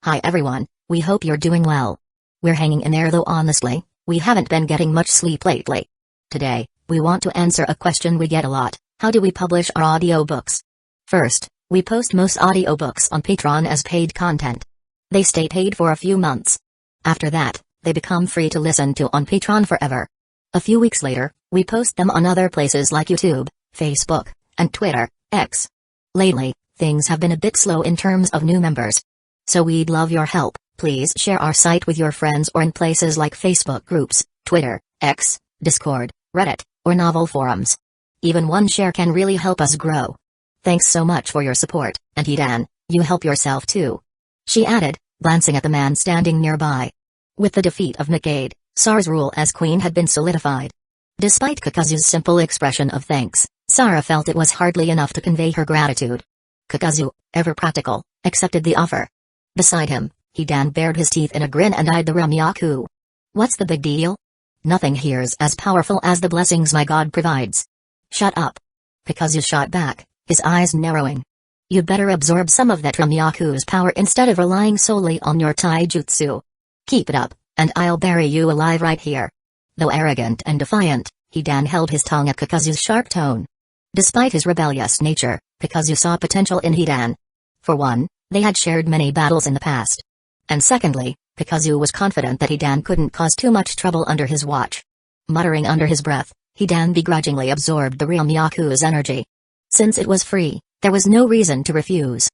Hi everyone, we hope you're doing well. We're hanging in there though honestly, we haven't been getting much sleep lately. Today, we want to answer a question we get a lot: how do we publish our audiobooks? First, we post most audiobooks on Patreon as paid content. They stay paid for a few months. After that, they become free to listen to on Patreon forever. A few weeks later, we post them on other places like YouTube, Facebook, and Twitter, X. Lately, things have been a bit slow in terms of new members. So we'd love your help. Please share our site with your friends or in places like Facebook groups, Twitter, X, Discord, Reddit, or novel forums. Even one share can really help us grow. Thanks so much for your support, and Hidan, you help yourself too. She added, glancing at the man standing nearby. With the defeat of Nakade, Sara's rule as queen had been solidified. Despite Kakuzu's simple expression of thanks, Sara felt it was hardly enough to convey her gratitude. Kakuzu, ever practical, accepted the offer. Beside him, Hidan bared his teeth in a grin and eyed the Ramyaku. What's the big deal? Nothing here's as powerful as the blessings my god provides. Shut up. Kakuzu shot back, his eyes narrowing. You'd better absorb some of that Ramyaku's power instead of relying solely on your taijutsu. Keep it up, and I'll bury you alive right here. Though arrogant and defiant, Hidan held his tongue at Kakuzu's sharp tone. Despite his rebellious nature, Kakuzu saw potential in Hidan. For one, they had shared many battles in the past. And secondly, Kakuzu was confident that Hidan couldn't cause too much trouble under his watch. Muttering under his breath, Hidan begrudgingly absorbed the Ramyaku's energy. Since it was free, there was no reason to refuse.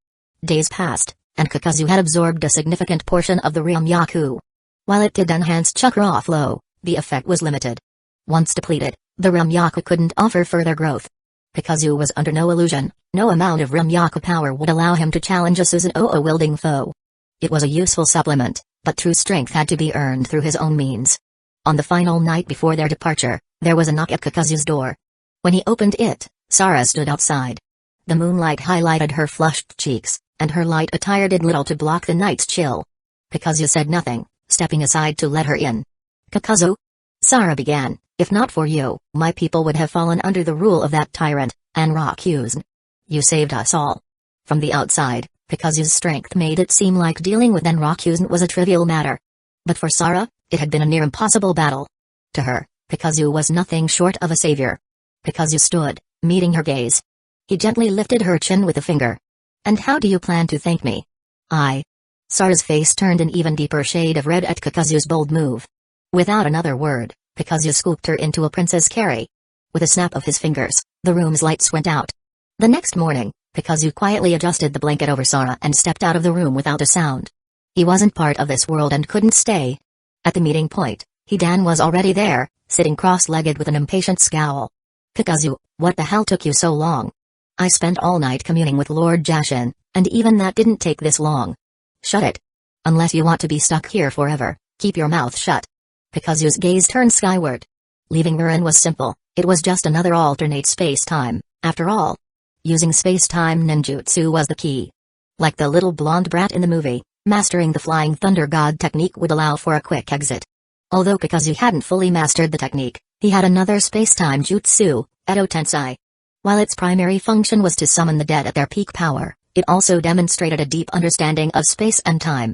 Days passed, and Kakuzu had absorbed a significant portion of the Ramyaku. While it did enhance chakra flow, the effect was limited. Once depleted, the Ramyaku couldn't offer further growth. Kakuzu was under no illusion, no amount of Ramyaku power would allow him to challenge a Susanoo wielding foe. It was a useful supplement, but true strength had to be earned through his own means. On the final night before their departure, there was a knock at Kakuzu's door. When he opened it, Sara stood outside. The moonlight highlighted her flushed cheeks, and her light attire did little to block the night's chill. Kakuzu said nothing, stepping aside to let her in. Kakuzu? Sara began, if not for you, my people would have fallen under the rule of that tyrant, Anrakusen. You saved us all. From the outside, Kakuzu's strength made it seem like dealing with Anrakusen was a trivial matter. But for Sara, it had been a near impossible battle. To her, Kakuzu was nothing short of a savior. Kakuzu stood, meeting her gaze. He gently lifted her chin with a finger. And how do you plan to thank me? Sara's face turned an even deeper shade of red at Kakuzu's bold move. Without another word, Kakuzu scooped her into a princess carry. With a snap of his fingers, the room's lights went out. The next morning, Kakuzu quietly adjusted the blanket over Sara and stepped out of the room without a sound. He wasn't part of this world and couldn't stay. At the meeting point, Hidan was already there, sitting cross-legged with an impatient scowl. Kakuzu, what the hell took you so long? I spent all night communing with Lord Jashin, and even that didn't take this long. Shut it. Unless you want to be stuck here forever, keep your mouth shut. Kakuzu's gaze turned skyward. Leaving Murin was simple, it was just another alternate space-time, after all. Using space-time ninjutsu was the key. Like the little blonde brat in the movie, mastering the Flying Thunder God technique would allow for a quick exit. Although Kakuzu hadn't fully mastered the technique, he had another space-time jutsu, Edo Tensei. While its primary function was to summon the dead at their peak power, it also demonstrated a deep understanding of space and time.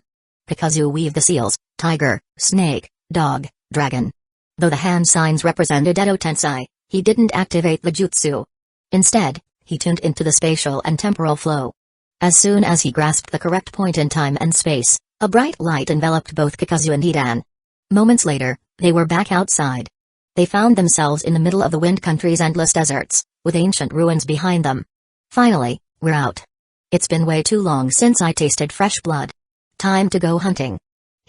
Kakuzu weaved the seals, tiger, snake, dog, dragon. Though the hand signs represented Edo Tensei, he didn't activate the jutsu. Instead, he tuned into the spatial and temporal flow. As soon as he grasped the correct point in time and space, a bright light enveloped both Kakuzu and Hidan. Moments later, they were back outside. They found themselves in the middle of the Wind Country's endless deserts, with ancient ruins behind them. Finally, we're out. It's been way too long since I tasted fresh blood. Time to go hunting.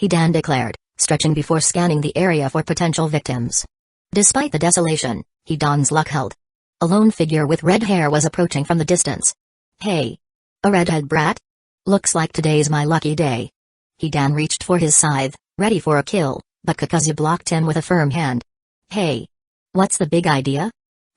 Hidan declared, stretching before scanning the area for potential victims. Despite the desolation, Hidan's luck held. A lone figure with red hair was approaching from the distance. Hey! A redhead brat? Looks like today's my lucky day. Hidan reached for his scythe, ready for a kill, but Kakuzu blocked him with a firm hand. Hey! What's the big idea?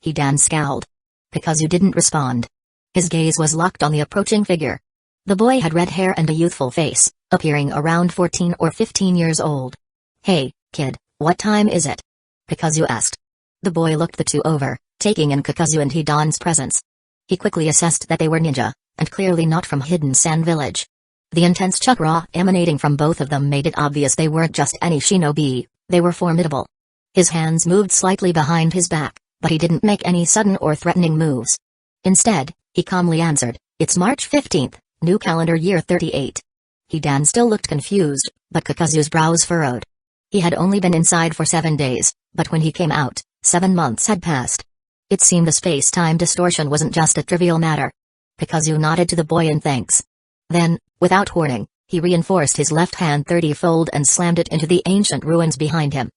Hidan scowled. Kakuzu didn't respond. His gaze was locked on the approaching figure. The boy had red hair and a youthful face, appearing around 14 or 15 years old. Hey, kid, what time is it? Kakuzu asked. The boy looked the two over, taking in Kakuzu and Hidan's presence. He quickly assessed that they were ninja, and clearly not from Hidden Sand Village. The intense chakra emanating from both of them made it obvious they weren't just any shinobi, they were formidable. His hands moved slightly behind his back, but he didn't make any sudden or threatening moves. Instead, he calmly answered, "It's March 15th, new calendar year 38. Hidan still looked confused, but Kakuzu's brows furrowed. He had only been inside for 7 days, but when he came out, 7 months had passed. It seemed the space-time distortion wasn't just a trivial matter. Kakuzu nodded to the boy in thanks. Then, without warning, he reinforced his left hand 30-fold and slammed it into the ancient ruins behind him.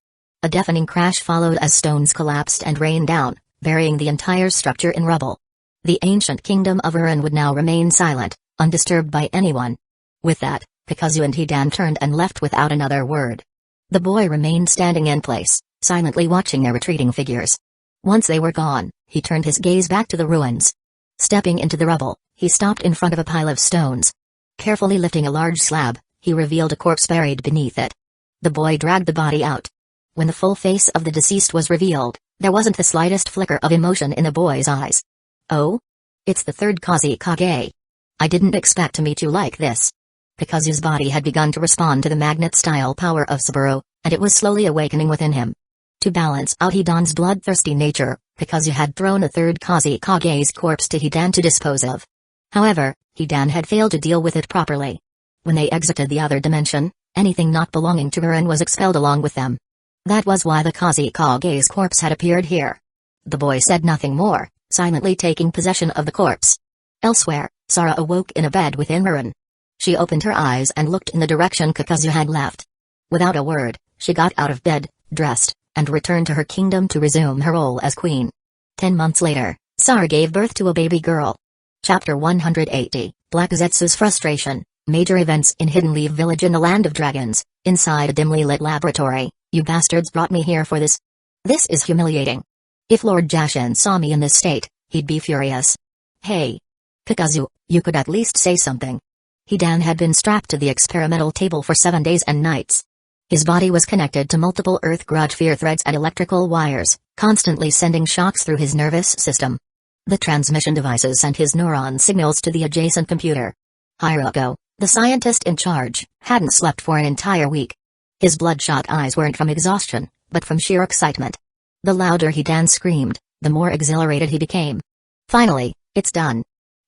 A deafening crash followed as stones collapsed and rained down, burying the entire structure in rubble. The ancient kingdom of Uran would now remain silent, undisturbed by anyone. With that, Kakuzu and Hidan turned and left without another word. The boy remained standing in place, silently watching their retreating figures. Once they were gone, he turned his gaze back to the ruins. Stepping into the rubble, he stopped in front of a pile of stones. Carefully lifting a large slab, he revealed a corpse buried beneath it. The boy dragged the body out. When the full face of the deceased was revealed, there wasn't the slightest flicker of emotion in the boy's eyes. "Oh? It's the third Kazekage. I didn't expect to meet you like this." Kakuzu's body had begun to respond to the magnet-style power of Subaru, and it was slowly awakening within him. To balance out Hidan's bloodthirsty nature, Kakuzu had thrown a third Kazekage's corpse to Hidan to dispose of. However, Hidan had failed to deal with it properly. When they exited the other dimension, anything not belonging to Uran was expelled along with them. That was why the Kazekage's corpse had appeared here. The boy said nothing more, silently taking possession of the corpse. Elsewhere, Sara awoke in a bed within Uran. She opened her eyes and looked in the direction Kakuzu had left. Without a word, she got out of bed, dressed, and returned to her kingdom to resume her role as queen. 10 months later, Sara gave birth to a baby girl. Chapter 180, Black Zetsu's Frustration, Major Events in Hidden Leaf Village in the Land of Dragons. Inside a dimly lit laboratory. "You bastards brought me here for this? This is humiliating. If Lord Jashin saw me in this state, he'd be furious. Hey! Kakuzu, you could at least say something." Hidan had been strapped to the experimental table for 7 days and nights. His body was connected to multiple earth grudge fear threads and electrical wires, constantly sending shocks through his nervous system. The transmission devices sent his neuron signals to the adjacent computer. Hueco, the scientist in charge, hadn't slept for an entire week. His bloodshot eyes weren't from exhaustion, but from sheer excitement. The louder Hidan screamed, the more exhilarated he became. "Finally, it's done."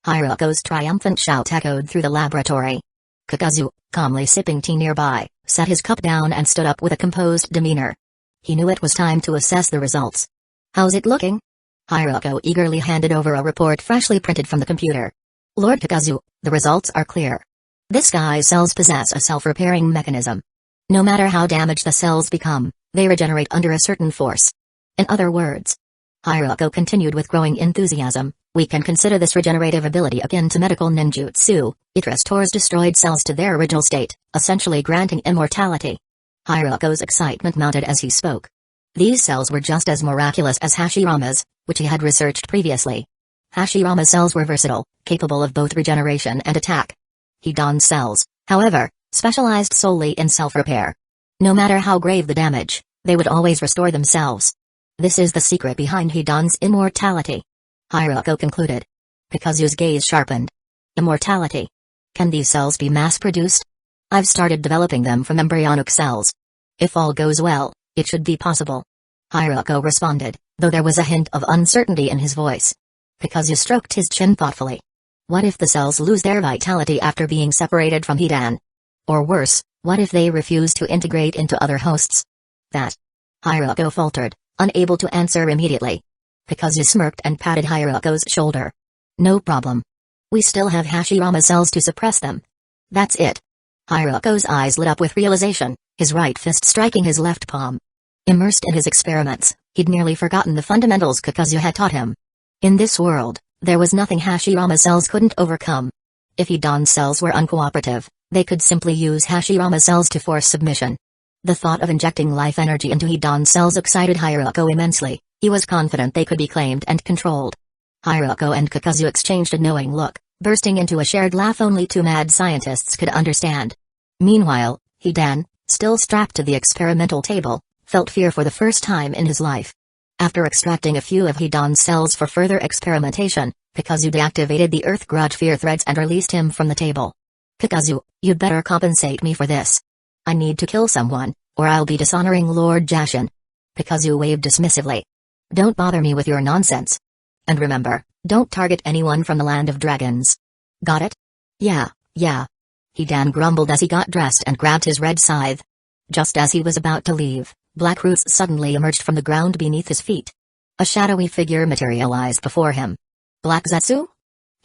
Hueco's triumphant shout echoed through the laboratory. Kakuzu, calmly sipping tea nearby, set his cup down and stood up with a composed demeanor. He knew it was time to assess the results. "How's it looking?" Hueco eagerly handed over a report freshly printed from the computer. "Lord Kakuzu, the results are clear. This guy's cells possess a self-repairing mechanism. No matter how damaged the cells become, they regenerate under a certain force. In other words," Hueco continued with growing enthusiasm, "we can consider this regenerative ability akin to medical ninjutsu. It restores destroyed cells to their original state, essentially granting immortality." Hueco's excitement mounted as he spoke. These cells were just as miraculous as Hashirama's, which he had researched previously. Hashirama's cells were versatile, capable of both regeneration and attack. Hidan's cells, however, specialized solely in self-repair. No matter how grave the damage, they would always restore themselves. This is the secret behind Hidan's immortality. Hueco concluded. Kakuzu's gaze sharpened. Immortality. Can these cells be mass-produced? I've started developing them from embryonic cells. If all goes well, it should be possible. Hueco responded, though there was a hint of uncertainty in his voice. Kakuzu stroked his chin thoughtfully. What if the cells lose their vitality after being separated from Hidan? Or worse, what if they refuse to integrate into other hosts? That. Hueco faltered, unable to answer immediately. Kakuzu smirked and patted Hueco's shoulder. "No problem. We still have Hashirama cells to suppress them." "That's it." Hueco's eyes lit up with realization, his right fist striking his left palm. Immersed in his experiments, he'd nearly forgotten the fundamentals Kakuzu had taught him. In this world, there was nothing Hashirama cells couldn't overcome. If Hidan's cells were uncooperative, they could simply use Hashirama cells to force submission. The thought of injecting life energy into Hidan's cells excited Hueco immensely. He was confident they could be claimed and controlled. Hueco and Kakuzu exchanged a knowing look, bursting into a shared laugh only two mad scientists could understand. Meanwhile, Hidan, still strapped to the experimental table, felt fear for the first time in his life. After extracting a few of Hidan's cells for further experimentation, Kakuzu deactivated the Earth Grudge fear threads and released him from the table. Kakuzu, you'd better compensate me for this. I need to kill someone, or I'll be dishonoring Lord Jashin. Kakuzu waved dismissively. Don't bother me with your nonsense. And remember, don't target anyone from the land of dragons. Got it? Yeah. Hidan grumbled as he got dressed and grabbed his red scythe. Just as he was about to leave, black roots suddenly emerged from the ground beneath his feet. A shadowy figure materialized before him. Black Zetsu?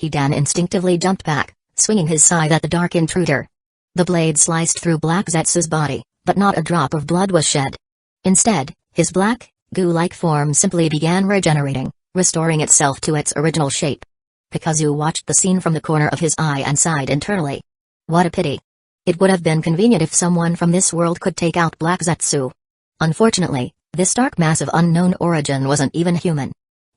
Hidan instinctively jumped back, swinging his scythe at the dark intruder. The blade sliced through Black Zetsu's body, but not a drop of blood was shed. Instead, his black, goo-like form simply began regenerating, restoring itself to its original shape. Kakuzu watched the scene from the corner of his eye and sighed internally. What a pity. It would have been convenient if someone from this world could take out Black Zetsu. Unfortunately, this dark mass of unknown origin wasn't even human.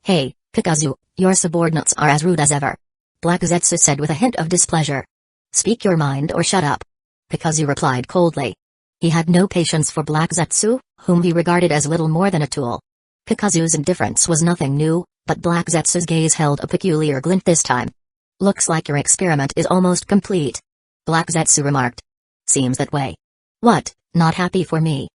Hey, Kakuzu, your subordinates are as rude as ever. Black Zetsu said with a hint of displeasure. Speak your mind or shut up. Kakuzu replied coldly. He had no patience for Black Zetsu, whom he regarded as little more than a tool. Kakuzu's indifference was nothing new, but Black Zetsu's gaze held a peculiar glint this time. Looks like your experiment is almost complete. Black Zetsu remarked. Seems that way. What, not happy for me?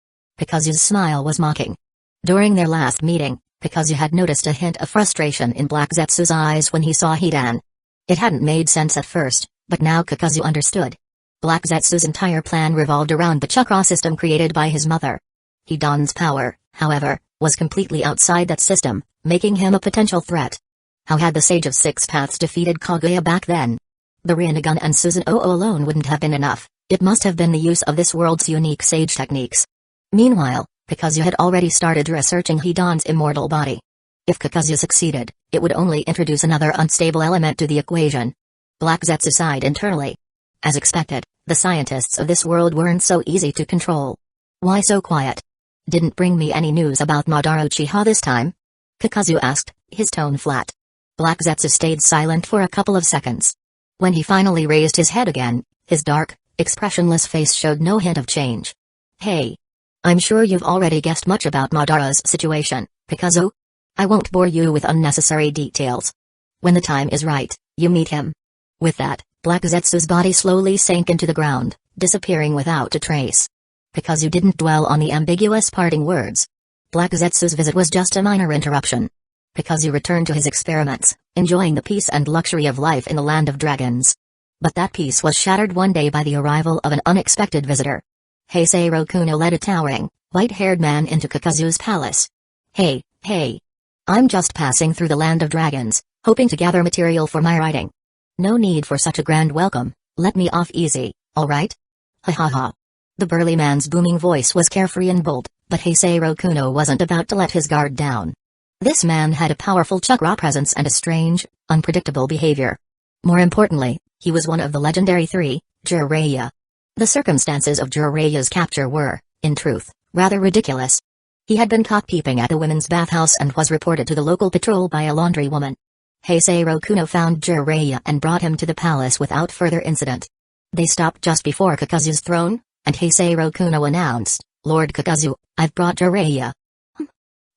Kakuzu's smile was mocking. During their last meeting, Kakuzu had noticed a hint of frustration in Black Zetsu's eyes when he saw Hidan. It hadn't made sense at first, but now Kakuzu understood. Black Zetsu's entire plan revolved around the chakra system created by his mother. Hidan's power, however, was completely outside that system, making him a potential threat. How had the Sage of Six Paths defeated Kaguya back then? The Rinnegan and Susanoo alone wouldn't have been enough, it must have been the use of this world's unique sage techniques. Meanwhile, Kakuzu had already started researching Hidan's immortal body. If Kakuzu succeeded, it would only introduce another unstable element to the equation. Black Zetsu sighed internally. As expected, the scientists of this world weren't so easy to control. Why so quiet? Didn't bring me any news about Madara Uchiha this time? Kakuzu asked, his tone flat. Black Zetsu stayed silent for a couple of seconds. When he finally raised his head again, his dark, expressionless face showed no hint of change. Hey. I'm sure you've already guessed much about Madara's situation, Kakuzu. I won't bore you with unnecessary details. When the time is right, you meet him. With that, Black Zetsu's body slowly sank into the ground, disappearing without a trace. Kakuzu didn't dwell on the ambiguous parting words. Black Zetsu's visit was just a minor interruption. Kakuzu returned to his experiments, enjoying the peace and luxury of life in the land of dragons. But that peace was shattered one day by the arrival of an unexpected visitor. Heisei Rokuno led a towering, white-haired man into Kakuzu's palace. Hey. I'm just passing through the land of dragons, hoping to gather material for my writing. No need for such a grand welcome, let me off easy, alright? Ha ha ha. The burly man's booming voice was carefree and bold, but Heisei Rokuno wasn't about to let his guard down. This man had a powerful chakra presence and a strange, unpredictable behavior. More importantly, he was one of the legendary three, Jiraiya. The circumstances of Jiraiya's capture were, in truth, rather ridiculous. He had been caught peeping at the women's bathhouse and was reported to the local patrol by a laundry woman. Heisei Rokuno found Jiraiya and brought him to the palace without further incident. They stopped just before Kakuzu's throne, and Heisei Rokuno announced, Lord Kakuzu, I've brought Jiraiya.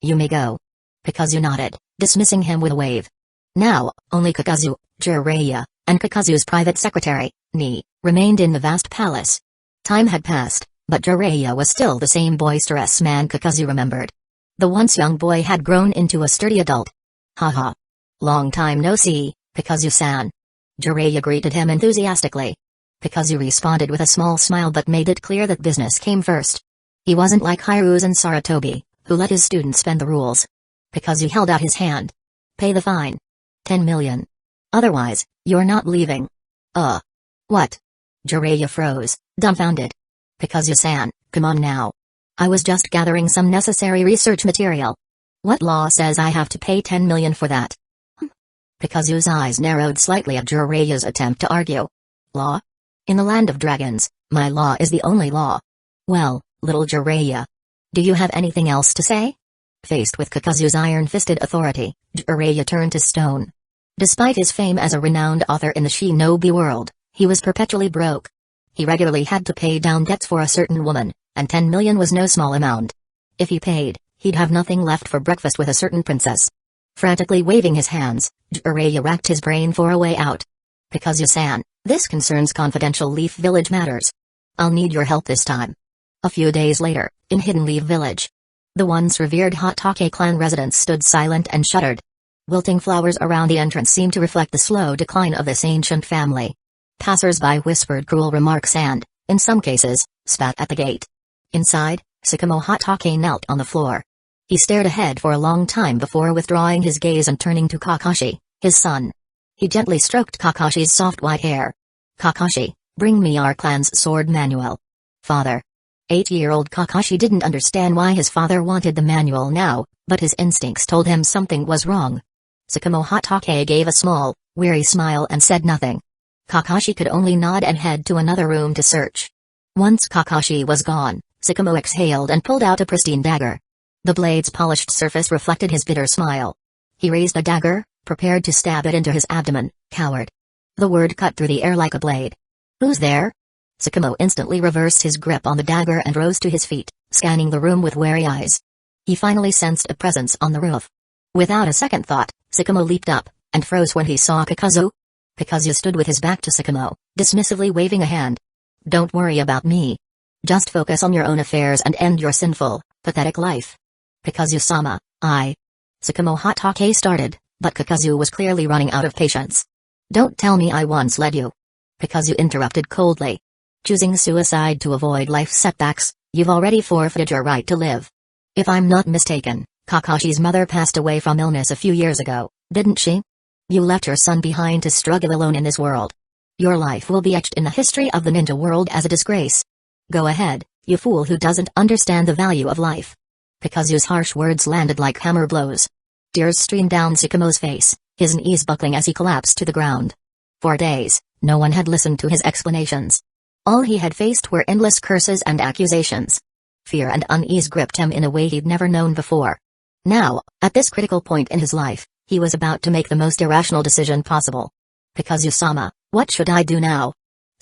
You may go. Kakuzu nodded, dismissing him with a wave. Now, only Kakuzu, Jiraiya, and Kakuzu's private secretary, Ni, remained in the vast palace. Time had passed, but Jiraiya was still the same boisterous man Kakuzu remembered. The once young boy had grown into a sturdy adult. Haha. Long time no see, Kakuzu-san. Jiraiya greeted him enthusiastically. Kakuzu responded with a small smile but made it clear that business came first. He wasn't like Hiruzen Sarutobi, who let his students bend the rules. Kakuzu held out his hand. Pay the fine. 10 million. Otherwise, you're not leaving. What? Jiraiya froze, dumbfounded. Kakuzu-san, come on now. I was just gathering some necessary research material. What law says I have to pay 10 million for that? Kakuzu's eyes narrowed slightly at Jiraiya's attempt to argue. Law? In the land of dragons, my law is the only law. Well, little Jiraiya. Do you have anything else to say? Faced with Kakuzu's iron-fisted authority, Jiraiya turned to stone. Despite his fame as a renowned author in the shinobi world, he was perpetually broke. He regularly had to pay down debts for a certain woman, and 10 million was no small amount. If he paid, he'd have nothing left for breakfast with a certain princess. Frantically waving his hands, Jiraiya racked his brain for a way out. Kakuzu-san, This concerns confidential Leaf Village matters. I'll need your help this time. A few days later, in Hidden Leaf Village. The once revered Hotake clan residents stood silent and shuddered. Wilting flowers around the entrance seemed to reflect the slow decline of this ancient family. Passers-by whispered cruel remarks and, in some cases, spat at the gate. Inside, Tsukumo Hotake knelt on the floor. He stared ahead for a long time before withdrawing his gaze and turning to Kakashi, his son. He gently stroked Kakashi's soft white hair. Kakashi, bring me our clan's sword manual. Father. 8-year-old Kakashi didn't understand why his father wanted the manual now, but his instincts told him something was wrong. Tsukumo Hotake gave a small, weary smile and said nothing. Kakashi could only nod and head to another room to search. Once Kakashi was gone, Tsukumo exhaled and pulled out a pristine dagger. The blade's polished surface reflected his bitter smile. He raised a dagger, prepared to stab it into his abdomen. Coward. The word cut through the air like a blade. Who's there? Tsukumo instantly reversed his grip on the dagger and rose to his feet, scanning the room with wary eyes. He finally sensed a presence on the roof. Without a second thought, Tsukumo leaped up, and froze when he saw Kakuzu. Kakuzu stood with his back to Tsukumo, dismissively waving a hand. Don't worry about me. Just focus on your own affairs and end your sinful, pathetic life. Kakuzu-sama, Tsukumo Hotake started, but Kakuzu was clearly running out of patience. Don't tell me I once led you. Kakuzu interrupted coldly. Choosing suicide to avoid life setbacks, you've already forfeited your right to live. If I'm not mistaken, Kakashi's mother passed away from illness a few years ago, didn't she? You left your son behind to struggle alone in this world. Your life will be etched in the history of the ninja world as a disgrace. Go ahead, you fool who doesn't understand the value of life. Kakuzu's harsh words landed like hammer blows. Tears streamed down Tsukumo's face, his knees buckling as he collapsed to the ground. For days, no one had listened to his explanations. All he had faced were endless curses and accusations. Fear and unease gripped him in a way he'd never known before. Now, at this critical point in his life, he was about to make the most irrational decision possible. Kakuzu-sama, what should I do now?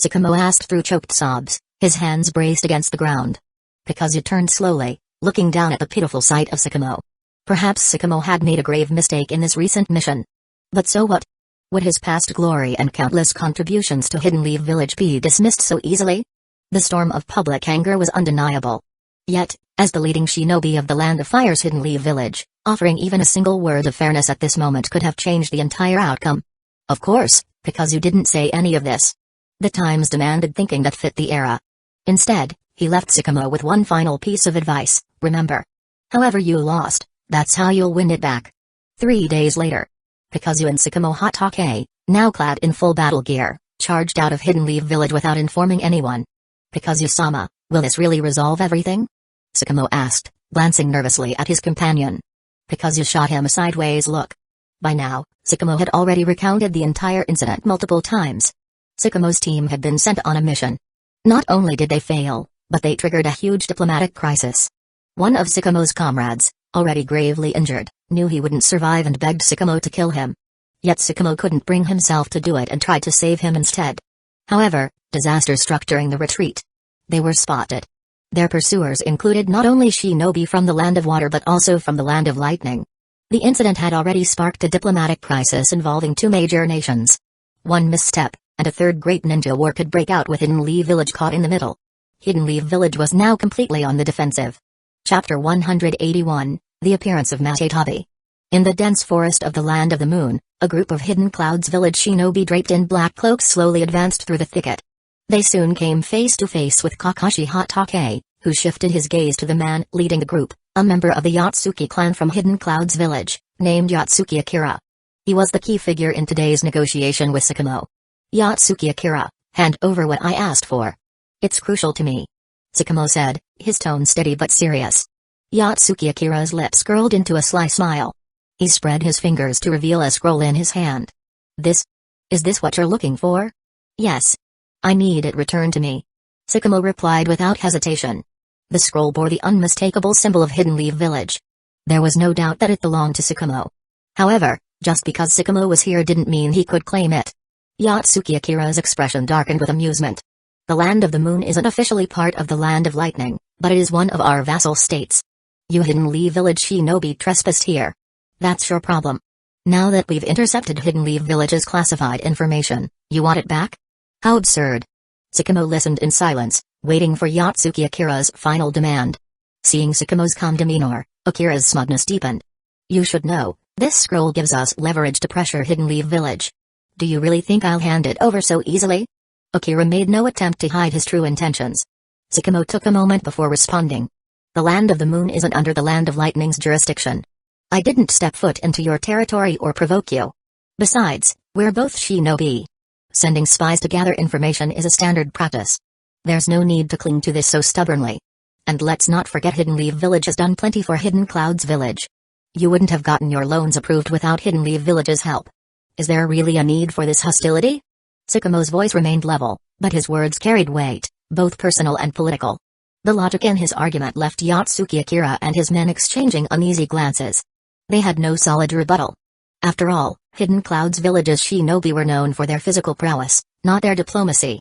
Tsukumo asked through choked sobs, his hands braced against the ground. Kakuzu turned slowly, looking down at the pitiful sight of Tsukumo. Perhaps Tsukumo had made a grave mistake in this recent mission. But so what? Would his past glory and countless contributions to Hidden Leaf Village be dismissed so easily? The storm of public anger was undeniable. Yet, as the leading shinobi of the Land of Fire's Hidden Leaf Village, offering even a single word of fairness at this moment could have changed the entire outcome. Of course, Kakuzu didn't say any of this. The times demanded thinking that fit the era. Instead, he left Tsukumo with one final piece of advice: remember. However you lost, that's how you'll win it back. 3 days later, Kakuzu and Tsukumo Hotake, now clad in full battle gear, charged out of Hidden Leaf Village without informing anyone. Kakuzu-sama, will this really resolve everything? Tsukumo asked, glancing nervously at his companion. Kakuzu shot him a sideways look. By now, Tsukumo had already recounted the entire incident multiple times. Tsukumo's team had been sent on a mission. Not only did they fail, but they triggered a huge diplomatic crisis. One of Tsukumo's comrades, already gravely injured, knew he wouldn't survive and begged Tsukumo to kill him. Yet Tsukumo couldn't bring himself to do it and tried to save him instead. However, disaster struck during the retreat. They were spotted. Their pursuers included not only shinobi from the Land of Water but also from the Land of Lightning. The incident had already sparked a diplomatic crisis involving 2 major nations. One misstep, and a third great ninja war could break out with Hidden Leaf Village caught in the middle. Hidden Leaf Village was now completely on the defensive. Chapter 181, The Appearance of Matatabi. In the dense forest of the Land of the Moon, a group of Hidden Cloud's village shinobi draped in black cloaks slowly advanced through the thicket. They soon came face to face with Kakashi Hotake, who shifted his gaze to the man leading the group, a member of the Yatsuki clan from Hidden Cloud's village, named Yatsuki Akira. He was the key figure in today's negotiation with Tsukumo. Yatsuki Akira, hand over what I asked for. It's crucial to me. Tsukumo said, his tone steady but serious. Yatsuki Akira's lips curled into a sly smile. He spread his fingers to reveal a scroll in his hand. Is this what you're looking for? Yes. I need it returned to me. Tsukumo replied without hesitation. The scroll bore the unmistakable symbol of Hidden Leaf Village. There was no doubt that it belonged to Tsukumo. However, just because Tsukumo was here didn't mean he could claim it. Yatsuki Akira's expression darkened with amusement. The Land of the Moon isn't officially part of the Land of Lightning, but it is one of our vassal states. You Hidden Leaf Village shinobi trespassed here. That's your problem. Now that we've intercepted Hidden Leaf Village's classified information, you want it back? How absurd. Tsukumo listened in silence, waiting for Yatsuki Akira's final demand. Seeing Tsukumo's calm demeanor, Akira's smugness deepened. You should know, this scroll gives us leverage to pressure Hidden Leaf Village. Do you really think I'll hand it over so easily? Akira made no attempt to hide his true intentions. Tsukumo took a moment before responding. The Land of the Moon isn't under the Land of Lightning's jurisdiction. I didn't step foot into your territory or provoke you. Besides, we're both shinobi. Sending spies to gather information is a standard practice. There's no need to cling to this so stubbornly. And let's not forget Hidden Leaf Village has done plenty for Hidden Cloud's village. You wouldn't have gotten your loans approved without Hidden Leaf Village's help. Is there really a need for this hostility? Tsukumo's voice remained level, but his words carried weight, both personal and political. The logic in his argument left Yatsuki Akira and his men exchanging uneasy glances. They had no solid rebuttal. After all, Hidden Cloud's village's shinobi were known for their physical prowess, not their diplomacy.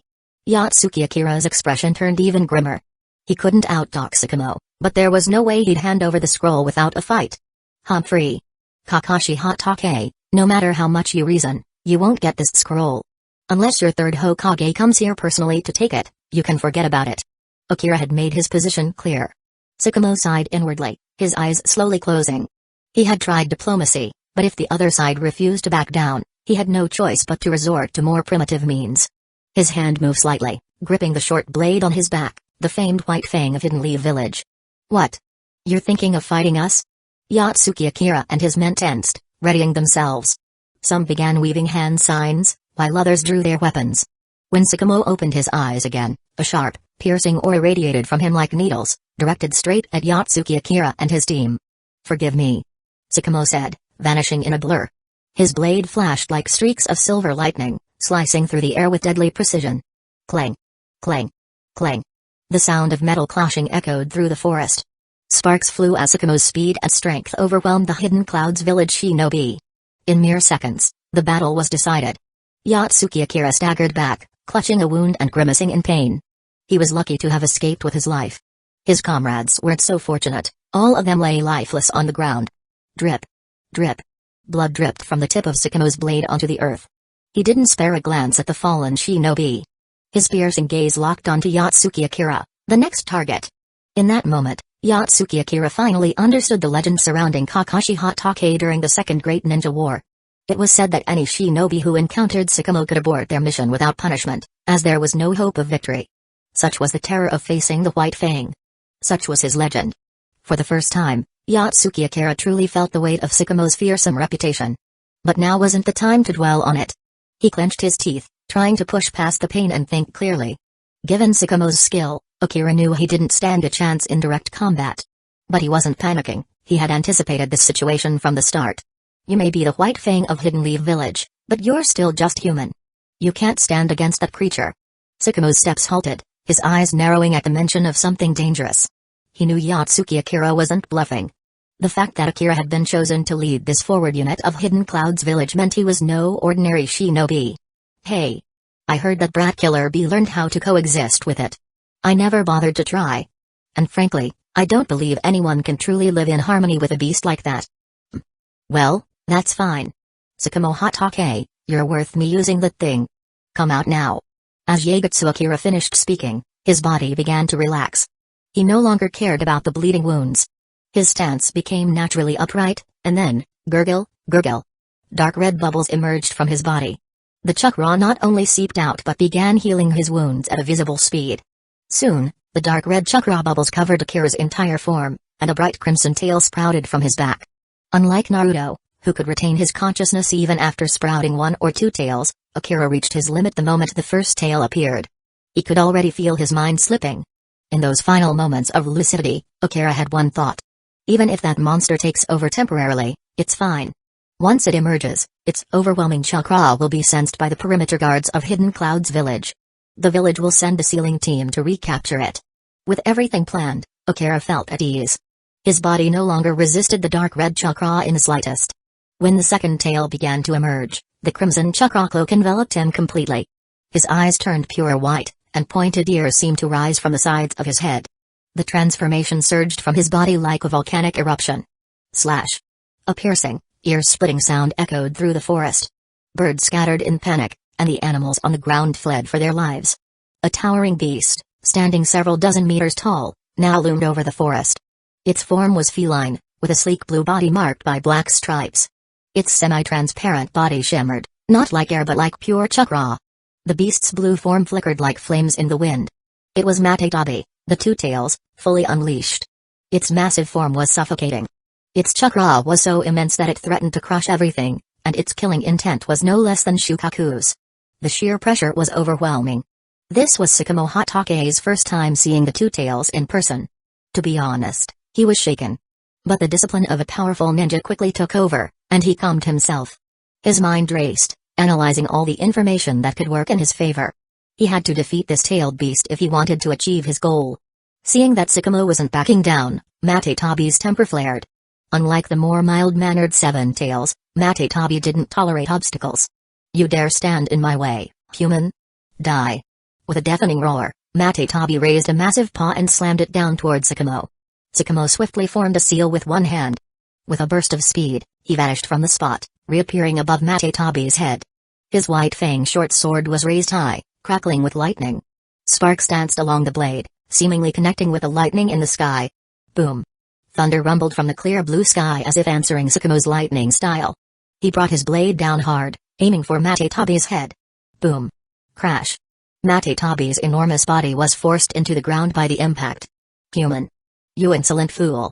Yatsuki Akira's expression turned even grimmer. He couldn't outtalk Tsukumo, but there was no way he'd hand over the scroll without a fight. Humphrey. Kakashi Hatake, no matter how much you reason, you won't get this scroll. Unless your third Hokage comes here personally to take it, you can forget about it. Akira had made his position clear. Tsukumo sighed inwardly, his eyes slowly closing. He had tried diplomacy, but if the other side refused to back down, he had no choice but to resort to more primitive means. His hand moved slightly, gripping the short blade on his back, the famed white fang of Hidden Leaf Village. What? You're thinking of fighting us? Yatsuki Akira and his men tensed, readying themselves. Some began weaving hand signs, while others drew their weapons. When Tsukumo opened his eyes again, a sharp, piercing aura radiated from him like needles, directed straight at Yatsuki Akira and his team. Forgive me. Tsukumo said, vanishing in a blur. His blade flashed like streaks of silver lightning, slicing through the air with deadly precision. Clang! Clang! Clang! The sound of metal clashing echoed through the forest. Sparks flew as Tsukumo's speed and strength overwhelmed the Hidden Cloud's village shinobi. In mere seconds, the battle was decided. Yatsuki Akira staggered back, clutching a wound and grimacing in pain. He was lucky to have escaped with his life. His comrades weren't so fortunate, all of them lay lifeless on the ground. Drip. Drip. Blood dripped from the tip of Tsukumo's blade onto the earth. He didn't spare a glance at the fallen shinobi. His piercing gaze locked onto Yatsuki Akira, the next target. In that moment, Yatsuki Akira finally understood the legend surrounding Kakashi Hatake during the Second Great Ninja War. It was said that any shinobi who encountered Tsukumo could abort their mission without punishment, as there was no hope of victory. Such was the terror of facing the White Fang. Such was his legend. For the first time, Yatsuki Akira truly felt the weight of Tsukumo's fearsome reputation. But now wasn't the time to dwell on it. He clenched his teeth, trying to push past the pain and think clearly. Given Tsukumo's skill, Akira knew he didn't stand a chance in direct combat. But he wasn't panicking, he had anticipated this situation from the start. You may be the White Fang of Hidden Leaf Village, but you're still just human. You can't stand against that creature. Tsukumo's steps halted, his eyes narrowing at the mention of something dangerous. He knew Yatsuki Akira wasn't bluffing. The fact that Akira had been chosen to lead this forward unit of Hidden Cloud's village meant he was no ordinary shinobi. Hey. I heard that Brat Killer Bee learned how to coexist with it. I never bothered to try. And frankly, I don't believe anyone can truly live in harmony with a beast like that. Well, that's fine. Tsukumo Hatake, you're worth me using that thing. Come out now. As Yagetsu Akira finished speaking, his body began to relax. He no longer cared about the bleeding wounds. His stance became naturally upright, and then, gurgle, gurgle. Dark red bubbles emerged from his body. The chakra not only seeped out but began healing his wounds at a visible speed. Soon, the dark red chakra bubbles covered Akira's entire form, and a bright crimson tail sprouted from his back. Unlike Naruto, who could retain his consciousness even after sprouting one or two tails, Akira reached his limit the moment the first tail appeared. He could already feel his mind slipping. In those final moments of lucidity, Akira had one thought. Even if that monster takes over temporarily, it's fine. Once it emerges, its overwhelming chakra will be sensed by the perimeter guards of Hidden Cloud's village. The village will send a sealing team to recapture it. With everything planned, Akira felt at ease. His body no longer resisted the dark red chakra in the slightest. When the second tail began to emerge, the crimson chakra cloak enveloped him completely. His eyes turned pure white, and pointed ears seemed to rise from the sides of his head. The transformation surged from his body like a volcanic eruption. Slash. A piercing, ear-splitting sound echoed through the forest. Birds scattered in panic, and the animals on the ground fled for their lives. A towering beast, standing several dozen meters tall, now loomed over the forest. Its form was feline, with a sleek blue body marked by black stripes. Its semi-transparent body shimmered, not like air but like pure chakra. The beast's blue form flickered like flames in the wind. It was Matetabi, the two tails, fully unleashed. Its massive form was suffocating. Its chakra was so immense that it threatened to crush everything, and its killing intent was no less than Shukaku's. The sheer pressure was overwhelming. This was Tsukumo Hatake's first time seeing the two tails in person. To be honest, he was shaken. But the discipline of a powerful ninja quickly took over, and he calmed himself. His mind raced, analyzing all the information that could work in his favor. He had to defeat this tailed beast if he wanted to achieve his goal. Seeing that Tsukumo wasn't backing down, Matetabi's temper flared. Unlike the more mild-mannered Seven Tails, Matetabi didn't tolerate obstacles. "You dare stand in my way, human? Die!" With a deafening roar, Matetabi raised a massive paw and slammed it down toward Tsukumo. Tsukumo swiftly formed a seal with one hand. With a burst of speed, he vanished from the spot, reappearing above Matetabi's head. His white-fanged short sword was raised high, crackling with lightning. Sparks danced along the blade, seemingly connecting with the lightning in the sky. Boom! Thunder rumbled from the clear blue sky as if answering Tsukumo's lightning style. He brought his blade down hard, aiming for Matetabi's head. Boom! Crash! Matetabi's enormous body was forced into the ground by the impact. "Human! You insolent fool!"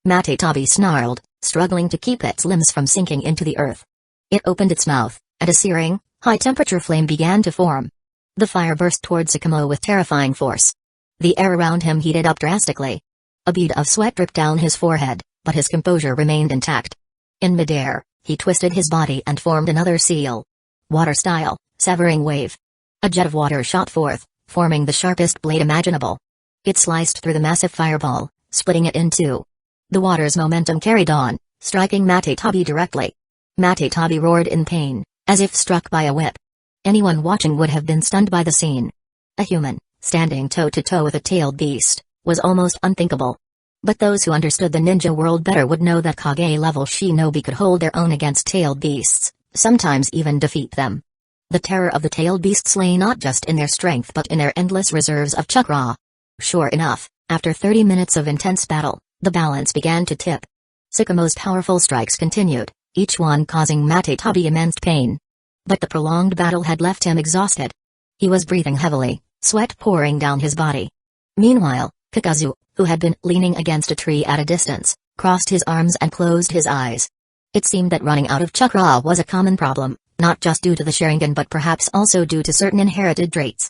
Matetabi snarled, struggling to keep its limbs from sinking into the earth. It opened its mouth, and a searing, high-temperature flame began to form. The fire burst toward Tsukumo with terrifying force. The air around him heated up drastically. A bead of sweat dripped down his forehead, but his composure remained intact. In midair, he twisted his body and formed another seal. Water-style, severing wave. A jet of water shot forth, forming the sharpest blade imaginable. It sliced through the massive fireball, splitting it in two. The water's momentum carried on, striking Matetabi directly. Matetabi roared in pain, as if struck by a whip. Anyone watching would have been stunned by the scene. A human, standing toe-to-toe with a tailed beast, was almost unthinkable. But those who understood the ninja world better would know that Kage-level shinobi could hold their own against tailed beasts, sometimes even defeat them. The terror of the tailed beasts lay not just in their strength but in their endless reserves of chakra. Sure enough, after 30 minutes of intense battle, the balance began to tip. Tsukumo's powerful strikes continued, each one causing Matetabi immense pain. But the prolonged battle had left him exhausted. He was breathing heavily, sweat pouring down his body. Meanwhile, Kakuzu, who had been leaning against a tree at a distance, crossed his arms and closed his eyes. It seemed that running out of chakra was a common problem, not just due to the Sharingan but perhaps also due to certain inherited traits.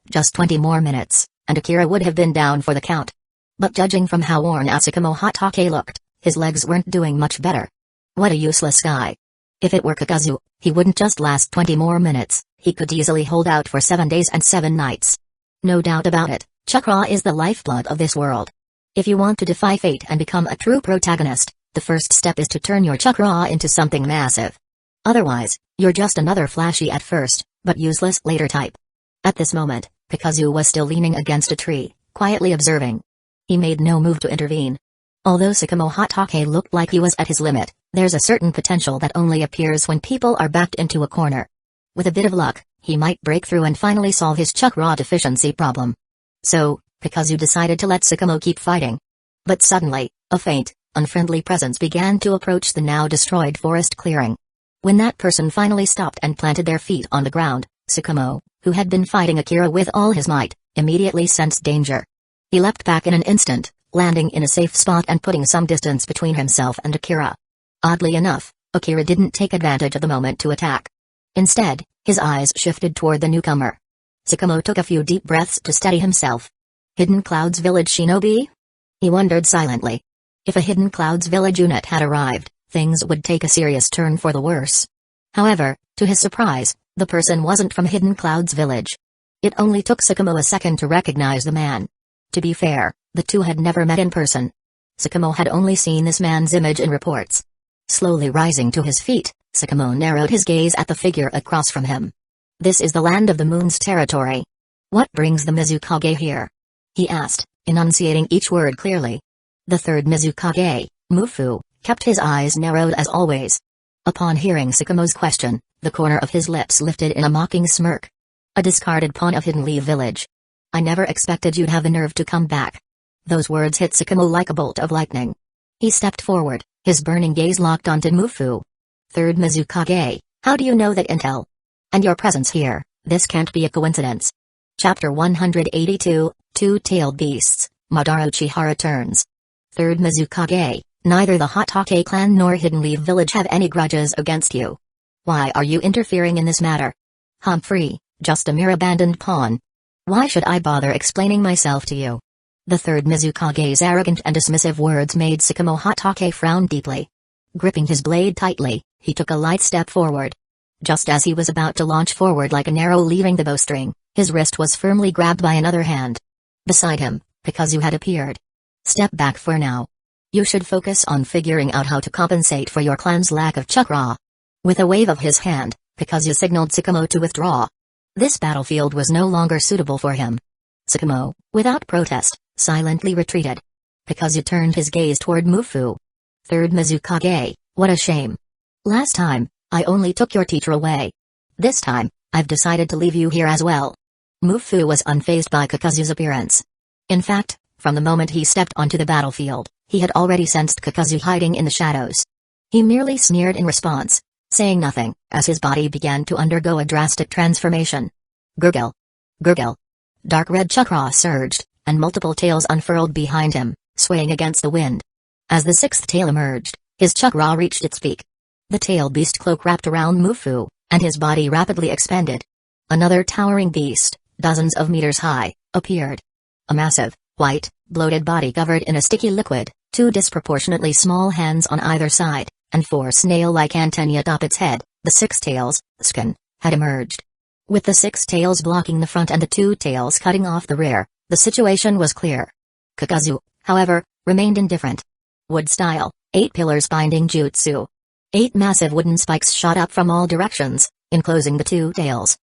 Just 20 more minutes, and Akira would have been down for the count. But judging from how worn out Tsukumo Hatake looked, his legs weren't doing much better. What a useless guy. If it were Kakuzu, he wouldn't just last 20 more minutes, he could easily hold out for 7 days and 7 nights. No doubt about it, chakra is the lifeblood of this world. If you want to defy fate and become a true protagonist, the first step is to turn your chakra into something massive. Otherwise, you're just another flashy at first, but useless later type. At this moment, Kakuzu was still leaning against a tree, quietly observing. He made no move to intervene. Although Tsukumo Hatake looked like he was at his limit, there's a certain potential that only appears when people are backed into a corner. With a bit of luck, he might break through and finally solve his chakra deficiency problem. So, Kakuzu decided to let Tsukumo keep fighting. But suddenly, a faint, unfriendly presence began to approach the now destroyed forest clearing. When that person finally stopped and planted their feet on the ground, Tsukumo, who had been fighting Akira with all his might, immediately sensed danger. He leapt back in an instant, landing in a safe spot and putting some distance between himself and Akira. Oddly enough, Akira didn't take advantage of the moment to attack. Instead, his eyes shifted toward the newcomer. Tsukumo took a few deep breaths to steady himself. Hidden Clouds Village Shinobi? He wondered silently. If a Hidden Clouds Village unit had arrived, things would take a serious turn for the worse. However, to his surprise, the person wasn't from Hidden Clouds Village. It only took Tsukumo a second to recognize the man. To be fair, the two had never met in person. Tsukumo had only seen this man's image in reports. Slowly rising to his feet, Tsukumo narrowed his gaze at the figure across from him. This is the land of the moon's territory. What brings the Mizukage here? He asked, enunciating each word clearly. The third Mizukage, Mufu, kept his eyes narrowed as always. Upon hearing Sakamo's question, the corner of his lips lifted in a mocking smirk. A discarded pawn of Hidden Leaf Village. I never expected you'd have the nerve to come back. Those words hit Sakamo like a bolt of lightning. He stepped forward, his burning gaze locked onto Mufu. Third Mizukage, how do you know that intel? And your presence here, this can't be a coincidence. Chapter 182, Two-Tailed Beasts, Madara Uchiha returns. Third Mizukage, neither the Hatake clan nor Hidden Leaf Village have any grudges against you. Why are you interfering in this matter? Humphrey, just a mere abandoned pawn. Why should I bother explaining myself to you? The third Mizukage's arrogant and dismissive words made Sakamo Hatake frown deeply. Gripping his blade tightly, he took a light step forward. Just as he was about to launch forward like an arrow leaving the bowstring, his wrist was firmly grabbed by another hand. Beside him, Kakuzu had appeared. Step back for now. You should focus on figuring out how to compensate for your clan's lack of chakra. With a wave of his hand, Kakuzu signaled Sakamo to withdraw. This battlefield was no longer suitable for him. Sakamo, without protest, silently retreated. Kakuzu turned his gaze toward Mufu. Third Mizukage, what a shame. Last time, I only took your teacher away. This time, I've decided to leave you here as well. Mufu was unfazed by Kakuzu's appearance. In fact, from the moment he stepped onto the battlefield, he had already sensed Kakuzu hiding in the shadows. He merely sneered in response, saying nothing, as his body began to undergo a drastic transformation. Gurgle. Gurgle. Dark red chakra surged, and multiple tails unfurled behind him, swaying against the wind. As the sixth tail emerged, his chakra reached its peak. The tail beast cloak wrapped around Mufu, and his body rapidly expanded. Another towering beast, dozens of meters high, appeared. A massive, white, bloated body covered in a sticky liquid, two disproportionately small hands on either side, and four snail-like antennae atop its head, the six tails, skin, had emerged. With the six tails blocking the front and the two tails cutting off the rear, the situation was clear. Kakuzu, however, remained indifferent. Wood-style, 8 pillars binding jutsu. 8 massive wooden spikes shot up from all directions, enclosing the two tails.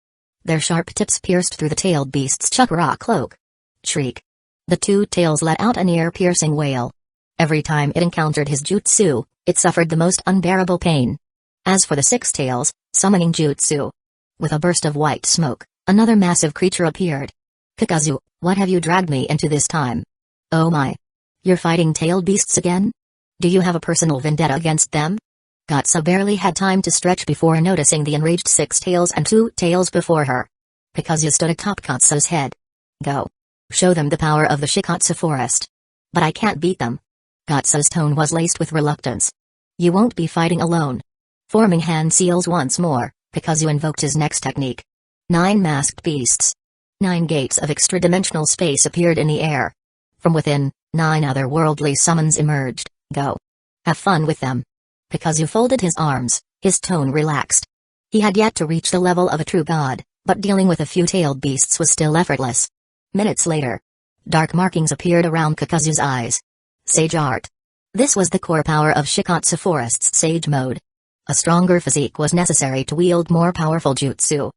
Their sharp tips pierced through the tailed beast's chakra cloak. Shriek. The two tails let out an ear-piercing wail. Every time it encountered his jutsu, it suffered the most unbearable pain. As for the six tails, summoning jutsu. With a burst of white smoke, another massive creature appeared. Kakuzu, what have you dragged me into this time? Oh my. You're fighting tailed beasts again? Do you have a personal vendetta against them? Katsu barely had time to stretch before noticing the enraged six tails and two tails before her. Kakuzu stood atop Katsu's head. Go. Show them the power of the Shikatsu forest. But I can't beat them. Katsu's tone was laced with reluctance. You won't be fighting alone. Forming hand seals once more, Kakuzu invoked his next technique. 9 masked beasts. 9 gates of extra-dimensional space appeared in the air. From within, 9 otherworldly summons emerged. Go. Have fun with them. Kakuzu folded his arms, his tone relaxed. He had yet to reach the level of a true god, but dealing with a few tailed beasts was still effortless. Minutes later, dark markings appeared around Kakuzu's eyes. Sage Art. This was the core power of Shikatsu Forest's Sage Mode. A stronger physique was necessary to wield more powerful jutsu.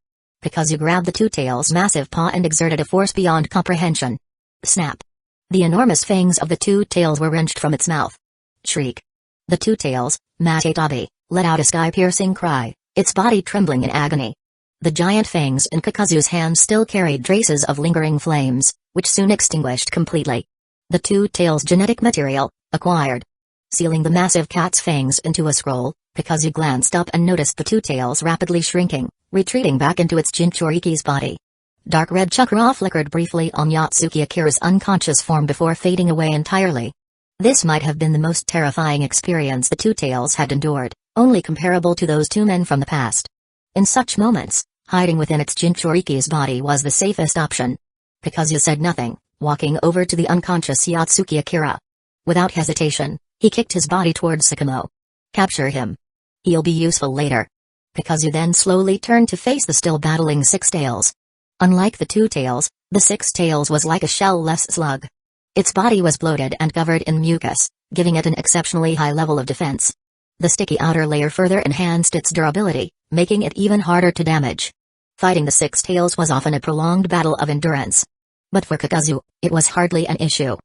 Kakuzu grabbed the two tails' massive paw and exerted a force beyond comprehension. Snap. The enormous fangs of the two tails were wrenched from its mouth. Shriek. The two tails, Matatabi, let out a sky-piercing cry, its body trembling in agony. The giant fangs in Kakuzu's hands still carried traces of lingering flames, which soon extinguished completely. The two tails' genetic material, acquired. Sealing the massive cat's fangs into a scroll, Kakuzu glanced up and noticed the two tails rapidly shrinking, retreating back into its Jinchuriki's body. Dark red chakra flickered briefly on Yatsuki Akira's unconscious form before fading away entirely. This might have been the most terrifying experience the two tails had endured, only comparable to those two men from the past. In such moments, hiding within its Jinchuriki's body was the safest option. Kakuzu said nothing, walking over to the unconscious Yatsuki Akira. Without hesitation, he kicked his body towards Sakamo. Capture him. He'll be useful later. Kakuzu then slowly turned to face the still battling six tails. Unlike the two tails, the six tails was like a shell-less slug. Its body was bloated and covered in mucus, giving it an exceptionally high level of defense. The sticky outer layer further enhanced its durability, making it even harder to damage. Fighting the six tails was often a prolonged battle of endurance. But for Kakuzu, it was hardly an issue.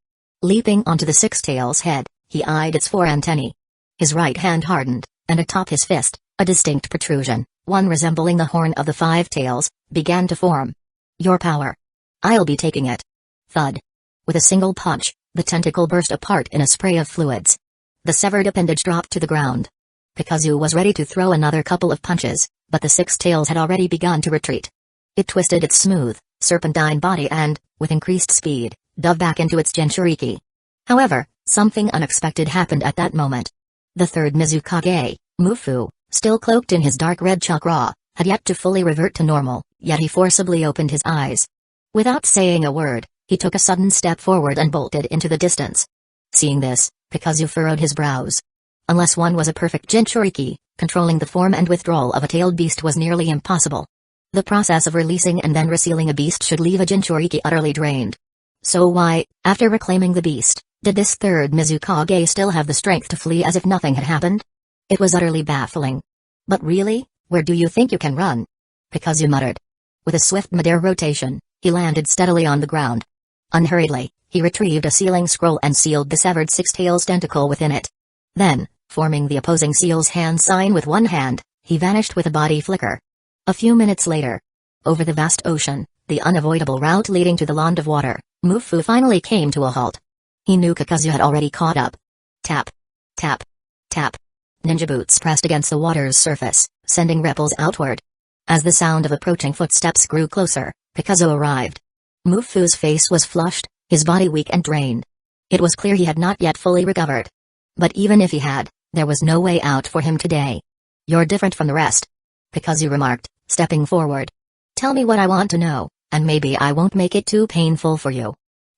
Leaping onto the six tails' head, he eyed its four antennae. His right hand hardened, and atop his fist, A distinct protrusion, one resembling the horn of the five tails, began to form. Your power. I'll be taking it. Thud. With a single punch, the tentacle burst apart in a spray of fluids. The severed appendage dropped to the ground. Kakuzu was ready to throw another couple of punches, but the six tails had already begun to retreat. It twisted its smooth, serpentine body and, with increased speed, dove back into its Jinchuriki. However, something unexpected happened at that moment. The third Mizukage, Mufu, still cloaked in his dark red chakra, had yet to fully revert to normal, yet he forcibly opened his eyes. Without saying a word, he took a sudden step forward and bolted into the distance. Seeing this, Kakuzu furrowed his brows. Unless one was a perfect Jinchuriki, controlling the form and withdrawal of a tailed beast was nearly impossible. The process of releasing and then resealing a beast should leave a Jinchuriki utterly drained. So why, after reclaiming the beast, did this third Mizukage still have the strength to flee as if nothing had happened? It was utterly baffling. But really, where do you think you can run? Kakuzu muttered. With a swift midair rotation, he landed steadily on the ground. Unhurriedly, he retrieved a sealing scroll and sealed the severed six-tails tentacle within it. Then, forming the opposing seal's hand sign with one hand, he vanished with a body flicker. A few minutes later, over the vast ocean, the unavoidable route leading to the Land of Water, Mufu finally came to a halt. He knew Kakuzu had already caught up. Tap. Tap. Tap. Ninja boots pressed against the water's surface, sending ripples outward. As the sound of approaching footsteps grew closer, Kakuzu arrived. Mufu's face was flushed, his body weak and drained. It was clear he had not yet fully recovered. But even if he had, there was no way out for him today. You're different from the rest, Kakuzu remarked, stepping forward. Tell me what I want to know, and maybe I won't make it too painful for you.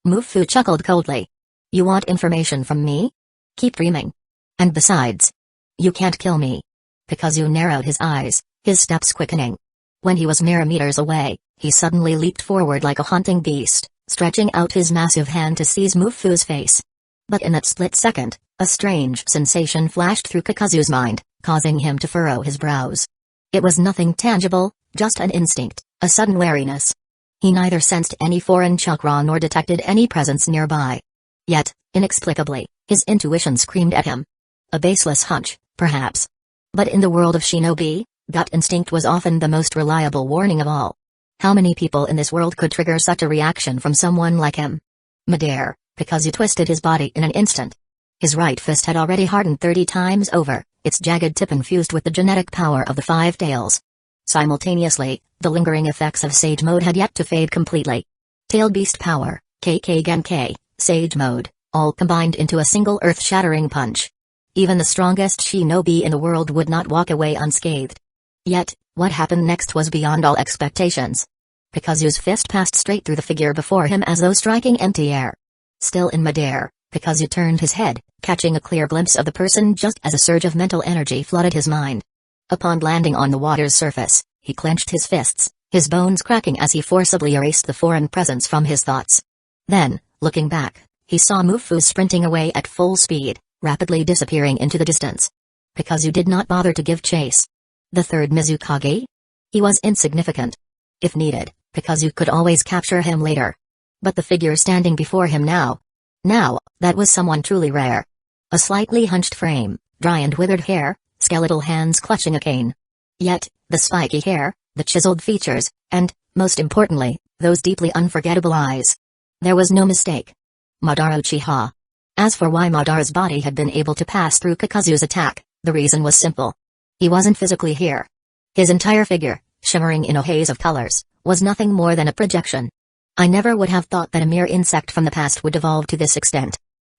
Mufu chuckled coldly. You want information from me? Keep dreaming. And besides, you can't kill me. Kakuzu narrowed his eyes, his steps quickening. When he was mere meters away, he suddenly leaped forward like a hunting beast, stretching out his massive hand to seize Mufu's face. But in that split second, a strange sensation flashed through Kakuzu's mind, causing him to furrow his brows. It was nothing tangible, just an instinct, a sudden wariness. He neither sensed any foreign chakra nor detected any presence nearby. Yet, inexplicably, his intuition screamed at him. A baseless hunch, perhaps. But in the world of shinobi, gut instinct was often the most reliable warning of all. How many people in this world could trigger such a reaction from someone like him? Midair, Kakuzu twisted his body in an instant. His right fist had already hardened 30 times over, its jagged tip infused with the genetic power of the five tails. Simultaneously, the lingering effects of Sage Mode had yet to fade completely. Tailed Beast Power, KK Genkai, Sage Mode, all combined into a single earth-shattering punch. Even the strongest shinobi in the world would not walk away unscathed. Yet, what happened next was beyond all expectations. Kakuzu's fist passed straight through the figure before him as though striking empty air. Still in midair, Kakuzu turned his head, catching a clear glimpse of the person just as a surge of mental energy flooded his mind. Upon landing on the water's surface, he clenched his fists, his bones cracking as he forcibly erased the foreign presence from his thoughts. Then, looking back, he saw Mufu sprinting away at full speed, rapidly disappearing into the distance. Kakuzu did not bother to give chase. The third Mizukage? He was insignificant. If needed, Kakuzu could always capture him later. But the figure standing before him now, that was someone truly rare. A slightly hunched frame, dry and withered hair, skeletal hands clutching a cane. Yet, the spiky hair, the chiseled features, and, most importantly, those deeply unforgettable eyes. There was no mistake. Madara Uchiha. As for why Madara's body had been able to pass through Kakuzu's attack, the reason was simple. He wasn't physically here. His entire figure, shimmering in a haze of colors, was nothing more than a projection. I never would have thought that a mere insect from the past would evolve to this extent.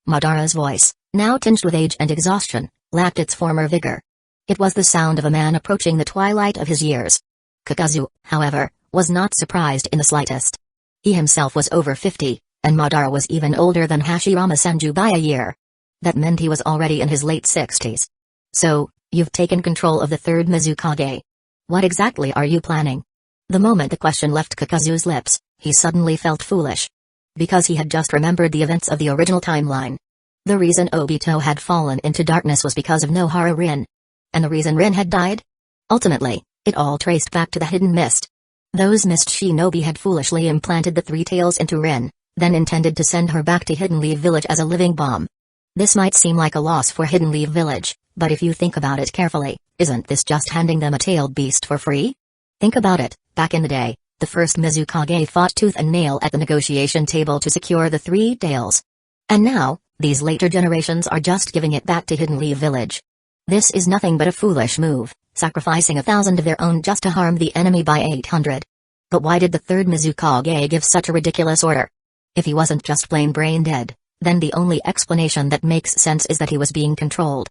Madara's voice, now tinged with age and exhaustion, lacked its former vigor. It was the sound of a man approaching the twilight of his years. Kakuzu, however, was not surprised in the slightest. He himself was over 50, and Madara was even older than Hashirama Senju by a year. That meant he was already in his late 60s. So, you've taken control of the third Mizukage. What exactly are you planning? The moment the question left Kakuzu's lips, he suddenly felt foolish. Because he had just remembered the events of the original timeline. The reason Obito had fallen into darkness was because of Nohara Rin. And the reason Rin had died? Ultimately, it all traced back to the hidden mist. Those mist shinobi had foolishly implanted the three tails into Rin, then intended to send her back to Hidden Leaf Village as a living bomb. This might seem like a loss for Hidden Leaf Village, but if you think about it carefully, Isn't this just handing them a tailed beast for free? Think about it, back in the day, the first Mizukage fought tooth and nail at the negotiation table to secure the 3 tails. And now, these later generations are just giving it back to Hidden Leaf Village. This is nothing but a foolish move, sacrificing 1,000 of their own just to harm the enemy by 800. But why did the third Mizukage give such a ridiculous order? If he wasn't just plain brain dead, then the only explanation that makes sense is that he was being controlled.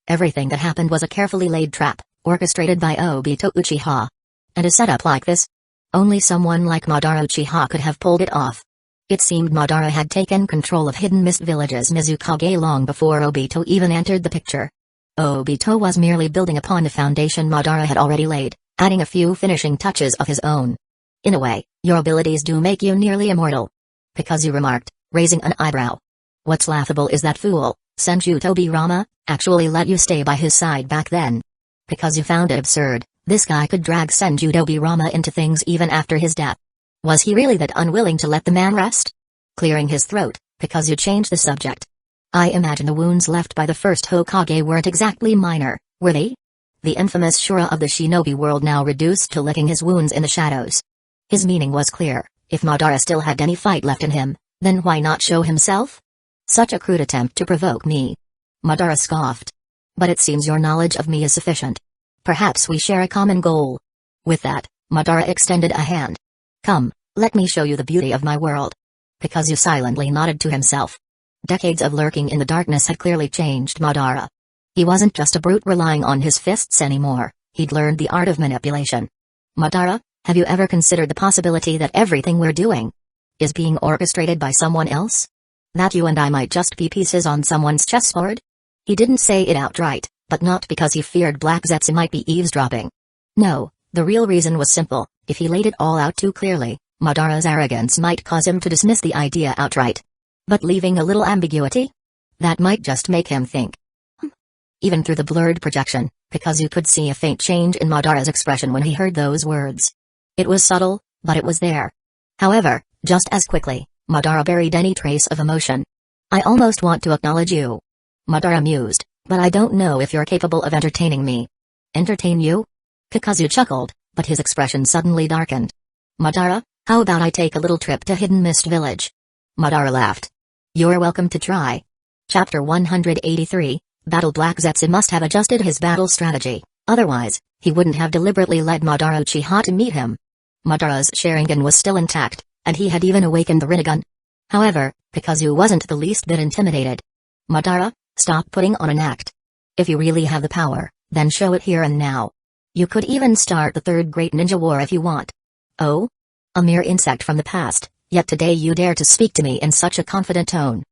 Everything that happened was a carefully laid trap, orchestrated by Obito Uchiha. And a setup like this? Only someone like Madara Uchiha could have pulled it off. It seemed Madara had taken control of Hidden Mist Village's Mizukage long before Obito even entered the picture. Obito was merely building upon the foundation Madara had already laid, adding a few finishing touches of his own. In a way, your abilities do make you nearly immortal. Kakuzu remarked, raising an eyebrow. What's laughable is that fool, Senju Tobirama, actually let you stay by his side back then. Kakuzu found it absurd, this guy could drag Senju Tobirama into things even after his death. Was he really that unwilling to let the man rest? Clearing his throat, Kakuzu changed the subject. I imagine the wounds left by the first Hokage weren't exactly minor, were they? The infamous Shura of the shinobi world now reduced to licking his wounds in the shadows. His meaning was clear, if Madara still had any fight left in him, then why not show himself? Such a crude attempt to provoke me. Madara scoffed. But it seems your knowledge of me is sufficient. Perhaps we share a common goal. With that, Madara extended a hand. Come, let me show you the beauty of my world. Kakuzu silently nodded to himself. Decades of lurking in the darkness had clearly changed Madara. He wasn't just a brute relying on his fists anymore, he'd learned the art of manipulation. Madara, have you ever considered the possibility that everything we're doing is being orchestrated by someone else? That you and I might just be pieces on someone's chessboard? He didn't say it outright, but not because he feared Black Zetsu might be eavesdropping. No, the real reason was simple, if he laid it all out too clearly, Madara's arrogance might cause him to dismiss the idea outright. But leaving a little ambiguity? That might just make him think. Even through the blurred projection, Kakuzu could see a faint change in Madara's expression when he heard those words. It was subtle, but it was there. However, just as quickly, Madara buried any trace of emotion. I almost want to acknowledge you. Madara mused, but I don't know if you're capable of entertaining me. Entertain you? Kakuzu chuckled, but his expression suddenly darkened. Madara, how about I take a little trip to Hidden Mist Village? Madara laughed. You're welcome to try. Chapter 183, Battle Black Zetsu must have adjusted his battle strategy, otherwise, he wouldn't have deliberately led Madara Uchiha to meet him. Madara's Sharingan was still intact, and he had even awakened the Rinnegan. However, Kakuzu wasn't the least bit intimidated. Madara, stop putting on an act. If you really have the power, then show it here and now. You could even start the third great ninja war if you want. Oh? A mere insect from the past, yet today you dare to speak to me in such a confident tone.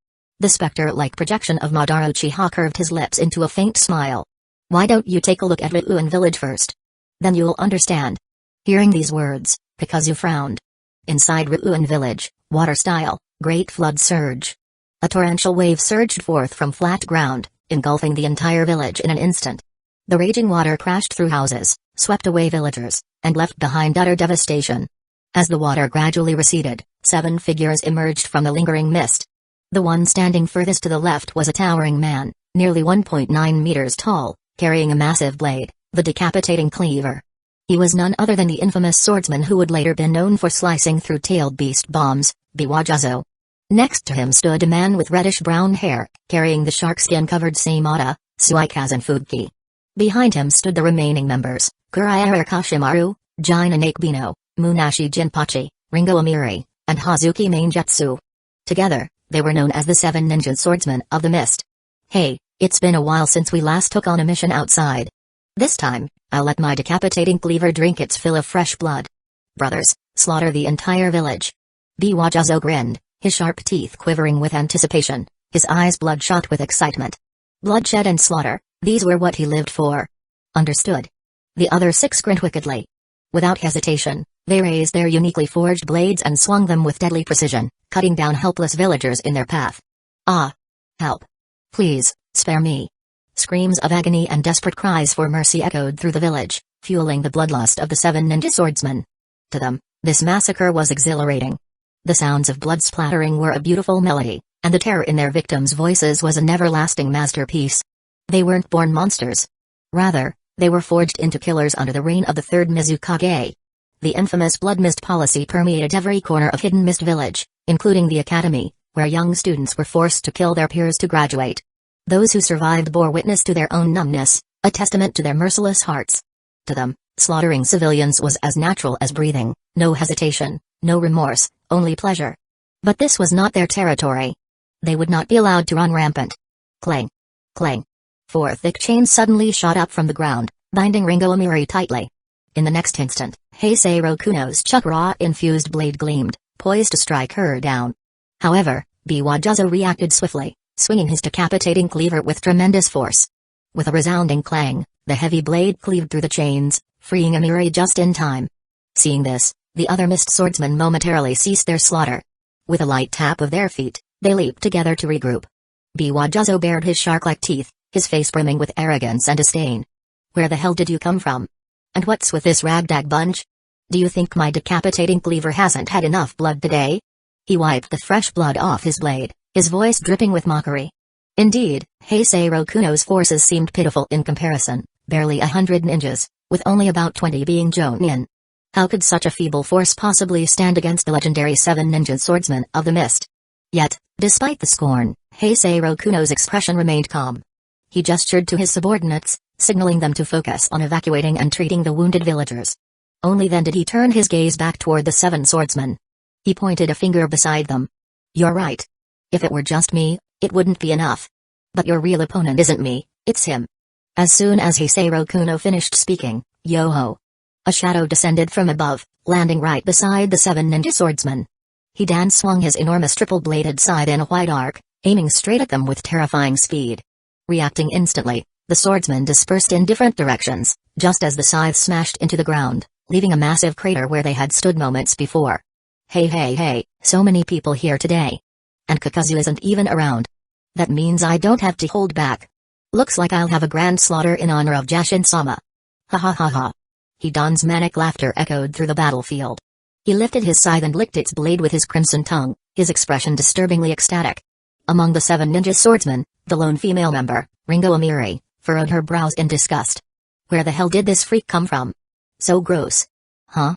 The spectre-like projection of Madara Uchiha curved his lips into a faint smile. Why don't you take a look at Reborn village first? Then you'll understand. Hearing these words, Kakuzu frowned. Inside Reborn village, water-style, great flood surge. A torrential wave surged forth from flat ground, engulfing the entire village in an instant. The raging water crashed through houses, swept away villagers, and left behind utter devastation. As the water gradually receded, 7 figures emerged from the lingering mist. The one standing furthest to the left was a towering man, nearly 1.9 meters tall, carrying a massive blade, the decapitating cleaver. He was none other than the infamous swordsman who would later be known for slicing through tailed beast bombs, Biwajazo. Next to him stood a man with reddish-brown hair, carrying the sharkskin-covered Seimata, Suikazen Fuki. Behind him stood the remaining members, Kuraiara Kashimaru, Jin Anakebino, Munashi Jinpachi, Ringo Amiri, and Hazuki Mangetsu. Together, they were known as the 7 Ninja Swordsmen of the Mist. Hey, it's been a while since we last took on a mission outside. This time, I'll let my decapitating cleaver drink its fill of fresh blood. Brothers, slaughter the entire village. Biwajazo grinned, his sharp teeth quivering with anticipation, his eyes bloodshot with excitement. Bloodshed and slaughter, these were what he lived for. Understood. The other 6 grinned wickedly. Without hesitation, they raised their uniquely forged blades and swung them with deadly precision, cutting down helpless villagers in their path. Ah! Help! Please, spare me! Screams of agony and desperate cries for mercy echoed through the village, fueling the bloodlust of the 7 ninja swordsmen. To them, this massacre was exhilarating. The sounds of blood splattering were a beautiful melody, and the terror in their victims' voices was an everlasting masterpiece. They weren't born monsters. Rather, They were forged into killers under the reign of the third Mizukage. The infamous blood mist policy permeated every corner of Hidden Mist Village, including the academy, where young students were forced to kill their peers to graduate. Those who survived bore witness to their own numbness, a testament to their merciless hearts. To them, slaughtering civilians was as natural as breathing, no hesitation, no remorse, only pleasure. But this was not their territory. They would not be allowed to run rampant. Clang! Clang! 4 thick chains suddenly shot up from the ground, binding Ringo Amiri tightly. In the next instant, Heisei Rokuno's chakra-infused blade gleamed, poised to strike her down. However, Biwajuzo reacted swiftly, swinging his decapitating cleaver with tremendous force. With a resounding clang, the heavy blade cleaved through the chains, freeing Amiri just in time. Seeing this, the other mist swordsmen momentarily ceased their slaughter. With a light tap of their feet, they leaped together to regroup. Biwajuzo bared his shark-like teeth, his face brimming with arrogance and disdain. Where the hell did you come from? And what's with this ragtag bunch? Do you think my decapitating cleaver hasn't had enough blood today? He wiped the fresh blood off his blade, his voice dripping with mockery. Indeed, Heisei Rokuno's forces seemed pitiful in comparison, barely 100 ninjas, with only about 20 being Jonin. How could such a feeble force possibly stand against the legendary 7 ninja swordsmen of the mist? Yet, despite the scorn, Heisei Rokuno's expression remained calm. He gestured to his subordinates, signaling them to focus on evacuating and treating the wounded villagers. Only then did he turn his gaze back toward the 7 swordsmen. He pointed a finger beside them. You're right. If it were just me, it wouldn't be enough. But your real opponent isn't me, it's him. As soon as Heisei Rokuno finished speaking, yo-ho! A shadow descended from above, landing right beside the 7 ninja swordsmen. Hidan swung his enormous triple-bladed scythe in a wide arc, aiming straight at them with terrifying speed. Reacting instantly, the swordsmen dispersed in different directions, just as the scythe smashed into the ground, leaving a massive crater where they had stood moments before. Hey, so many people here today. And Kakuzu isn't even around. That means I don't have to hold back. Looks like I'll have a grand slaughter in honor of Jashin-sama. Ha ha ha ha. Hidan's manic laughter echoed through the battlefield. He lifted his scythe and licked its blade with his crimson tongue, his expression disturbingly ecstatic. Among the 7 ninja swordsmen, the lone female member, Ringo Amiri, furrowed her brows in disgust. Where the hell did this freak come from? So gross. Huh?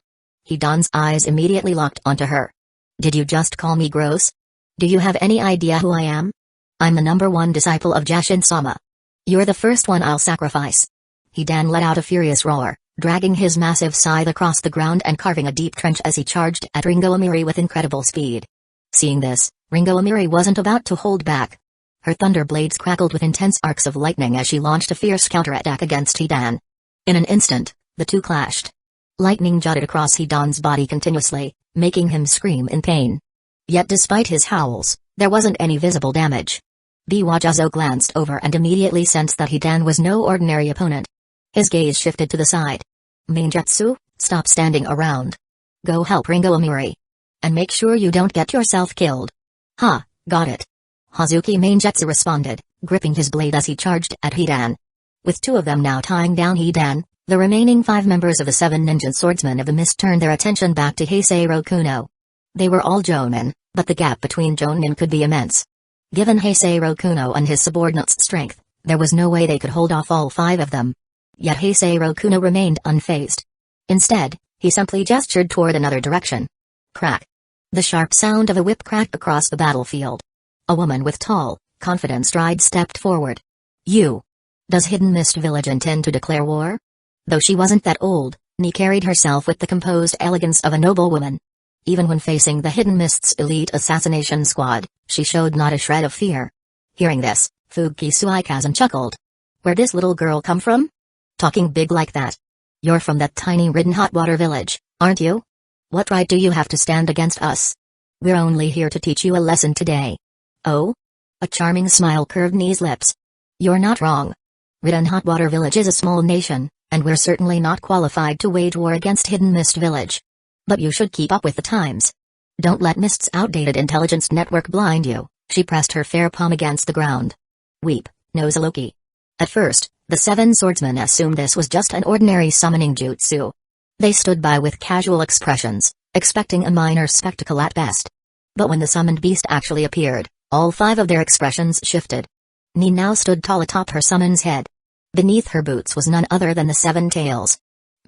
Hidan's eyes immediately locked onto her. Did you just call me gross? Do you have any idea who I am? I'm the #1 disciple of Jashin-sama. You're the first one I'll sacrifice. Hidan let out a furious roar, dragging his massive scythe across the ground and carving a deep trench as he charged at Ringo Amiri with incredible speed. Seeing this, Ringo Amiri wasn't about to hold back. Her thunder blades crackled with intense arcs of lightning as she launched a fierce counterattack against Hidan. In an instant, the two clashed. Lightning jutted across Hidan's body continuously, making him scream in pain. Yet despite his howls, there wasn't any visible damage. Biwajuzo glanced over and immediately sensed that Hidan was no ordinary opponent. His gaze shifted to the side. Mangetsu, stop standing around. Go help Ringo Amiri. And make sure you don't get yourself killed. Ha, got it. Hazuki Mangetsu responded, gripping his blade as he charged at Hidan. With 2 of them now tying down Hidan, the remaining 5 members of the 7 ninja swordsmen of the mist turned their attention back to Heisei Rokuno. They were all Jonin, but the gap between Jonin could be immense. Given Heisei Rokuno and his subordinates' strength, there was no way they could hold off all 5 of them. Yet Heisei Rokuno remained unfazed. Instead, he simply gestured toward another direction. Crack. The sharp sound of a whip cracked across the battlefield. A woman with tall, confident strides stepped forward. You. Does Hidden Mist Village intend to declare war? Though she wasn't that old, Ni carried herself with the composed elegance of a noble woman. Even when facing the Hidden Mist's elite assassination squad, she showed not a shred of fear. Hearing this, Fuki Suikazen chuckled. Where'd this little girl come from? Talking big like that. You're from that tiny ridden hot water village, aren't you? What right do you have to stand against us? We're only here to teach you a lesson today. Oh? A charming smile curved Ni's lips. You're not wrong. Ridden Hot Water Village is a small nation, and we're certainly not qualified to wage war against Hidden Mist Village. But you should keep up with the times. Don't let Mist's outdated intelligence network blind you. She pressed her fair palm against the ground. Weep, Nozaloki. At first, the 7 swordsmen assumed this was just an ordinary summoning jutsu. They stood by with casual expressions, expecting a minor spectacle at best. But when the summoned beast actually appeared, all 5 of their expressions shifted. Ni now stood tall atop her summon's head. Beneath her boots was none other than the Seven Tails.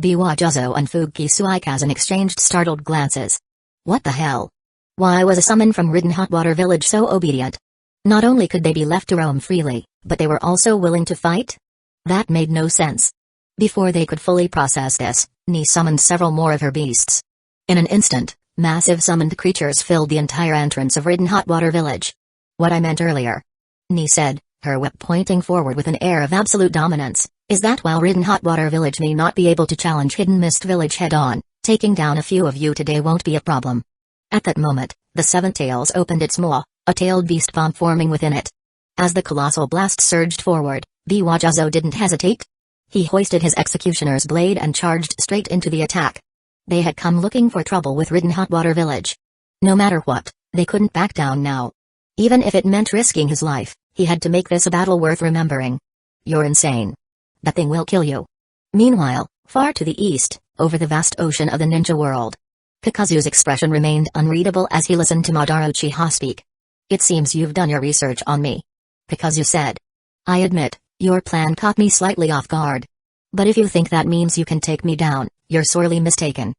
Biwajuzo and Fuki Suikazen exchanged startled glances. What the hell? Why was a summon from Ridden Hotwater Village so obedient? Not only could they be left to roam freely, but they were also willing to fight? That made no sense. Before they could fully process this, Ni summoned several more of her beasts. In an instant, massive summoned creatures filled the entire entrance of Ridden Hotwater Village. What I meant earlier, Ni said, her whip pointing forward with an air of absolute dominance, is that while Ridden Hotwater Village may not be able to challenge Hidden Mist Village head-on, taking down a few of you today won't be a problem. At that moment, the Seven Tails opened its maw, a tailed beast bomb forming within it. As the colossal blast surged forward, Biwajuzo didn't hesitate. He hoisted his executioner's blade and charged straight into the attack. They had come looking for trouble with Ridden Hotwater Village. No matter what, they couldn't back down now. Even if it meant risking his life, he had to make this a battle worth remembering. You're insane. That thing will kill you. Meanwhile, far to the east, over the vast ocean of the ninja world, Kakuzu's expression remained unreadable as he listened to Madara Uchiha speak. It seems you've done your research on me. Kakuzu said. I admit, your plan caught me slightly off guard. But if you think that means you can take me down, you're sorely mistaken.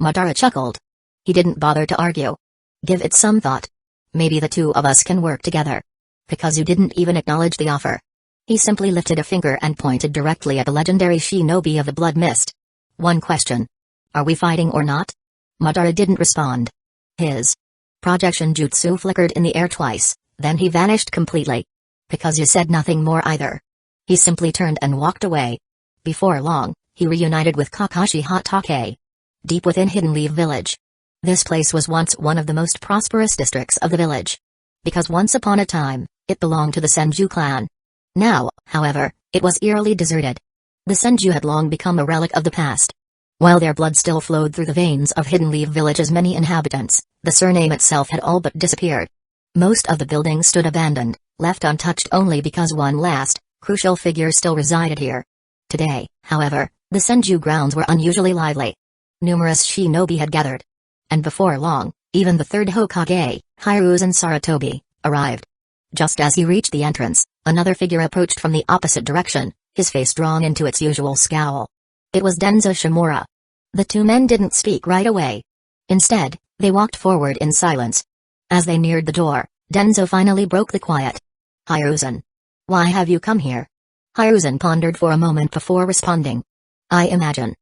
Madara chuckled. He didn't bother to argue. Give it some thought. Maybe the two of us can work together. Kakuzu didn't even acknowledge the offer. He simply lifted a finger and pointed directly at the legendary shinobi of the blood mist. One question. Are we fighting or not? Madara didn't respond. His projection jutsu flickered in the air twice, then he vanished completely. Kakuzu said nothing more either. He simply turned and walked away. Before long, he reunited with Kakashi Hatake. Deep within Hidden Leaf Village. This place was once one of the most prosperous districts of the village. Because once upon a time, it belonged to the Senju clan. Now, however, it was eerily deserted. The Senju had long become a relic of the past. While their blood still flowed through the veins of Hidden Leaf Village's many inhabitants, the surname itself had all but disappeared. Most of the buildings stood abandoned, left untouched only because one last, crucial figure still resided here. Today, however, the Senju grounds were unusually lively. Numerous shinobi had gathered. And before long, even the third Hokage, Hiruzen Sarutobi, arrived. Just as he reached the entrance, another figure approached from the opposite direction, his face drawn into its usual scowl. It was Danzo Shimura. The two men didn't speak right away. Instead, they walked forward in silence. As they neared the door, Danzo finally broke the quiet. Hiruzen. Why have you come here? Hiruzen pondered for a moment before responding. I imagine.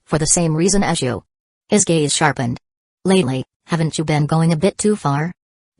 For the same reason as you. His gaze sharpened. Lately, haven't you been going a bit too far?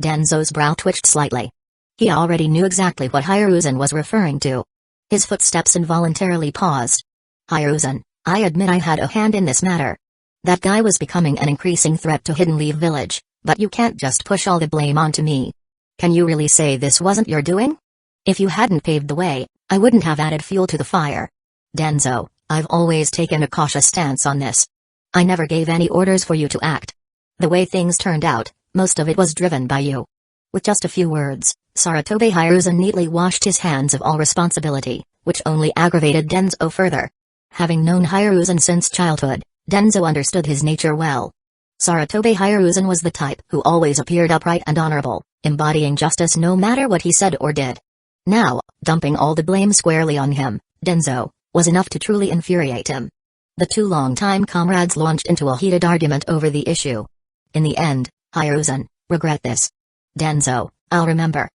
Danzo's brow twitched slightly. He already knew exactly what Hiruzen was referring to. His footsteps involuntarily paused. Hiruzen, I admit I had a hand in this matter. That guy was becoming an increasing threat to Hidden Leaf Village, but you can't just push all the blame onto me. Can you really say this wasn't your doing? If you hadn't paved the way, I wouldn't have added fuel to the fire. Danzo, I've always taken a cautious stance on this. I never gave any orders for you to act. The way things turned out, most of it was driven by you. With just a few words, Sarutobi Hiruzen neatly washed his hands of all responsibility, which only aggravated Danzo further. Having known Hiruzen since childhood, Danzo understood his nature well. Sarutobi Hiruzen was the type who always appeared upright and honorable, embodying justice no matter what he said or did. Now, dumping all the blame squarely on him, Danzo, was enough to truly infuriate him. The two longtime comrades launched into a heated argument over the issue. In the end, Hiruzen, regret this. Danzo, I'll remember.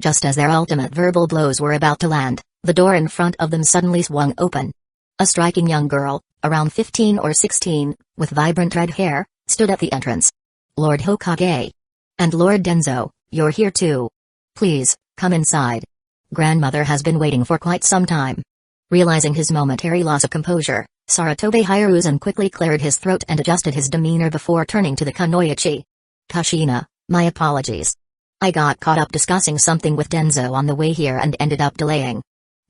Just as their ultimate verbal blows were about to land, the door in front of them suddenly swung open. A striking young girl, around 15 or 16, with vibrant red hair, stood at the entrance. Lord Hokage. And Lord Danzo, you're here too. Please, come inside. Grandmother has been waiting for quite some time. Realizing his momentary loss of composure, Sarutobi Hiruzen quickly cleared his throat and adjusted his demeanor before turning to the Kunoichi. Kushina, my apologies. I got caught up discussing something with Danzo on the way here and ended up delaying.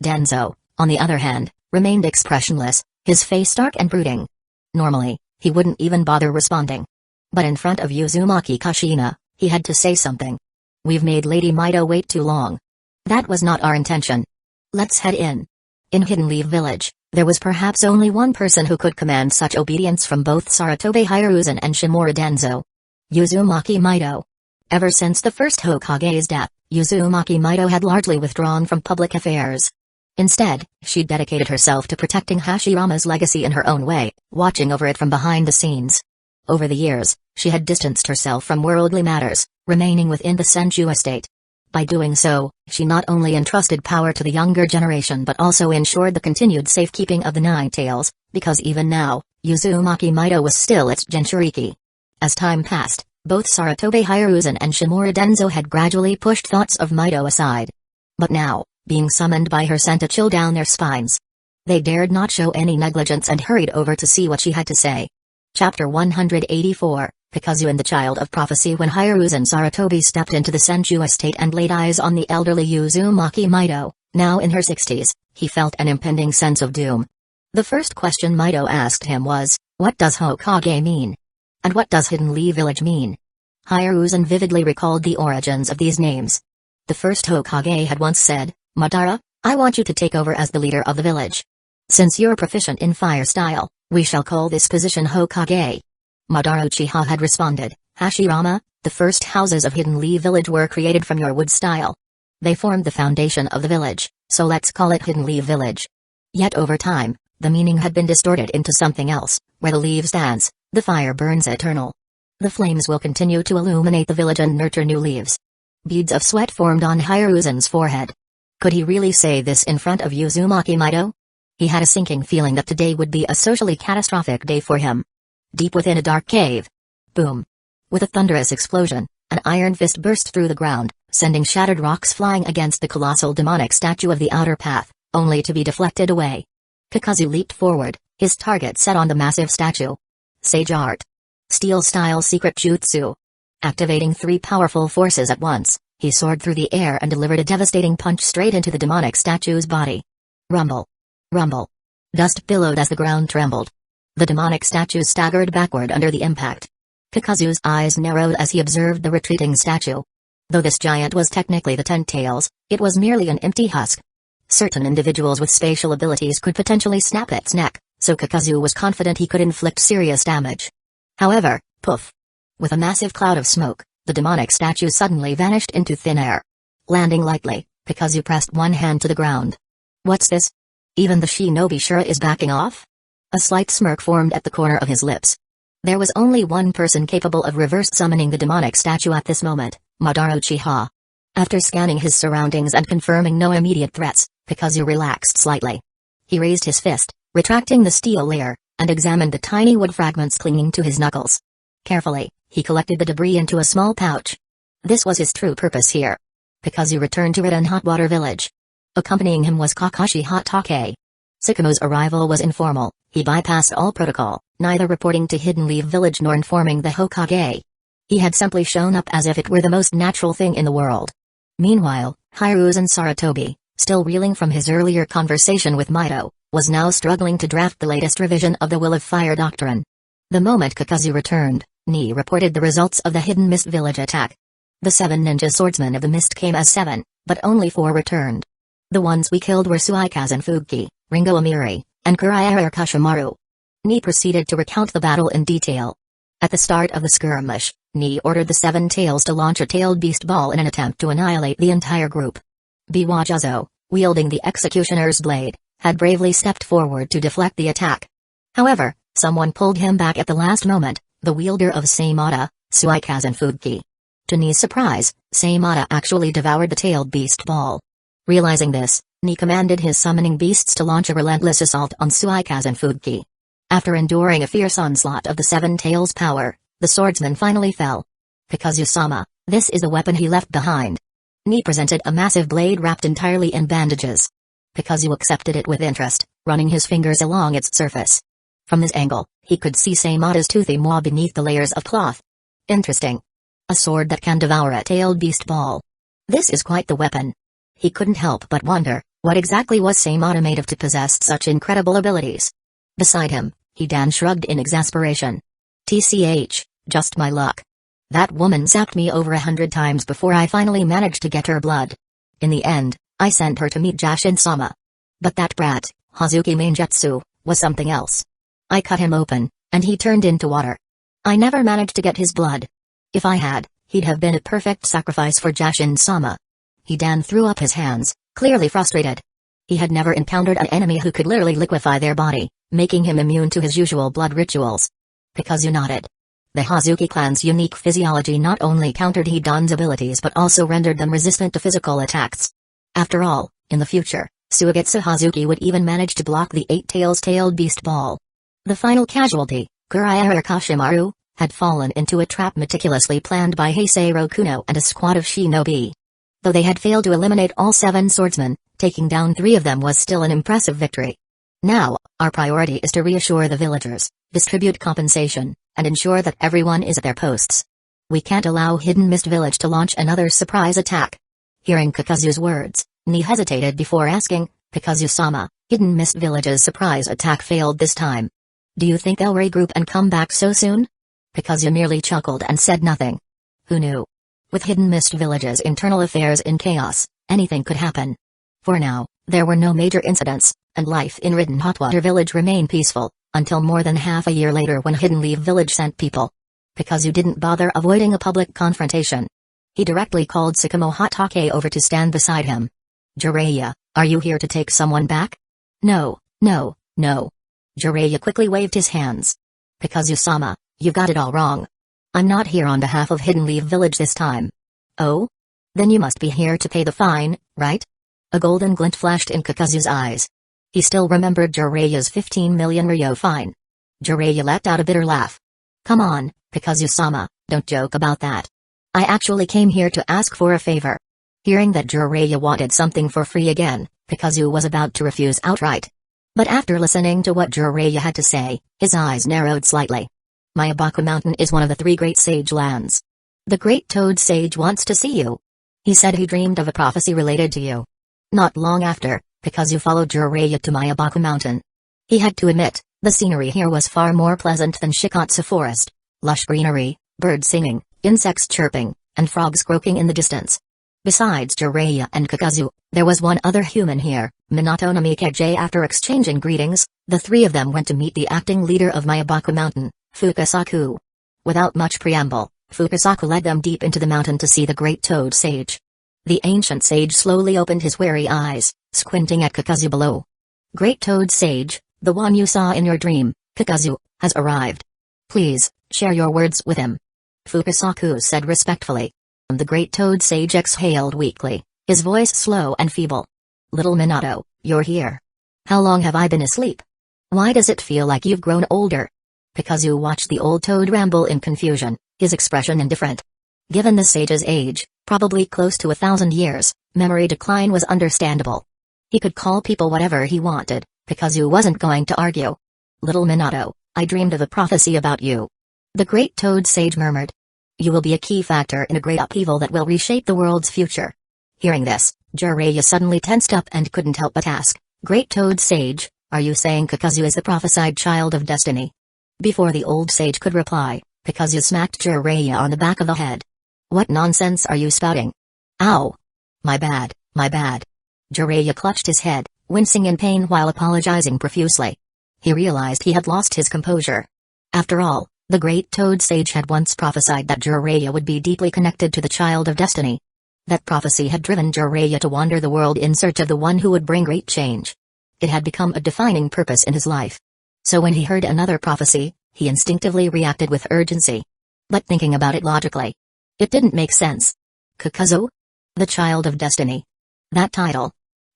Danzo, on the other hand, remained expressionless, his face dark and brooding. Normally, he wouldn't even bother responding. But in front of Uzumaki Kushina, he had to say something. We've made Lady Mido wait too long. That was not our intention. Let's head in. In Hidden Leaf Village, there was perhaps only one person who could command such obedience from both Sarutobi Hiruzen and Shimura Danzo. Uzumaki Mido. Ever since the first Hokage's death, Uzumaki Mido had largely withdrawn from public affairs. Instead, she dedicated herself to protecting Hashirama's legacy in her own way, watching over it from behind the scenes. Over the years, she had distanced herself from worldly matters, remaining within the Senju estate. By doing so, she not only entrusted power to the younger generation but also ensured the continued safekeeping of the Nine Tails, because even now, Uzumaki Mido was still its Jinchuriki. As time passed, both Sarutobi Hiruzen and Shimura Danzo had gradually pushed thoughts of Mido aside. But now, being summoned by her sent a chill down their spines. They dared not show any negligence and hurried over to see what she had to say. Chapter 184, Kakuzu and the Child of Prophecy. When Hiruzen Sarutobi stepped into the Senju estate and laid eyes on the elderly Uzumaki Mido, now in her 60s, he felt an impending sense of doom. The first question Mido asked him was, "What does Hokage mean? And what does Hidden Lee Village mean?" Hiruzen vividly recalled the origins of these names. The first Hokage had once said, "Madara, I want you to take over as the leader of the village. Since you're proficient in fire style, we shall call this position Hokage." Madara Uchiha had responded, "Hashirama, the first houses of Hidden Lee Village were created from your wood style. They formed the foundation of the village, so let's call it Hidden Lee Village." Yet over time, the meaning had been distorted into something else. Where the leaves dance, the fire burns eternal. The flames will continue to illuminate the village and nurture new leaves. Beads of sweat formed on Hiruzen's forehead. Could he really say this in front of Uzumaki Mido? He had a sinking feeling that today would be a socially catastrophic day for him. Deep within a dark cave. Boom. With a thunderous explosion, an iron fist burst through the ground, sending shattered rocks flying against the colossal demonic statue of the outer path, only to be deflected away. Kakuzu leaped forward, his target set on the massive statue. Sage Art. Steel-style secret jutsu. Activating three powerful forces at once, he soared through the air and delivered a devastating punch straight into the demonic statue's body. Rumble. Rumble. Dust billowed as the ground trembled. The demonic statue staggered backward under the impact. Kakuzu's eyes narrowed as he observed the retreating statue. Though this giant was technically the Ten Tails, it was merely an empty husk. Certain individuals with spatial abilities could potentially snap its neck, so Kakuzu was confident he could inflict serious damage. However, poof. With a massive cloud of smoke, the demonic statue suddenly vanished into thin air. Landing lightly, Kakuzu pressed one hand to the ground. What's this? Even the shinobi Shura is backing off? A slight smirk formed at the corner of his lips. There was only one person capable of reverse summoning the demonic statue at this moment, Madara Uchiha. After scanning his surroundings and confirming no immediate threats, Kakuzu relaxed slightly. He raised his fist, retracting the steel layer, and examined the tiny wood fragments clinging to his knuckles. Carefully, he collected the debris into a small pouch. This was his true purpose here. Kakuzu returned to Red Hot Water Village. Accompanying him was Kakashi Hatake. Sakamo's arrival was informal. He bypassed all protocol, neither reporting to Hidden Leaf Village nor informing the Hokage. He had simply shown up as if it were the most natural thing in the world. Meanwhile, Hiruzen Sarutobi, still reeling from his earlier conversation with Mido, was now struggling to draft the latest revision of the Will of Fire doctrine. The moment Kakuzu returned, Ni reported the results of the Hidden Mist Village attack. The 7 ninja swordsmen of the mist came as 7, but only 4 returned. The ones we killed were Suikazen Fuki, Ringo Amiri, and Kuraiara Kashimaru. Ni proceeded to recount the battle in detail. At the start of the skirmish, Ni ordered the 7 tails to launch a tailed beast ball in an attempt to annihilate the entire group. Biwajazo, wielding the executioner's blade, had bravely stepped forward to deflect the attack. However, someone pulled him back at the last moment, the wielder of Seimata, Suikazen Fuki. To Ni's surprise, Seimata actually devoured the tailed beast ball. Realizing this, Ni commanded his summoning beasts to launch a relentless assault on Suikazen Fuki. After enduring a fierce onslaught of the 7 tails' power, the swordsman finally fell. Kakuzu-sama, this is the weapon he left behind. Ni presented a massive blade wrapped entirely in bandages. Kakuzu accepted it with interest, running his fingers along its surface. From this angle, he could see Seimata's toothy maw beneath the layers of cloth. Interesting. A sword that can devour a tailed beast ball. This is quite the weapon. He couldn't help but wonder, what exactly was Seimata made of to possess such incredible abilities? Beside him, Hidan shrugged in exasperation. TCH, just my luck. That woman zapped me over 100 times before I finally managed to get her blood. In the end, I sent her to meet Jashin-sama. But that brat, Hazuki Mangetsu, was something else. I cut him open, and he turned into water. I never managed to get his blood. If I had, he'd have been a perfect sacrifice for Jashin-sama. Hidan threw up his hands, clearly frustrated. He had never encountered an enemy who could literally liquefy their body, making him immune to his usual blood rituals. Kakuzu nodded. The Hazuki clan's unique physiology not only countered Hidan's abilities but also rendered them resistant to physical attacks. After all, in the future, Suigetsu Hazuki would even manage to block the Eight-Tailed Beast Ball. The final casualty, Kuraiara Kashimaru, had fallen into a trap meticulously planned by Heisei Kuno and a squad of shinobi. Though they had failed to eliminate all 7 swordsmen, taking down 3 of them was still an impressive victory. Now, our priority is to reassure the villagers, distribute compensation, and ensure that everyone is at their posts. We can't allow Hidden Mist Village to launch another surprise attack. Hearing Kakuzu's words, Ni hesitated before asking, Kakuzu-sama, Hidden Mist Village's surprise attack failed this time. Do you think they'll regroup and come back so soon? Kakuzu merely chuckled and said nothing. Who knew? With Hidden Mist Village's internal affairs in chaos, anything could happen. For now, there were no major incidents, and life in Ridden Hotwater Village remained peaceful, until more than half a year later when Hidden Leaf Village sent people. Kakuzu didn't bother avoiding a public confrontation. He directly called Tsukumo Hatake over to stand beside him. Jiraiya, are you here to take someone back? No, no, no. Jiraiya quickly waved his hands. Kakuzu-sama, you've got it all wrong. I'm not here on behalf of Hidden Leaf Village this time. Oh? Then you must be here to pay the fine, right? A golden glint flashed in Kakuzu's eyes. He still remembered Jiraiya's 15 million ryo fine. Jiraiya let out a bitter laugh. Come on, Kakuzu-sama, don't joke about that. I actually came here to ask for a favor. Hearing that Jiraiya wanted something for free again, Kakuzu was about to refuse outright. But after listening to what Jiraiya had to say, his eyes narrowed slightly. Mayabaku Mountain is one of the 3 great sage lands. The Great Toad Sage wants to see you. He said he dreamed of a prophecy related to you. Not long after, Kakuzu followed Jiraiya to Mayabaku Mountain. He had to admit, the scenery here was far more pleasant than Shikatsu Forest. Lush greenery, birds singing, insects chirping, and frogs croaking in the distance. Besides Jiraiya and Kakuzu, there was one other human here, Minato Namikaze. After exchanging greetings, the 3 of them went to meet the acting leader of Mayabaku Mountain, Fukasaku. Without much preamble, Fukasaku led them deep into the mountain to see the Great Toad Sage. The ancient sage slowly opened his weary eyes, squinting at Kakuzu below. Great Toad Sage, the one you saw in your dream, Kakuzu, has arrived. Please, share your words with him. Fukasaku said respectfully. The Great Toad Sage exhaled weakly, his voice slow and feeble. Little Minato, you're here. How long have I been asleep? Why does it feel like you've grown older? Kakuzu watched the old toad ramble in confusion, his expression indifferent. Given the sage's age, probably close to 1,000 years, memory decline was understandable. He could call people whatever he wanted, Kakuzu wasn't going to argue. Little Minato, I dreamed of a prophecy about you. The Great Toad Sage murmured. You will be a key factor in a great upheaval that will reshape the world's future. Hearing this, Jiraiya suddenly tensed up and couldn't help but ask, Great Toad Sage, are you saying Kakuzu is the prophesied child of destiny? Before the old sage could reply, Kakuzu smacked Jiraiya on the back of the head. What nonsense are you spouting? Ow! My bad, my bad. Jiraiya clutched his head, wincing in pain while apologizing profusely. He realized he had lost his composure. After all, the Great Toad Sage had once prophesied that Jiraiya would be deeply connected to the child of destiny. That prophecy had driven Jiraiya to wander the world in search of the one who would bring great change. It had become a defining purpose in his life. So when he heard another prophecy, he instinctively reacted with urgency. But thinking about it logically, it didn't make sense. Kakuzu? The child of destiny. That title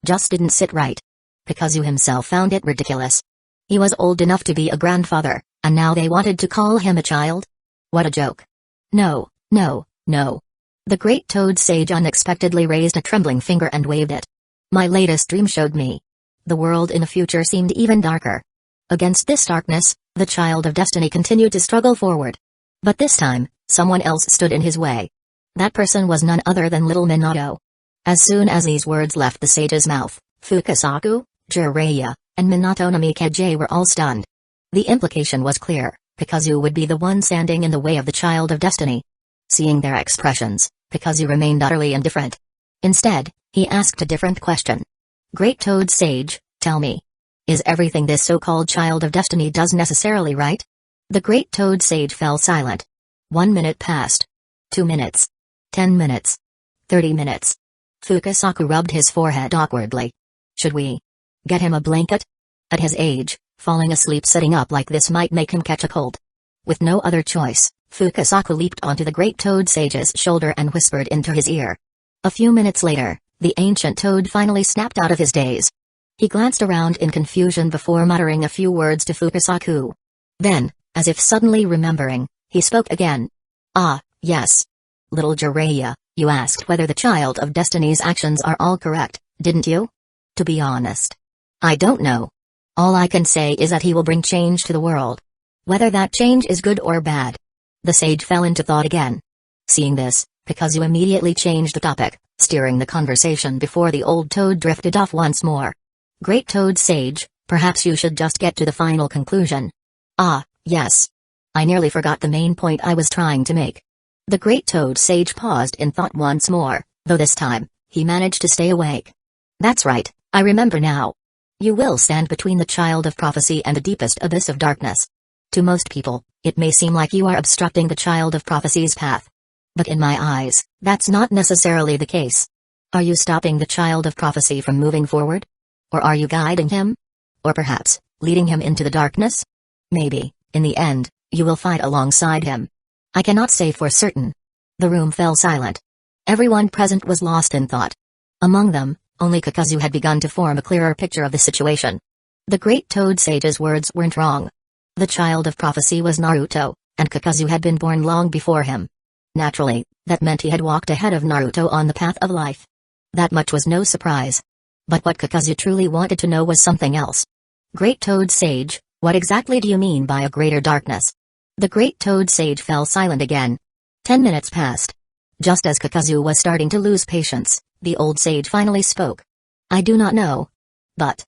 just didn't sit right. Kakuzu himself found it ridiculous. He was old enough to be a grandfather, and now they wanted to call him a child? What a joke. No, no, no. The Great Toad Sage unexpectedly raised a trembling finger and waved it. My latest dream showed me. The world in the future seemed even darker. Against this darkness, the child of destiny continued to struggle forward. But this time, someone else stood in his way. That person was none other than little Minato. As soon as these words left the sage's mouth, Fukasaku, Jiraiya, and Minato Namikaze were all stunned. The implication was clear, Kakuzu would be the one standing in the way of the child of destiny. Seeing their expressions, Kakuzu remained utterly indifferent. Instead, he asked a different question. Great Toad Sage, tell me. Is everything this so-called child of destiny does necessarily right? The Great Toad Sage fell silent. 1 minute passed. 2 minutes. 10 minutes. 30 minutes. Fukasaku rubbed his forehead awkwardly. Should we Get him a blanket? At his age, falling asleep sitting up like this might make him catch a cold. With no other choice, Fukasaku leaped onto the great toad sage's shoulder and whispered into his ear. A few minutes later, the ancient toad finally snapped out of his daze. He glanced around in confusion before muttering a few words to Fukasaku. Then, as if suddenly remembering, he spoke again. Ah, yes. Little Jiraiya, you asked whether the Child of Destiny's actions are all correct, didn't you? To be honest, I don't know. All I can say is that he will bring change to the world. Whether that change is good or bad. The sage fell into thought again. Seeing this, Kakuzu immediately changed the topic, steering the conversation before the old toad drifted off once more. Great Toad Sage, perhaps you should just get to the final conclusion. Ah, yes. I nearly forgot the main point I was trying to make. The Great Toad Sage paused in thought once more, though this time, he managed to stay awake. That's right, I remember now. You will stand between the Child of Prophecy and the deepest abyss of darkness. To most people, it may seem like you are obstructing the Child of Prophecy's path. But in my eyes, that's not necessarily the case. Are you stopping the Child of Prophecy from moving forward? Or are you guiding him? Or perhaps, leading him into the darkness? Maybe, in the end, you will fight alongside him. I cannot say for certain. The room fell silent. Everyone present was lost in thought. Among them, only Kakuzu had begun to form a clearer picture of the situation. The Great Toad Sage's words weren't wrong. The Child of Prophecy was Naruto, and Kakuzu had been born long before him. Naturally, that meant he had walked ahead of Naruto on the path of life. That much was no surprise. But what Kakuzu truly wanted to know was something else. Great Toad Sage, what exactly do you mean by a greater darkness? The Great Toad Sage fell silent again. 10 minutes passed. Just as Kakuzu was starting to lose patience, the old sage finally spoke. I do not know. But.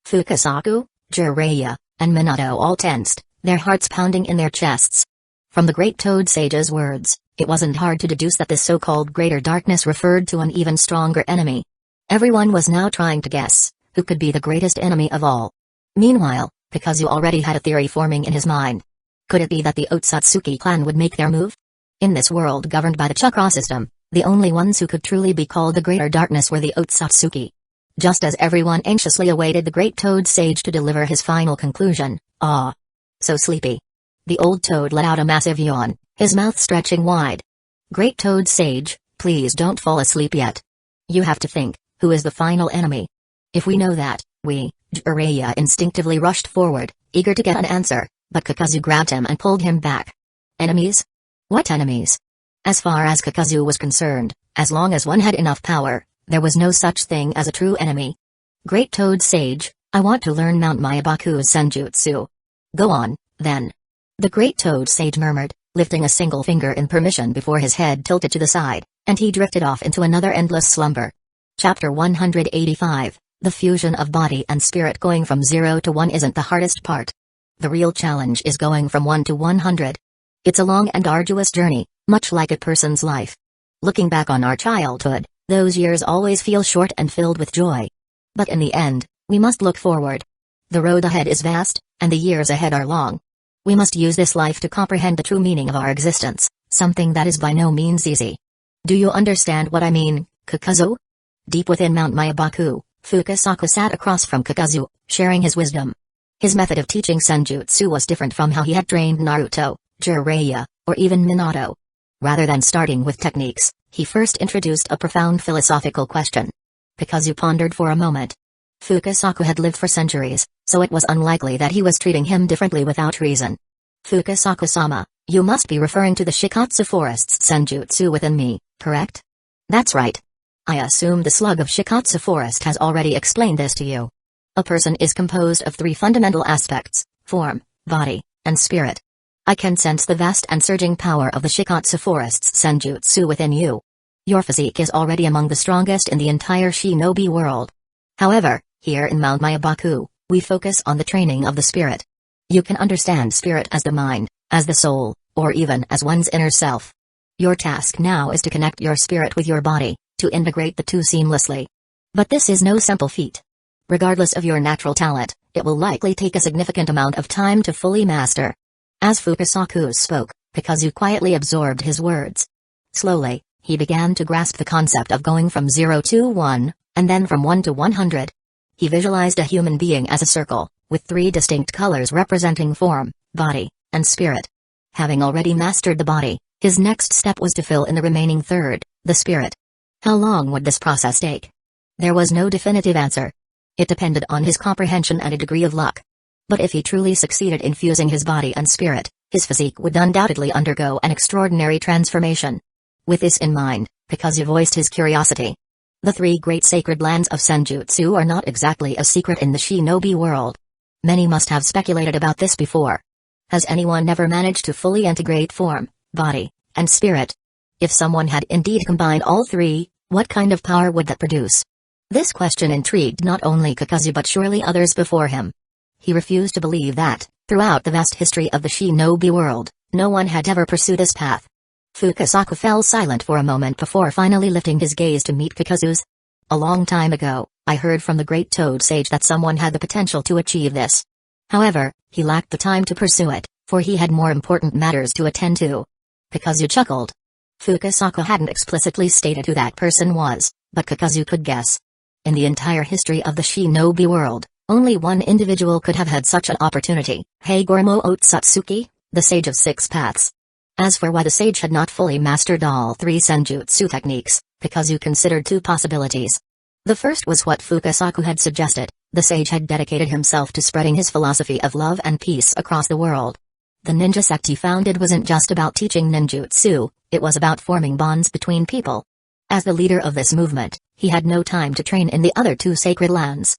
Fukasaku, Jiraiya, and Minato all tensed, their hearts pounding in their chests. From the Great Toad Sage's words, it wasn't hard to deduce that this so-called greater darkness referred to an even stronger enemy. Everyone was now trying to guess, who could be the greatest enemy of all. Meanwhile, Kakuzu already had a theory forming in his mind. Could it be that the Otsutsuki clan would make their move? In this world governed by the chakra system, the only ones who could truly be called the greater darkness were the Otsutsuki. Just as everyone anxiously awaited the Great Toad Sage to deliver his final conclusion, so sleepy. The old toad let out a massive yawn, his mouth stretching wide. Great Toad Sage, please don't fall asleep yet. You have to think. Who is the final enemy? If we know that, Jiraiya instinctively rushed forward, eager to get an answer, but Kakuzu grabbed him and pulled him back. Enemies? What enemies? As far as Kakuzu was concerned, as long as one had enough power, there was no such thing as a true enemy. Great Toad Sage, I want to learn Mount Myabaku's senjutsu. Go on, then. The Great Toad Sage murmured, lifting a single finger in permission before his head tilted to the side, and he drifted off into another endless slumber. Chapter 185, The Fusion of Body and Spirit. Going from 0 to 1 isn't the hardest part. The real challenge is going from 1 to 100. It's a long and arduous journey, much like a person's life. Looking back on our childhood, those years always feel short and filled with joy. But in the end, we must look forward. The road ahead is vast, and the years ahead are long. We must use this life to comprehend the true meaning of our existence, something that is by no means easy. Do you understand what I mean, Kakuzu? Deep within Mount Myabaku, Fukasaku sat across from Kakuzu, sharing his wisdom. His method of teaching senjutsu was different from how he had trained Naruto, Jiraiya, or even Minato. Rather than starting with techniques, he first introduced a profound philosophical question. Kakuzu pondered for a moment. Fukasaku had lived for centuries, so it was unlikely that he was treating him differently without reason. Fukasaku-sama, you must be referring to the Shikatsu Forest's senjutsu within me, correct? That's right. I assume the slug of Shikatsu Forest has already explained this to you. A person is composed of 3 fundamental aspects: form, body, and spirit. I can sense the vast and surging power of the Shikatsu Forest's senjutsu within you. Your physique is already among the strongest in the entire shinobi world. However, here in Mount Myabaku, we focus on the training of the spirit. You can understand spirit as the mind, as the soul, or even as one's inner self. Your task now is to connect your spirit with your body, to integrate the two seamlessly. But this is no simple feat. Regardless of your natural talent, it will likely take a significant amount of time to fully master. As Fukasaku spoke, Kakuzu quietly absorbed his words. Slowly, he began to grasp the concept of going from 0 to 1, and then from 1 to 100. He visualized a human being as a circle, with 3 distinct colors representing form, body, and spirit. Having already mastered the body, his next step was to fill in the remaining third, the spirit. How long would this process take? There was no definitive answer. It depended on his comprehension and a degree of luck. But if he truly succeeded in fusing his body and spirit, his physique would undoubtedly undergo an extraordinary transformation. With this in mind, Kakuzu voiced his curiosity. The 3 great sacred lands of Senjutsu are not exactly a secret in the shinobi world. Many must have speculated about this before. Has anyone never managed to fully integrate form, body, and spirit? If someone had indeed combined all 3, what kind of power would that produce? This question intrigued not only Kakuzu but surely others before him. He refused to believe that, throughout the vast history of the shinobi world, no one had ever pursued this path. Fukasaku fell silent for a moment before finally lifting his gaze to meet Kakuzu's. A long time ago, I heard from the great Toad Sage that someone had the potential to achieve this. However, he lacked the time to pursue it, for he had more important matters to attend to. Kakuzu chuckled. Fukasaku hadn't explicitly stated who that person was, but Kakuzu could guess. In the entire history of the shinobi world, only one individual could have had such an opportunity, Hagoromo Otsutsuki, the Sage of 6 Paths. As for why the sage had not fully mastered all 3 senjutsu techniques, Kakuzu considered 2 possibilities. The first was what Fukasaku had suggested: the sage had dedicated himself to spreading his philosophy of love and peace across the world. The ninja sect he founded wasn't just about teaching ninjutsu, it was about forming bonds between people. As the leader of this movement, he had no time to train in the other 2 sacred lands.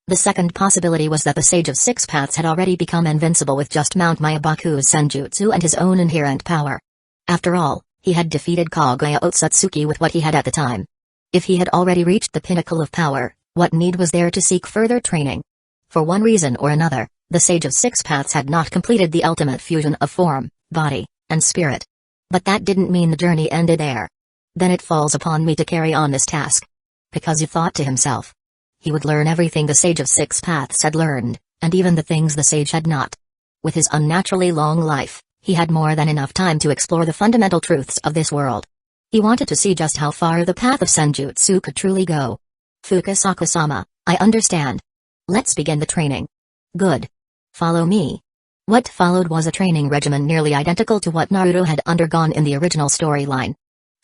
The second possibility was that the Sage of 6 Paths had already become invincible with just Mount Myabaku's senjutsu and his own inherent power. After all, he had defeated Kaguya Otsutsuki with what he had at the time. If he had already reached the pinnacle of power, what need was there to seek further training? For one reason or another, the Sage of 6 Paths had not completed the ultimate fusion of form, body, and spirit. But that didn't mean the journey ended there. Then it falls upon me to carry on this task. Because he thought to himself. He would learn everything the Sage of 6 Paths had learned, and even the things the sage had not. With his unnaturally long life, he had more than enough time to explore the fundamental truths of this world. He wanted to see just how far the path of senjutsu could truly go. Fukasaku-sama, I understand. Let's begin the training. Good. Follow me. What followed was a training regimen nearly identical to what Naruto had undergone in the original storyline.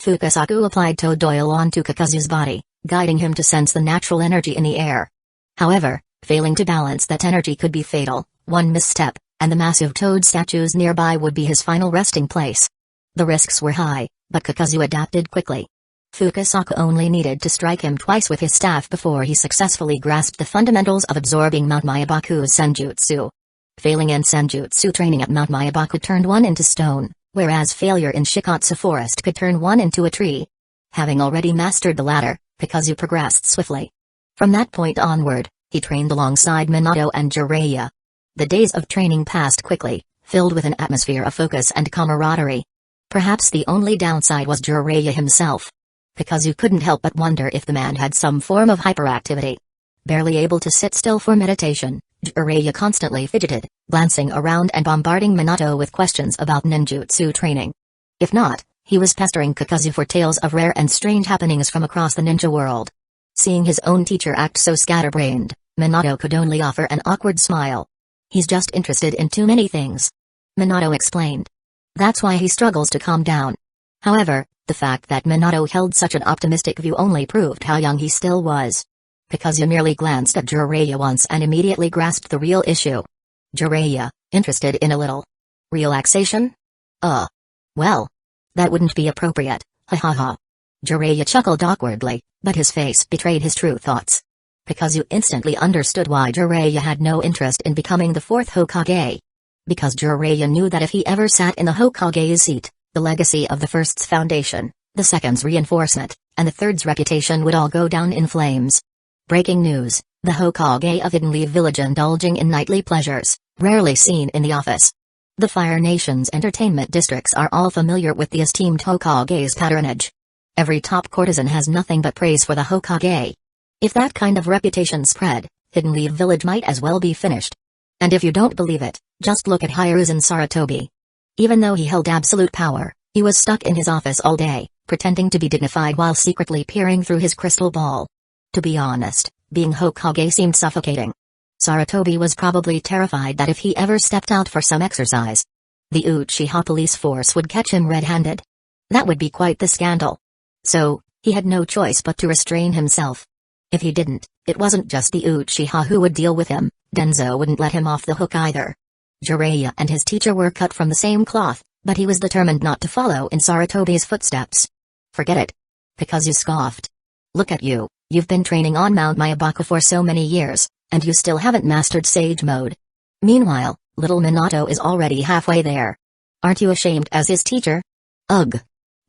Fukasaku applied toad oil onto Kakuzu's body, guiding him to sense the natural energy in the air. However, failing to balance that energy could be fatal. One misstep, and the massive toad statues nearby would be his final resting place. The risks were high, but Kakuzu adapted quickly. Fukasaku only needed to strike him twice with his staff before he successfully grasped the fundamentals of absorbing Mount Myabaku's senjutsu. Failing in senjutsu training at Mount Myabaku turned one into stone, whereas failure in Shikatsu Forest could turn one into a tree. Having already mastered the latter, Kakuzu progressed swiftly. From that point onward, he trained alongside Minato and Jiraiya. The days of training passed quickly, filled with an atmosphere of focus and camaraderie. Perhaps the only downside was Jiraiya himself. Kakuzu couldn't help but wonder if the man had some form of hyperactivity. Barely able to sit still for meditation, Jiraiya constantly fidgeted, glancing around and bombarding Minato with questions about ninjutsu training. If not, he was pestering Kakuzu for tales of rare and strange happenings from across the ninja world. Seeing his own teacher act so scatterbrained, Minato could only offer an awkward smile. He's just interested in too many things. Minato explained. That's why he struggles to calm down. However, the fact that Minato held such an optimistic view only proved how young he still was. Kakuzu merely glanced at Jiraiya once and immediately grasped the real issue. Jiraiya, interested in a little relaxation? Well. That wouldn't be appropriate, ha ha ha. Jiraiya chuckled awkwardly, but his face betrayed his true thoughts. Kakuzu instantly understood why Jiraiya had no interest in becoming the 4th Hokage. Because Jiraiya knew that if he ever sat in the Hokage's seat, the legacy of the first's foundation, the second's reinforcement, and the third's reputation would all go down in flames. Breaking news, the Hokage of Hidden Leaf Village indulging in nightly pleasures, rarely seen in the office. The Fire Nation's entertainment districts are all familiar with the esteemed Hokage's patronage. Every top courtesan has nothing but praise for the Hokage. If that kind of reputation spread, Hidden Leaf Village might as well be finished. And if you don't believe it, just look at Hiruzen Sarutobi. Even though he held absolute power, he was stuck in his office all day, pretending to be dignified while secretly peering through his crystal ball. To be honest, Being Hokage seemed suffocating. Sarutobi was probably terrified that if he ever stepped out for some exercise, the Uchiha police force would catch him red-handed. That would be quite the scandal. So, he had no choice but to restrain himself. If he didn't, it wasn't just the Uchiha who would deal with him, Danzo wouldn't let him off the hook either. Jiraiya and his teacher were cut from the same cloth, but he was determined not to follow in Sarutobi's footsteps. Forget it. Kakuzu scoffed. Look at you, you've been training on Mount Myabaku for so many years, and you still haven't mastered Sage Mode. Meanwhile, little Minato is already halfway there. Aren't you ashamed as his teacher? Ugh.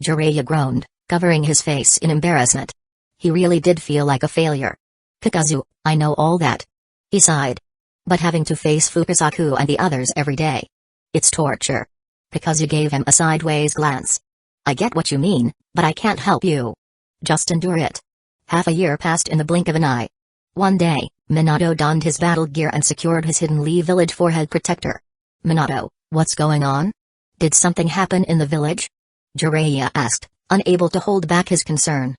Jiraiya groaned, covering his face in embarrassment. He really did feel like a failure. Kakuzu, I know all that. He sighed. But having to face Fukasaku and the others every day. It's torture. Kakuzu gave him a sideways glance. I get what you mean, but I can't help you. Just endure it. Half a year passed in the blink of an eye. One day, Minato donned his battle gear and secured his Hidden Leaf Village forehead protector. Minato, what's going on? Did something happen in the village? Jiraiya asked, unable to hold back his concern.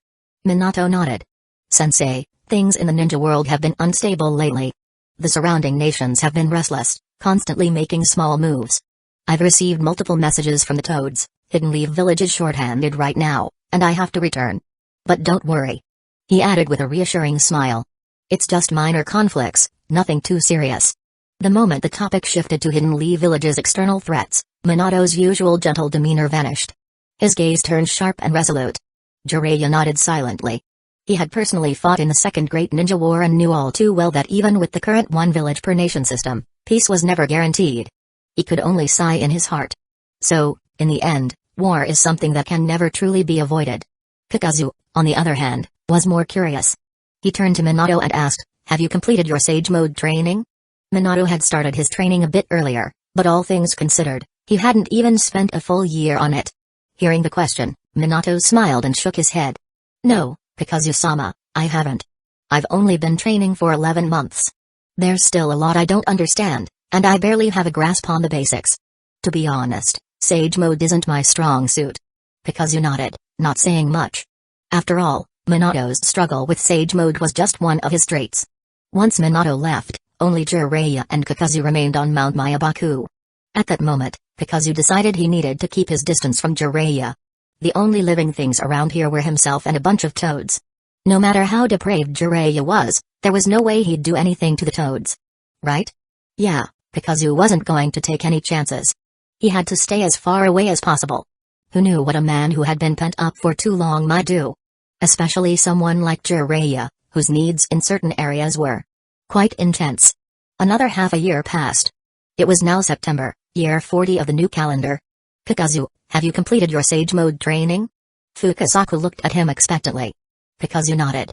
Minato nodded. Sensei, things in the ninja world have been unstable lately. The surrounding nations have been restless, constantly making small moves. I've received multiple messages from the Toads. Hidden Leaf Village is shorthanded right now, and I have to return. But don't worry. He added with a reassuring smile. It's just minor conflicts, nothing too serious. The moment the topic shifted to Hidden Leaf Village's external threats, Minato's usual gentle demeanor vanished. His gaze turned sharp and resolute. Jiraiya nodded silently. He had personally fought in the Second Great Ninja War and knew all too well that even with the current one village per nation system, peace was never guaranteed. He could only sigh in his heart. So, in the end, war is something that can never truly be avoided. Kakuzu, on the other hand, was more curious. He turned to Minato and asked, have you completed your Sage Mode training? Minato had started his training a bit earlier, but all things considered, he hadn't even spent a full year on it. Hearing the question, Minato smiled and shook his head. No, Kakuzu-sama, I haven't. I've only been training for 11 months. There's still a lot I don't understand, and I barely have a grasp on the basics. To be honest, Sage Mode isn't my strong suit. Kakuzu nodded, not saying much. After all, Minato's struggle with Sage Mode was just one of his traits. Once Minato left, only Jiraiya and Kakuzu remained on Mount Myabaku. At that moment, Kakuzu decided he needed to keep his distance from Jiraiya. The only living things around here were himself and a bunch of toads. No matter how depraved Jiraiya was, there was no way he'd do anything to the toads. Right? Yeah, Kakuzu wasn't going to take any chances. He had to stay as far away as possible. Who knew what a man who had been pent up for too long might do? Especially someone like Jiraiya, whose needs in certain areas were quite intense. Another half a year passed. It was now September, year 40 of the new calendar. Kakuzu, have you completed your Sage Mode training? Fukasaku looked at him expectantly. Kakuzu nodded.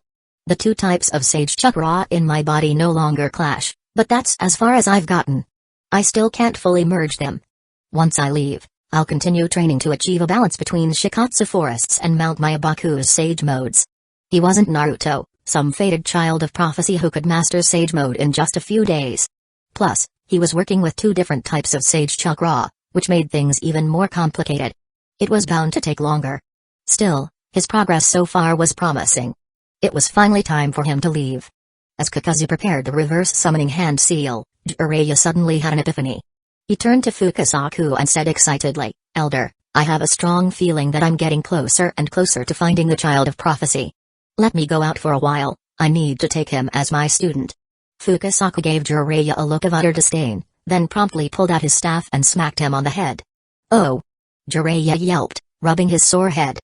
The two types of Sage Chakra in my body no longer clash, but that's as far as I've gotten. I still can't fully merge them. Once I leave, I'll continue training to achieve a balance between Shikatsu Forests and Mount Myabaku's Sage Modes. He wasn't Naruto, some fated child of prophecy who could master Sage Mode in just a few days. Plus, he was working with two different types of Sage Chakra, which made things even more complicated. It was bound to take longer. Still, his progress so far was promising. It was finally time for him to leave. As Kakuzu prepared the reverse summoning hand seal, Jiraiya suddenly had an epiphany. He turned to Fukasaku and said excitedly, Elder, I have a strong feeling that I'm getting closer and closer to finding the child of prophecy. Let me go out for a while, I need to take him as my student. Fukasaku gave Jiraiya a look of utter disdain, then promptly pulled out his staff and smacked him on the head. Oh! Jiraiya yelped, rubbing his sore head.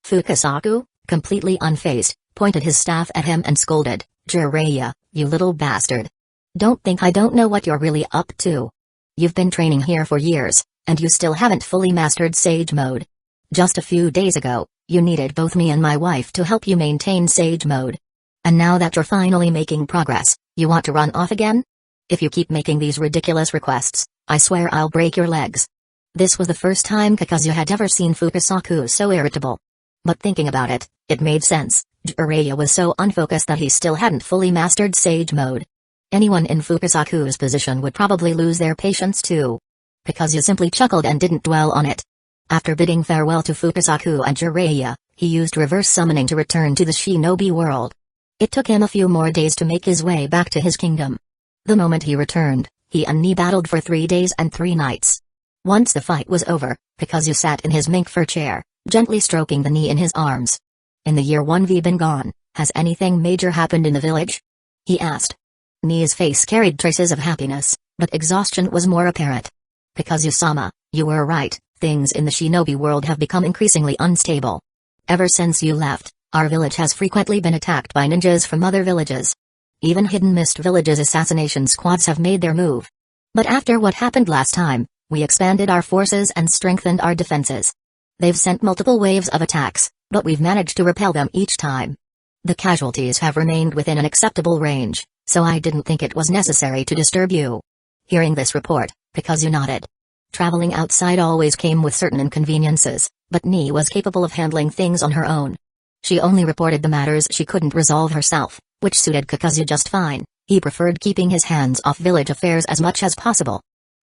Fukasaku, completely unfazed, pointed his staff at him and scolded, Jiraiya, you little bastard. Don't think I don't know what you're really up to. You've been training here for years, and you still haven't fully mastered Sage Mode. Just a few days ago, you needed both me and my wife to help you maintain Sage Mode. And now that you're finally making progress, you want to run off again? If you keep making these ridiculous requests, I swear I'll break your legs. This was the first time Kakuzu had ever seen Fukasaku so irritable. But thinking about it, it made sense. Jiraiya was so unfocused that he still hadn't fully mastered Sage Mode. Anyone in Fukasaku's position would probably lose their patience too. Kakuzu simply chuckled and didn't dwell on it. After bidding farewell to Fukasaku and Jiraiya, he used reverse summoning to return to the shinobi world. It took him a few more days to make his way back to his kingdom. The moment he returned, he and Ni battled for 3 days and 3 nights. Once the fight was over, Kakuzu sat in his mink fur chair, gently stroking the knee in his arms. In the year 1V been gone, has anything major happened in the village? He asked. Ni's face carried traces of happiness, but exhaustion was more apparent. Kakuzu-sama, you were right, things in the shinobi world have become increasingly unstable. Ever since you left, our village has frequently been attacked by ninjas from other villages. Even Hidden Mist Village's assassination squads have made their move. But after what happened last time, we expanded our forces and strengthened our defenses. They've sent multiple waves of attacks, but we've managed to repel them each time. The casualties have remained within an acceptable range, so I didn't think it was necessary to disturb you. Hearing this report, Kakuzu nodded. Traveling outside always came with certain inconveniences, but Ni was capable of handling things on her own. She only reported the matters she couldn't resolve herself, which suited Kakuzu just fine. He preferred keeping his hands off village affairs as much as possible.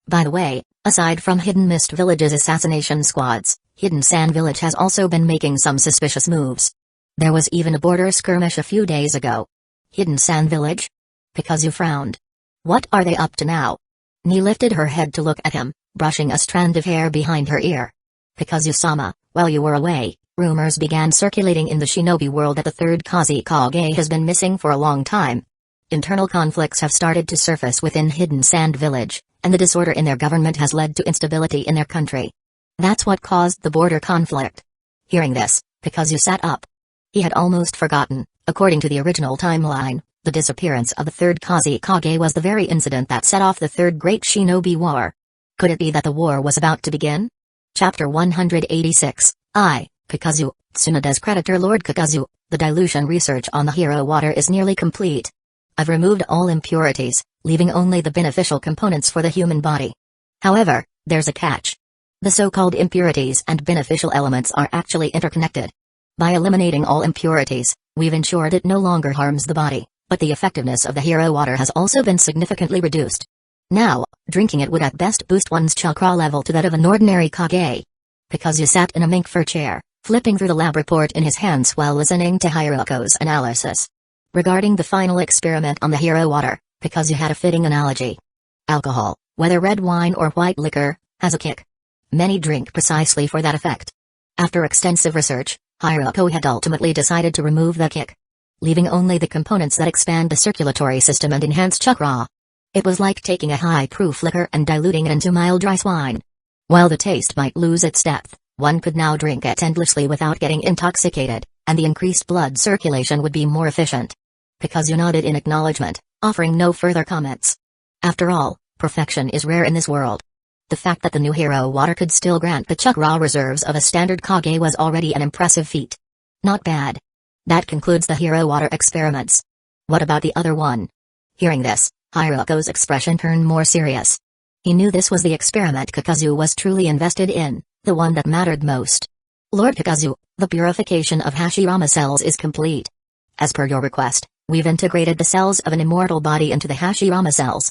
By the way, aside from Hidden Mist Village's assassination squads, Hidden Sand Village has also been making some suspicious moves. There was even a border skirmish a few days ago. Hidden Sand Village? Kakuzu frowned. What are they up to now? Ni lifted her head to look at him, brushing a strand of hair behind her ear. Kakuzu-sama, while you were away, rumors began circulating in the shinobi world that the third Kazekage has been missing for a long time. Internal conflicts have started to surface within Hidden Sand Village, and the disorder in their government has led to instability in their country. That's what caused the border conflict. Hearing this, Kakuzu sat up. He had almost forgotten, according to the original timeline, the disappearance of the third Kazekage was the very incident that set off the Third Great Shinobi War. Could it be that the war was about to begin? Chapter 186, Kakuzu, Tsunoda's creditor Lord Kakuzu, the dilution research on the hero water is nearly complete. I've removed all impurities, leaving only the beneficial components for the human body. However, there's a catch. The so-called impurities and beneficial elements are actually interconnected. By eliminating all impurities, we've ensured it no longer harms the body, but the effectiveness of the hero water has also been significantly reduced. Now, drinking it would at best boost one's chakra level to that of an ordinary Kage. Kakuzu sat in a mink fur chair, flipping through the lab report in his hands while listening to Hiroko's analysis. Regarding the final experiment on the hero water, Kakuzu had a fitting analogy. Alcohol, whether red wine or white liquor, has a kick. Many drink precisely for that effect. After extensive research, Hyuga had ultimately decided to remove the kick, leaving only the components that expand the circulatory system and enhance chakra. It was like taking a high-proof liquor and diluting it into mild rice wine. While the taste might lose its depth, one could now drink it endlessly without getting intoxicated, and the increased blood circulation would be more efficient. Kakuzu nodded in acknowledgement, offering no further comments. After all, perfection is rare in this world. The fact that the new hero water could still grant the chakra reserves of a standard Kage was already an impressive feat. Not bad. That concludes the hero water experiments. What about the other one? Hearing this, Hiroko's expression turned more serious. He knew this was the experiment Kakuzu was truly invested in, the one that mattered most. Lord Kakuzu, the purification of Hashirama cells is complete. As per your request, we've integrated the cells of an immortal body into the Hashirama cells.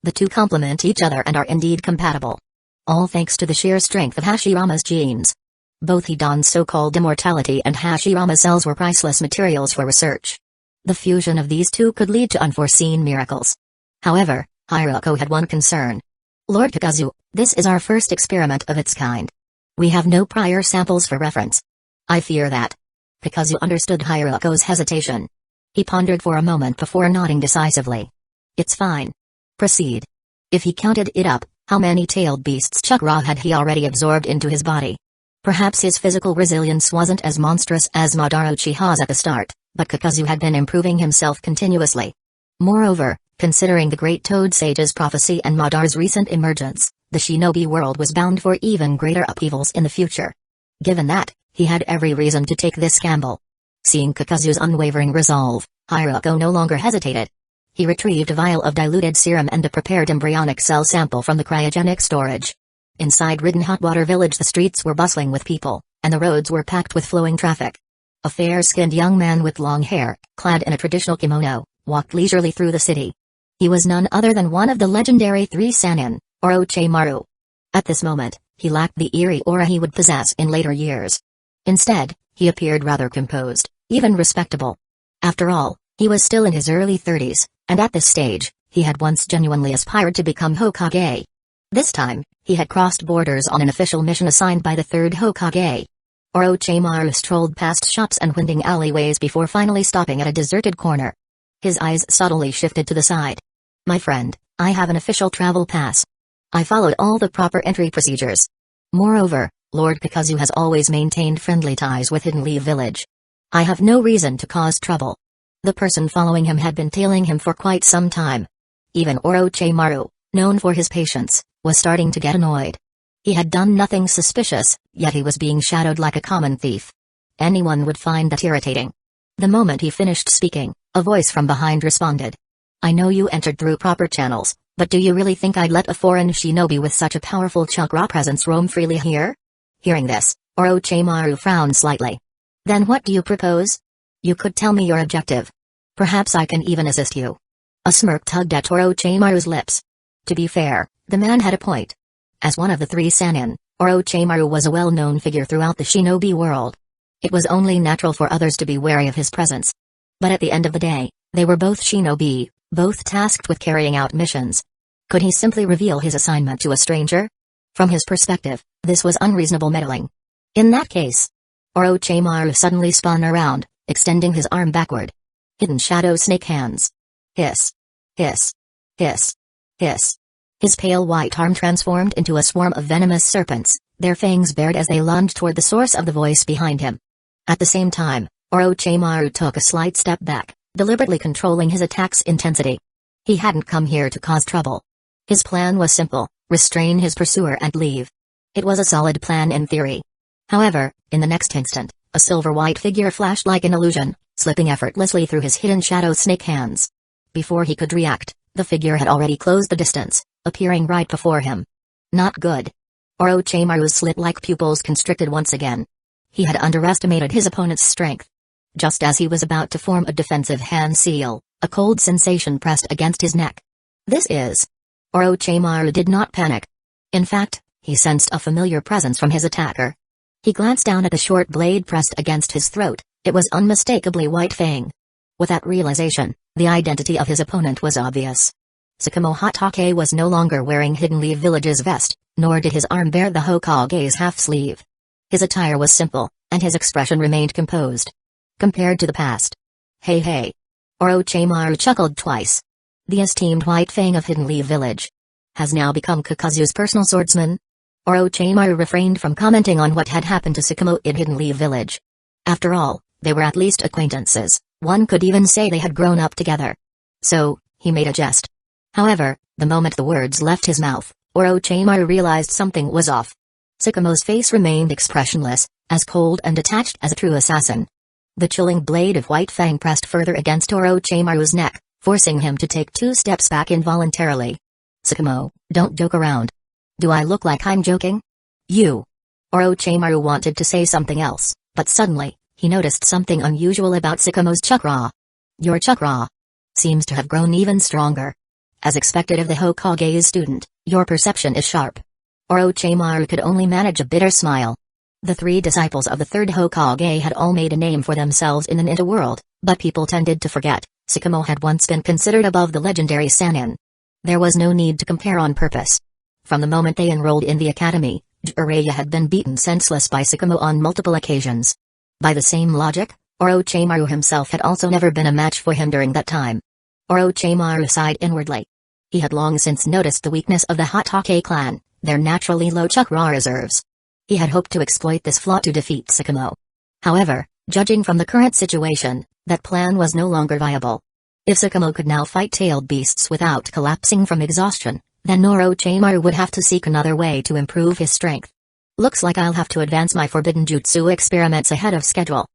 The two complement each other and are indeed compatible. All thanks to the sheer strength of Hashirama's genes. Both Hidan's so-called immortality and Hashirama cells were priceless materials for research. The fusion of these two could lead to unforeseen miracles. However, Hyuga had one concern. Lord Kakuzu, this is our first experiment of its kind. We have no prior samples for reference. I fear that. Kakuzu understood Hyuga's hesitation. He pondered for a moment before nodding decisively. It's fine. Proceed. If he counted it up, how many tailed beasts' chakra had he already absorbed into his body? Perhaps his physical resilience wasn't as monstrous as Madara Uchiha's at the start, but Kakuzu had been improving himself continuously. Moreover, considering the Great Toad Sage's prophecy and Madara's recent emergence, the shinobi world was bound for even greater upheavals in the future. Given that, he had every reason to take this gamble. Seeing Kakuzu's unwavering resolve, Hyuga no longer hesitated. He retrieved a vial of diluted serum and a prepared embryonic cell sample from the cryogenic storage. Inside Ridden Hot Water Village the streets were bustling with people, and the roads were packed with flowing traffic. A fair-skinned young man with long hair, clad in a traditional kimono, walked leisurely through the city. He was none other than one of the legendary three Sannin, or Orochimaru. At this moment, he lacked the eerie aura he would possess in later years. Instead, he appeared rather composed, even respectable. After all, He was still in his early 30s, and at this stage, he had once genuinely aspired to become Hokage. This time, he had crossed borders on an official mission assigned by the third Hokage. Orochimaru strolled past shops and winding alleyways before finally stopping at a deserted corner. His eyes subtly shifted to the side. "My friend, I have an official travel pass. I followed all the proper entry procedures. Moreover, Lord Kakuzu has always maintained friendly ties with Hidden Leaf Village. I have no reason to cause trouble." The person following him had been tailing him for quite some time. Even Orochimaru, known for his patience, was starting to get annoyed. He had done nothing suspicious, yet he was being shadowed like a common thief. Anyone would find that irritating. The moment he finished speaking, a voice from behind responded. "I know you entered through proper channels, but do you really think I'd let a foreign shinobi with such a powerful chakra presence roam freely here?" Hearing this, Orochimaru frowned slightly. "Then what do you propose? You could tell me your objective. Perhaps I can even assist you." A smirk tugged at Orochimaru's lips. To be fair, the man had a point. As one of the three Sannin, Orochimaru was a well-known figure throughout the shinobi world. It was only natural for others to be wary of his presence. But at the end of the day, they were both shinobi, both tasked with carrying out missions. Could he simply reveal his assignment to a stranger? From his perspective, this was unreasonable meddling. In that case, Orochimaru suddenly spun around, extending his arm backward. Hidden shadow snake hands. Hiss. Hiss. Hiss. Hiss. His pale white arm transformed into a swarm of venomous serpents, their fangs bared as they lunged toward the source of the voice behind him. At the same time, Orochimaru took a slight step back, deliberately controlling his attack's intensity. He hadn't come here to cause trouble. His plan was simple: restrain his pursuer and leave. It was a solid plan in theory. However, in the next instant, a silver-white figure flashed like an illusion, slipping effortlessly through his hidden shadow snake hands. Before he could react, the figure had already closed the distance, appearing right before him. Not good. Orochimaru's slit-like pupils constricted once again. He had underestimated his opponent's strength. Just as he was about to form a defensive hand seal, a cold sensation pressed against his neck. "This is..." Orochimaru did not panic. In fact, he sensed a familiar presence from his attacker. He glanced down at the short blade pressed against his throat. It was unmistakably White Fang. With that realization, the identity of his opponent was obvious. Tsukumo Hatake was no longer wearing Hidden Leaf Village's vest, nor did his arm bear the Hokage's half-sleeve. His attire was simple, and his expression remained composed. Compared to the past. Hey hey. Orochimaru chuckled twice. The esteemed White Fang of Hidden Leaf Village has now become Kakuzu's personal swordsman. Orochimaru refrained from commenting on what had happened to Tsukumo in Hidden Leaf Village. After all, they were at least acquaintances, one could even say they had grown up together. So, he made a jest. However, the moment the words left his mouth, Orochimaru realized something was off. Tsukumo's face remained expressionless, as cold and detached as a true assassin. The chilling blade of White Fang pressed further against Orochimaru's neck, forcing him to take 2 steps back involuntarily. "Tsukumo, don't joke around." "Do I look like I'm joking?" "You." Orochimaru wanted to say something else, but suddenly, he noticed something unusual about Tsukumo's chakra. "Your chakra seems to have grown even stronger. As expected of the Hokage's student, your perception is sharp." Orochimaru could only manage a bitter smile. The 3 disciples of the third Hokage had all made a name for themselves in the ninja world, but people tended to forget, Tsukumo had once been considered above the legendary Sannin. There was no need to compare on purpose. From the moment they enrolled in the academy, Jiraiya had been beaten senseless by Tsukumo on multiple occasions. By the same logic, Orochimaru himself had also never been a match for him during that time. Orochimaru sighed inwardly. He had long since noticed the weakness of the Hatake clan, their naturally low chakra reserves. He had hoped to exploit this flaw to defeat Tsukumo. However, judging from the current situation, that plan was no longer viable. If Tsukumo could now fight tailed beasts without collapsing from exhaustion, then Orochimaru would have to seek another way to improve his strength. "Looks like I'll have to advance my forbidden jutsu experiments ahead of schedule.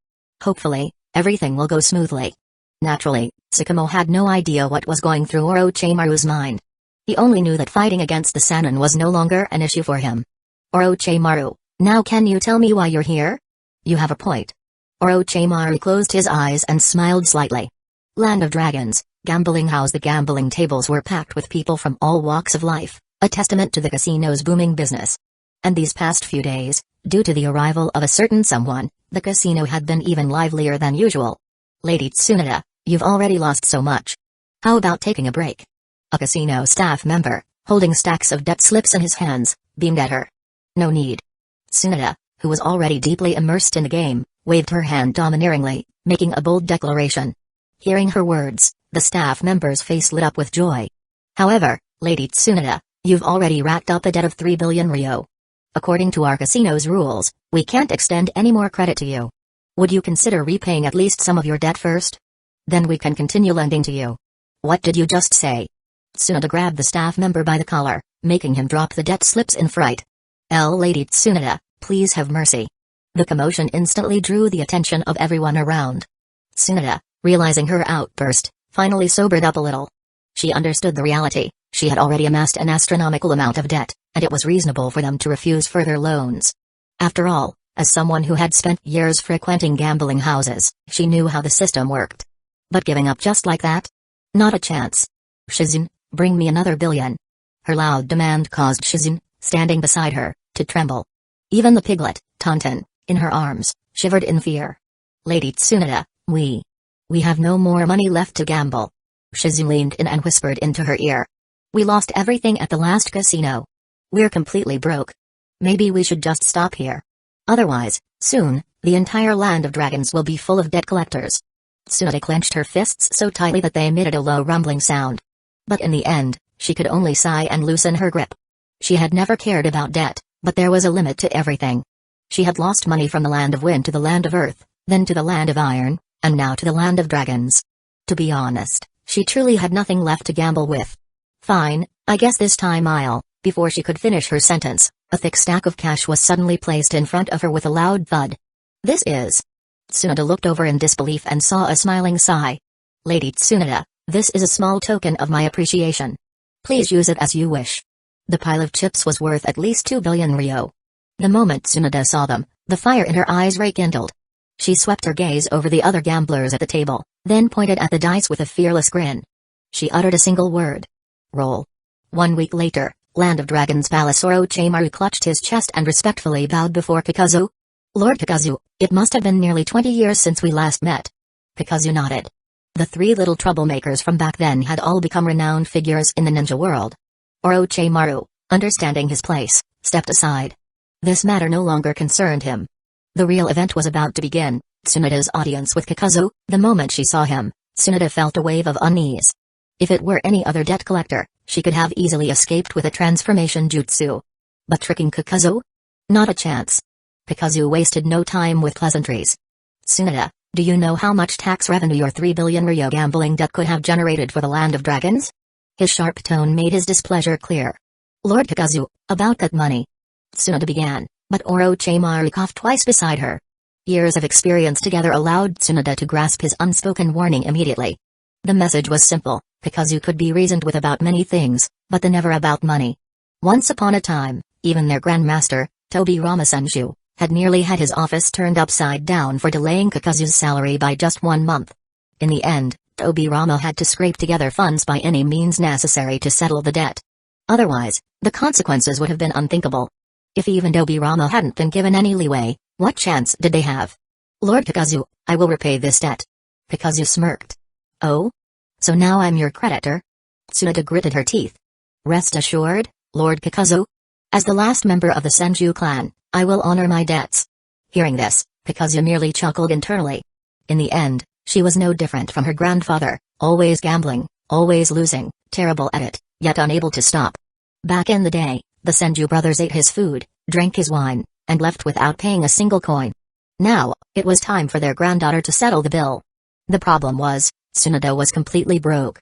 Hopefully, everything will go smoothly." Naturally, Tsukumo had no idea what was going through Orochimaru's mind. He only knew that fighting against the Sannin was no longer an issue for him. "Orochimaru, now can you tell me why you're here?" "You have a point." Orochimaru closed his eyes and smiled slightly. Land of Dragons, gambling house. The gambling tables were packed with people from all walks of life, a testament to the casino's booming business. And these past few days, due to the arrival of a certain someone, the casino had been even livelier than usual. Lady Tsunade, You've already lost so much. How about taking a break? A casino staff member, holding stacks of debt slips in his hands, beamed at her. No need. Tsunade, who was already deeply immersed in the game, waved her hand domineeringly, making a bold declaration. Hearing her words, the staff member's face lit up with joy. However, Lady Tsunade, you've already racked up a debt of 3 billion ryo. According to our casino's rules, we can't extend any more credit to you. Would you consider repaying at least some of your debt first? Then we can continue lending to you. What did you just say? Tsunade grabbed the staff member by the collar, making him drop the debt slips in fright. Lady Tsunade, please have mercy. The commotion instantly drew the attention of everyone around. Tsunade, realizing her outburst, finally sobered up a little. She understood the reality. She had already amassed an astronomical amount of debt, and it was reasonable for them to refuse further loans. After all, as someone who had spent years frequenting gambling houses, she knew how the system worked. But giving up just like that? Not a chance. Shizune, bring me another billion. Her loud demand caused Shizune, standing beside her, to tremble. Even the piglet, Tonton, in her arms, shivered in fear. Lady Tsunade, we have no more money left to gamble. Shizune leaned in and whispered into her ear. We lost everything at the last casino. We're completely broke. Maybe we should just stop here. Otherwise, soon, the entire land of dragons will be full of debt collectors. Tsunade clenched her fists so tightly that they emitted a low rumbling sound. But in the end, she could only sigh and loosen her grip. She had never cared about debt, but there was a limit to everything. She had lost money from the land of wind to the land of earth, then to the land of iron, and now to the land of dragons. To be honest, she truly had nothing left to gamble with. Fine, I guess this time I'll. Before she could finish her sentence, a thick stack of cash was suddenly placed in front of her with a loud thud. This is. Tsunade looked over in disbelief and saw a smiling sigh. Lady Tsunade, this is a small token of my appreciation. Please use it as you wish. The pile of chips was worth at least 2 billion ryo. The moment Tsunade saw them, the fire in her eyes rekindled. She swept her gaze over the other gamblers at the table, then pointed at the dice with a fearless grin. She uttered a single word. Roll. 1 week later, Land of Dragons Palace. Orochimaru clutched his chest and respectfully bowed before Kakuzu. Lord Kakuzu, it must have been nearly 20 years since we last met. Kakuzu nodded. The three little troublemakers from back then had all become renowned figures in the ninja world. Orochimaru, understanding his place, stepped aside. This matter no longer concerned him. The real event was about to begin. Tsunade's audience with Kakuzu. The moment she saw him, Tsunade felt a wave of unease. If it were any other debt collector, she could have easily escaped with a transformation jutsu. But tricking Kakuzu? Not a chance. Kakuzu wasted no time with pleasantries. Tsunade, do you know how much tax revenue your 3 billion ryo gambling debt could have generated for the Land of Dragons? His sharp tone made his displeasure clear. Lord Kakuzu, about that money. Tsunade began, but Orochimaru coughed twice beside her. Years of experience together allowed Tsunade to grasp his unspoken warning immediately. The message was simple. Kakuzu could be reasoned with about many things, but never about money. Once upon a time, even their grandmaster, Tobirama Senju, had nearly had his office turned upside down for delaying Kakuzu's salary by just 1 month. In the end, Tobirama had to scrape together funds by any means necessary to settle the debt. Otherwise, the consequences would have been unthinkable. If even Tobirama hadn't been given any leeway, what chance did they have? Lord Kakuzu, I will repay this debt. Kakuzu smirked. Oh? So now I'm your creditor? Tsunade gritted her teeth. Rest assured, Lord Kakuzu. As the last member of the Senju clan, I will honor my debts. Hearing this, Kakuzu merely chuckled internally. In the end, she was no different from her grandfather, always gambling, always losing, terrible at it, yet unable to stop. Back in the day, the Senju brothers ate his food, drank his wine, and left without paying a single coin. Now, it was time for their granddaughter to settle the bill. The problem was, Tsunade was completely broke.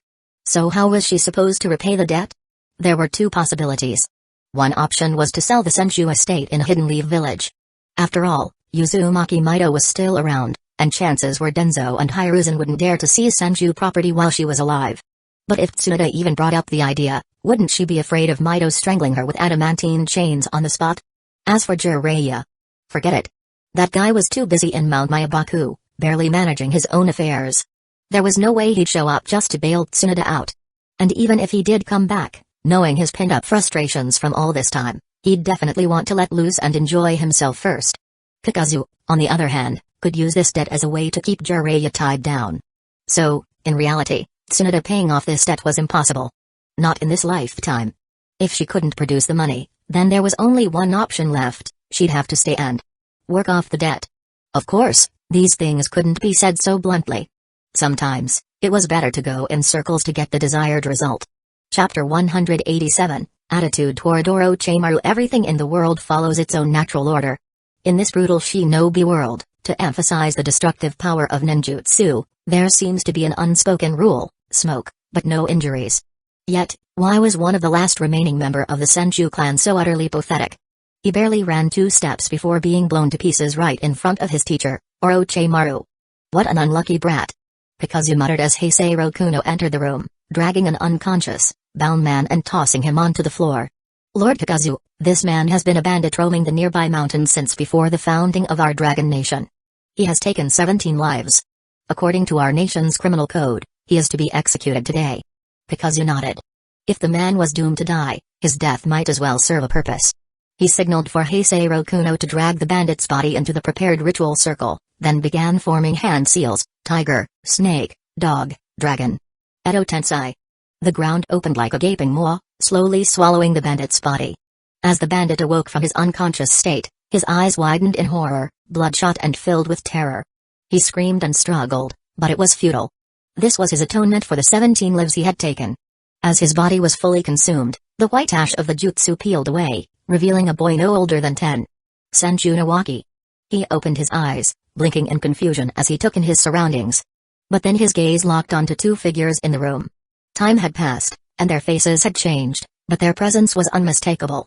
So how was she supposed to repay the debt? There were two possibilities. One option was to sell the Senju estate in Hidden Leaf Village. After all, Uzumaki Mido was still around, and chances were Danzō and Hiruzen wouldn't dare to seize Senju property while she was alive. But if Tsunade even brought up the idea, wouldn't she be afraid of Mido strangling her with adamantine chains on the spot? As for Jiraiya, forget it. That guy was too busy in Mount Mayabaku, barely managing his own affairs. There was no way he'd show up just to bail Tsunade out. And even if he did come back, knowing his pinned-up frustrations from all this time, he'd definitely want to let loose and enjoy himself first. Kakuzu, on the other hand, could use this debt as a way to keep Jiraiya tied down. So, In reality, Tsunade paying off this debt was impossible. Not in this lifetime. If she couldn't produce the money, then there was only one option left: she'd have to stay and work off the debt. Of course, these things couldn't be said so bluntly. Sometimes, it was better to go in circles to get the desired result. Chapter 187, Attitude toward Orochimaru. Everything in the world follows its own natural order. In this brutal shinobi world, to emphasize the destructive power of ninjutsu, there seems to be an unspoken rule: smoke, but no injuries. Yet, why was one of the last remaining member of the Senju clan so utterly pathetic? He barely ran 2 steps before being blown to pieces right in front of his teacher, Orochimaru. What an unlucky brat! Kakuzu muttered as Heisei Rokuno entered the room, dragging an unconscious, bound man and tossing him onto the floor. Lord Kakuzu, this man has been a bandit roaming the nearby mountains since before the founding of our dragon nation. He has taken 17 lives. According to our nation's criminal code, he is to be executed today. Kakuzu nodded. If the man was doomed to die, his death might as well serve a purpose. He signaled for Heisei Rokuno to drag the bandit's body into the prepared ritual circle, then began forming hand seals: tiger, snake, dog, dragon. Edo Tensei. The ground opened like a gaping maw, slowly swallowing the bandit's body. As the bandit awoke from his unconscious state, his eyes widened in horror, bloodshot and filled with terror. He screamed and struggled, but it was futile. This was his atonement for the 17 lives he had taken. As his body was fully consumed, the white ash of the jutsu peeled away, revealing a boy no older than 10. Senju Nawaki. He opened his eyes, blinking in confusion as he took in his surroundings. But then his gaze locked onto 2 figures in the room. Time had passed, and their faces had changed, but their presence was unmistakable.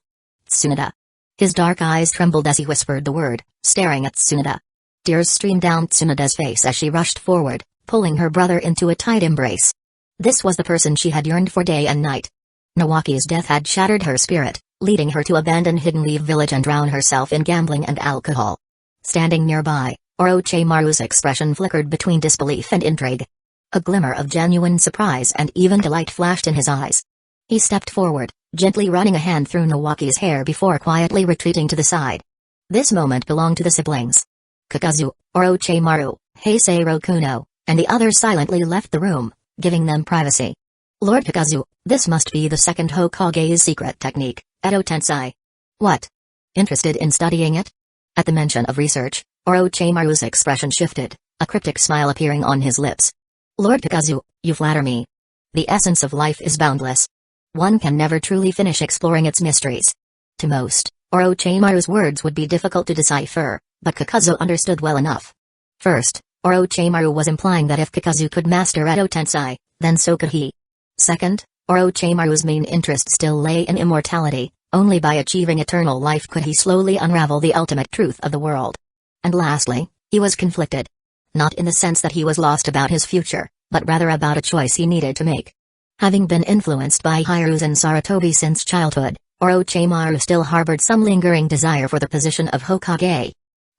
Tsunade. His dark eyes trembled as he whispered the word, staring at Tsunade. Tears streamed down Tsunade's face as she rushed forward, pulling her brother into a tight embrace. This was the person she had yearned for day and night. Nawaki's death had shattered her spirit, leading her to abandon Hidden Leaf Village and drown herself in gambling and alcohol. Standing nearby, Orochimaru's expression flickered between disbelief and intrigue. A glimmer of genuine surprise and even delight flashed in his eyes. He stepped forward, gently running a hand through Nawaki's hair before quietly retreating to the side. This moment belonged to the siblings. Kakuzu, Orochimaru, Heisei Rokuno, and the others silently left the room, giving them privacy. Lord Kakuzu, this must be the second Hokage's secret technique, Edo Tensei. What? Interested in studying it? At the mention of research, Orochimaru's expression shifted, a cryptic smile appearing on his lips. Lord Kakuzu, you flatter me. The essence of life is boundless. One can never truly finish exploring its mysteries. To most, Orochimaru's words would be difficult to decipher, but Kakuzu understood well enough. First, Orochimaru was implying that if Kakuzu could master Edo Tensei, then so could he. Second, Orochimaru's main interest still lay in immortality. Only by achieving eternal life could he slowly unravel the ultimate truth of the world. And lastly, he was conflicted. Not in the sense that he was lost about his future, but rather about a choice he needed to make. Having been influenced by Hiruzen Sarutobi since childhood, Orochimaru still harbored some lingering desire for the position of Hokage.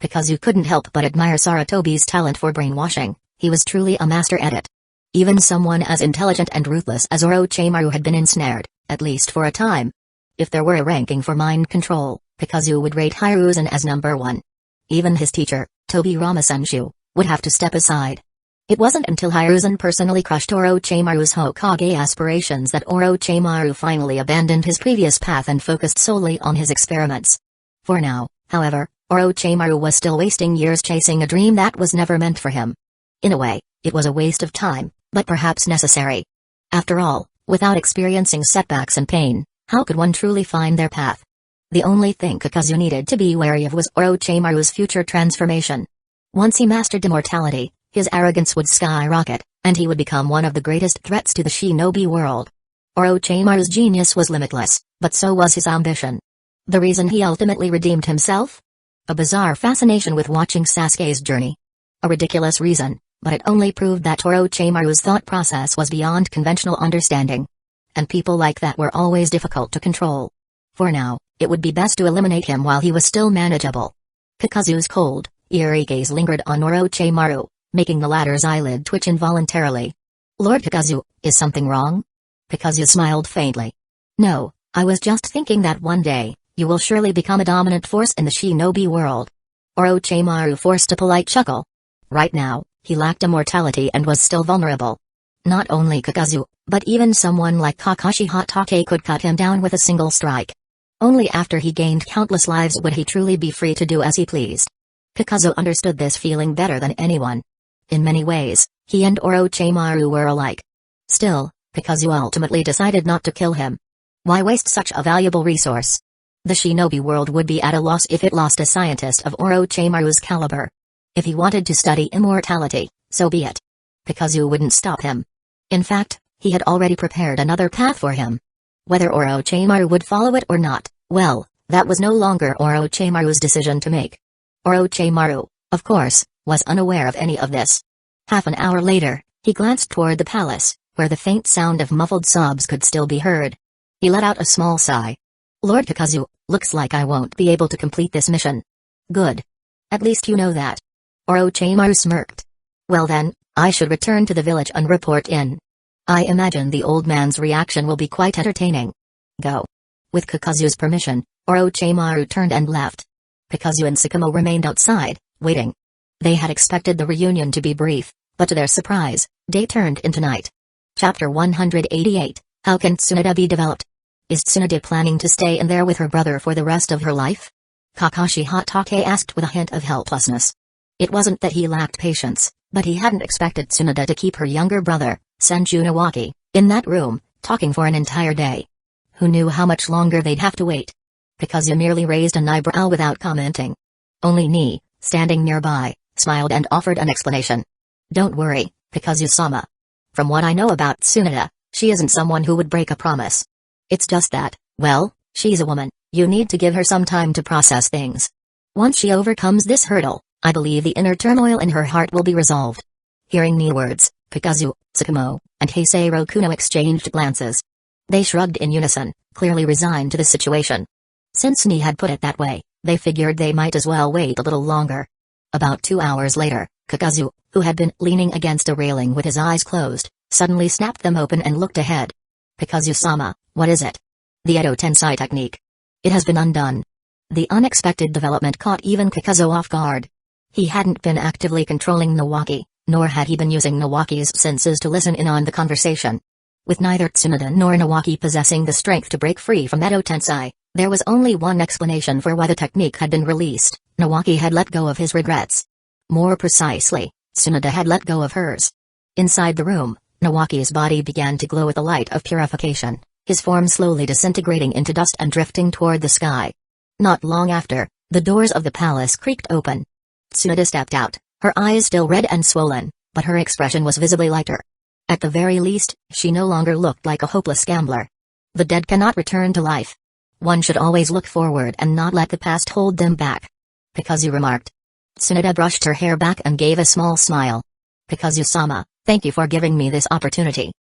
Kakuzu couldn't help but admire Sarutobi's talent for brainwashing. He was truly a master at it. Even someone as intelligent and ruthless as Orochimaru had been ensnared, at least for a time. If there were a ranking for mind control, Kakuzu would rate Hiruzen as number 1. Even his teacher, Tobi Ramasenshu, would have to step aside. It wasn't until Hiruzen personally crushed Orochimaru's Hokage aspirations that Orochimaru finally abandoned his previous path and focused solely on his experiments. For now, however, Orochimaru was still wasting years chasing a dream that was never meant for him. In a way, it was a waste of time, but perhaps necessary. After all, without experiencing setbacks and pain, how could one truly find their path? The only thing Kakuzu needed to be wary of was Orochimaru's future transformation. Once he mastered immortality, his arrogance would skyrocket, and he would become one of the greatest threats to the shinobi world. Orochimaru's genius was limitless, but so was his ambition. The reason he ultimately redeemed himself? A bizarre fascination with watching Sasuke's journey. A ridiculous reason, but it only proved that Orochimaru's thought process was beyond conventional understanding. And people like that were always difficult to control. For now, it would be best to eliminate him while he was still manageable. Kakuzu's cold, eerie gaze lingered on Orochimaru, making the latter's eyelid twitch involuntarily. Lord Kakuzu, is something wrong? Kakuzu smiled faintly. No, I was just thinking that one day, you will surely become a dominant force in the shinobi world. Orochimaru forced a polite chuckle. Right now, he lacked immortality and was still vulnerable. Not only Kakuzu, but even someone like Kakashi Hatake could cut him down with a single strike. Only after he gained countless lives would he truly be free to do as he pleased. Kakuzu understood this feeling better than anyone. In many ways, he and Orochimaru were alike. Still, Kakuzu ultimately decided not to kill him. Why waste such a valuable resource? The shinobi world would be at a loss if it lost a scientist of Orochimaru's caliber. If he wanted to study immortality, so be it. Kakuzu wouldn't stop him. In fact, he had already prepared another path for him. Whether Orochimaru would follow it or not, well, that was no longer Orochimaru's decision to make. Orochimaru, of course, was unaware of any of this. Half an hour later, he glanced toward the palace, where the faint sound of muffled sobs could still be heard. He let out a small sigh. Lord Kakuzu, looks like I won't be able to complete this mission. Good. At least you know that. Orochimaru smirked. Well then, I should return to the village and report in. I imagine the old man's reaction will be quite entertaining. Go. With Kakuzu's permission, Orochimaru turned and left. Kakuzu and Sakamo remained outside, waiting. They had expected the reunion to be brief, but to their surprise, day turned into night. Chapter 188, How can Tsunade be developed? Is Tsunade planning to stay in there with her brother for the rest of her life? Kakashi Hatake asked with a hint of helplessness. It wasn't that he lacked patience, but he hadn't expected Tsunade to keep her younger brother, Senju Nawaki, in that room, talking for an entire day. Who knew how much longer they'd have to wait? Kakuzu merely raised an eyebrow without commenting. Only Ni, standing nearby, smiled and offered an explanation. Don't worry, Kakuzu-sama. From what I know about Tsunade, she isn't someone who would break a promise. It's just that, well, she's a woman, you need to give her some time to process things. Once she overcomes this hurdle, I believe the inner turmoil in her heart will be resolved. Hearing Ni words, Kakuzu, Sakamo, and Heisei Kuno exchanged glances. They shrugged in unison, clearly resigned to the situation. Since Ni had put it that way, they figured they might as well wait a little longer. About 2 hours later, Kakuzu, who had been leaning against a railing with his eyes closed, suddenly snapped them open and looked ahead. Kakuzu-sama, what is it? The Edo Tensei technique. It has been undone. The unexpected development caught even Kakuzu off guard. He hadn't been actively controlling Nawaki, nor had he been using Nawaki's senses to listen in on the conversation. With neither Tsunade nor Nawaki possessing the strength to break free from Edo Tensei, there was only one explanation for why the technique had been released: Nawaki had let go of his regrets. More precisely, Tsunade had let go of hers. Inside the room, Nawaki's body began to glow with the light of purification, his form slowly disintegrating into dust and drifting toward the sky. Not long after, the doors of the palace creaked open. Tsunade stepped out, her eyes still red and swollen, but her expression was visibly lighter. At the very least, she no longer looked like a hopeless gambler. The dead cannot return to life. One should always look forward and not let the past hold them back. Kakuzu remarked. Tsunade brushed her hair back and gave a small smile. Kakuzu-sama, thank you for giving me this opportunity.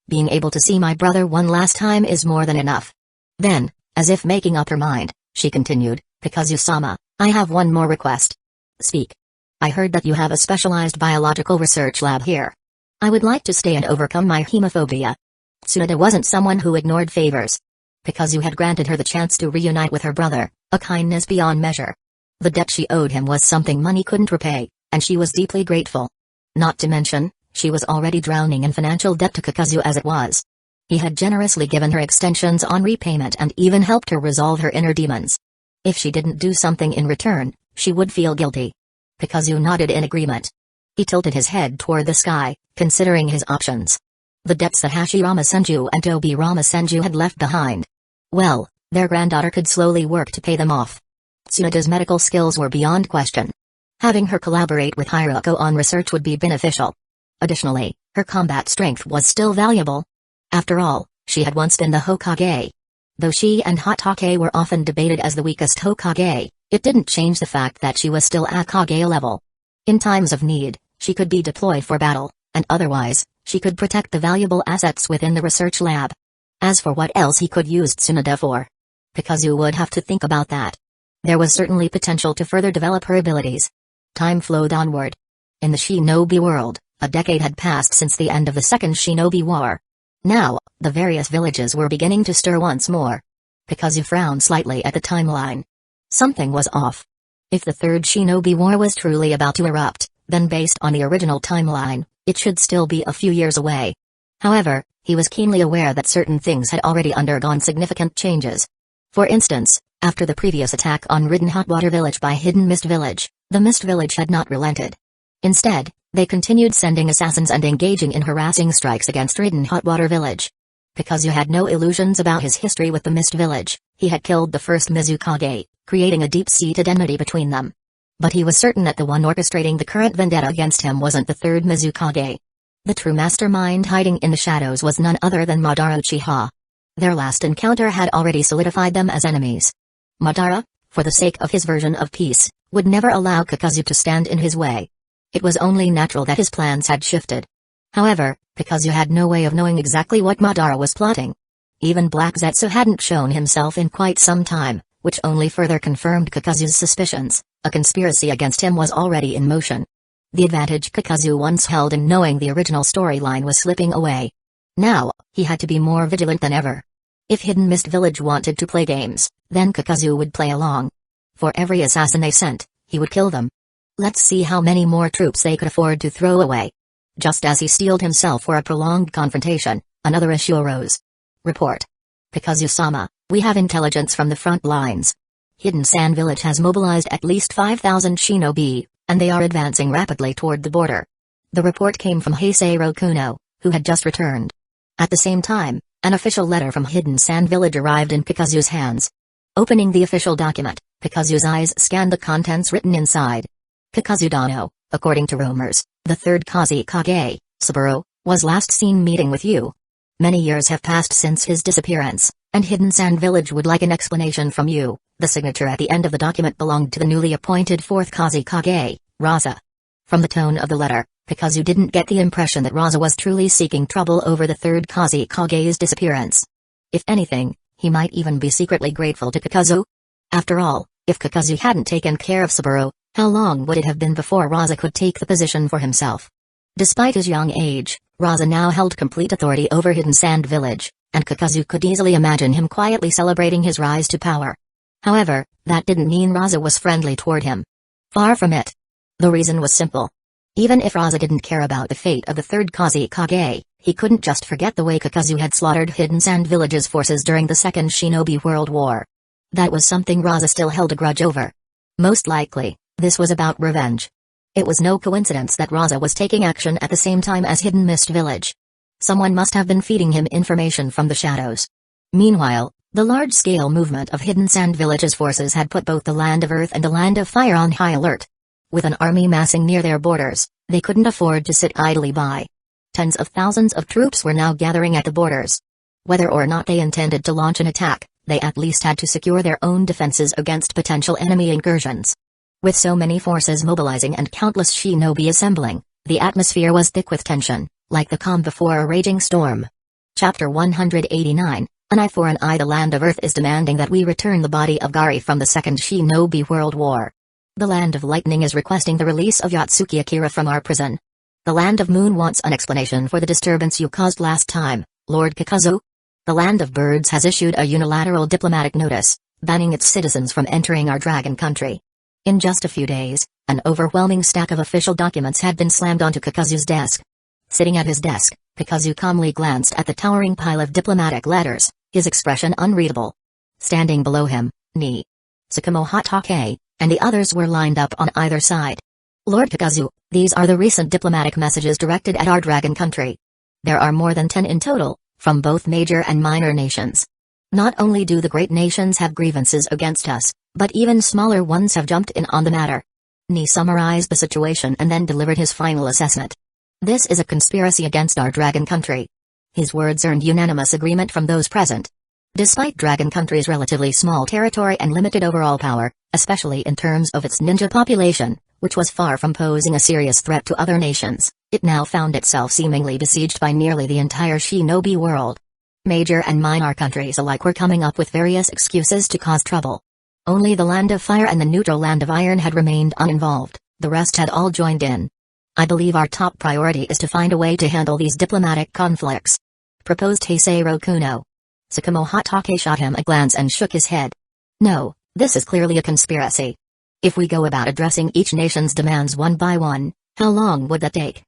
Being able to see my brother one last time is more than enough. Then, as if making up her mind, she continued, Kakuzu-sama, I have one more request. Speak. I heard that you have a specialized biological research lab here. I would like to stay and overcome my hemophobia. Tsunade wasn't someone who ignored favors. Kakuzu had granted her the chance to reunite with her brother, a kindness beyond measure. The debt she owed him was something money couldn't repay, and she was deeply grateful. Not to mention, she was already drowning in financial debt to Kakuzu as it was. He had generously given her extensions on repayment and even helped her resolve her inner demons. If she didn't do something in return, she would feel guilty. Kakuzu nodded in agreement. He tilted his head toward the sky, considering his options. The debts that Hashirama Senju and Tobirama Senju had left behind. Well, their granddaughter could slowly work to pay them off. Tsunade's medical skills were beyond question. Having her collaborate with Hyuga on research would be beneficial. Additionally, her combat strength was still valuable. After all, she had once been the Hokage. Though she and Hatake were often debated as the weakest Hokage, it didn't change the fact that she was still Akage level. In times of need, she could be deployed for battle, and otherwise, she could protect the valuable assets within the research lab. As for what else he could use Tsunade for, Kakuzu would have to think about that. There was certainly potential to further develop her abilities. Time flowed onward. In the shinobi world, a decade had passed since the end of the Second Shinobi War. Now, the various villages were beginning to stir once more. Kakuzu frowned slightly at the timeline. Something was off. If the Third Shinobi War was truly about to erupt, then based on the original timeline, it should still be a few years away. However, he was keenly aware that certain things had already undergone significant changes. For instance, after the previous attack on Ridden Hot Water Village by Hidden Mist Village, the Mist Village had not relented. Instead, they continued sending assassins and engaging in harassing strikes against Ridden Hot Water Village. Kakazu had no illusions about his history with the Mist Village. He had killed the first Mizukage, creating a deep-seated enmity between them. But he was certain that the one orchestrating the current vendetta against him wasn't the third Mizukage. The true mastermind hiding in the shadows was none other than Madara Uchiha. Their last encounter had already solidified them as enemies. Madara, for the sake of his version of peace, would never allow Kakazu to stand in his way. It was only natural that his plans had shifted. However, Kakazu had no way of knowing exactly what Madara was plotting. Even Black Zetsu hadn't shown himself in quite some time, which only further confirmed Kakazu's suspicions. A conspiracy against him was already in motion. The advantage Kakazu once held in knowing the original storyline was slipping away. Now, he had to be more vigilant than ever. If Hidden Mist Village wanted to play games, then Kakazu would play along. For every assassin they sent, he would kill them. Let's see how many more troops they could afford to throw away. Just as he steeled himself for a prolonged confrontation, another issue arose. Report. Kakazu-sama, we have intelligence from the front lines. Hidden Sand Village has mobilized at least 5,000 shinobi, and they are advancing rapidly toward the border. The report came from Heisei Kuno, who had just returned. At the same time, an official letter from Hidden Sand Village arrived in Kakazu's hands. Opening the official document, Kakazu's eyes scanned the contents written inside. Kakazu Dano, according to rumors, the third Kazekage, Saburo, was last seen meeting with you. Many years have passed since his disappearance, and Hidden Sand Village would like an explanation from you. The signature at the end of the document belonged to the newly appointed fourth Kazekage, Raza. From the tone of the letter, Kakazu didn't get the impression that Raza was truly seeking trouble over the third Kazekage's disappearance. If anything, he might even be secretly grateful to Kakazu. After all, if Kakazu hadn't taken care of Saburo, how long would it have been before Raza could take the position for himself? Despite his young age, Raza now held complete authority over Hidden Sand Village, and Kakazu could easily imagine him quietly celebrating his rise to power. However, that didn't mean Raza was friendly toward him. Far from it. The reason was simple. Even if Raza didn't care about the fate of the third Kazekage, he couldn't just forget the way Kakazu had slaughtered Hidden Sand Village's forces during the Second Shinobi World War. That was something Raza still held a grudge over. Most likely, this was about revenge. It was no coincidence that Raza was taking action at the same time as Hidden Mist Village. Someone must have been feeding him information from the shadows. Meanwhile, the large-scale movement of Hidden Sand Village's forces had put both the Land of Earth and the Land of Fire on high alert. With an army massing near their borders, they couldn't afford to sit idly by. Tens of thousands of troops were now gathering at the borders. Whether or not they intended to launch an attack, they at least had to secure their own defenses against potential enemy incursions. With so many forces mobilizing and countless shinobi assembling, the atmosphere was thick with tension, like the calm before a raging storm. Chapter 189, An Eye for an Eye. The Land of Earth is demanding that we return the body of Gari from the Second Shinobi World War. The Land of Lightning is requesting the release of Yatsuki Akira from our prison. The Land of Moon wants an explanation for the disturbance you caused last time, Lord Kakuzu. The Land of Birds has issued a unilateral diplomatic notice, banning its citizens from entering our dragon country. In just a few days, an overwhelming stack of official documents had been slammed onto Kakuzu's desk. Sitting at his desk, Kakuzu calmly glanced at the towering pile of diplomatic letters, his expression unreadable. Standing below him, Ni, Tsukumo Hatake, and the others were lined up on either side. Lord Kakuzu, these are the recent diplomatic messages directed at our dragon country. There are more than 10 in total, from both major and minor nations. Not only do the great nations have grievances against us, but even smaller ones have jumped in on the matter. Ni summarized the situation and then delivered his final assessment. This is a conspiracy against our dragon country. His words earned unanimous agreement from those present. Despite Dragon Country's relatively small territory and limited overall power, especially in terms of its ninja population, which was far from posing a serious threat to other nations, it now found itself seemingly besieged by nearly the entire shinobi world. Major and minor countries alike were coming up with various excuses to cause trouble. Only the Land of Fire and the neutral Land of Iron had remained uninvolved, the rest had all joined in. I believe our top priority is to find a way to handle these diplomatic conflicts, proposed Heisei Kuno. Tsukumo Hatake shot him a glance and shook his head. No, this is clearly a conspiracy. If we go about addressing each nation's demands one by one, how long would that take?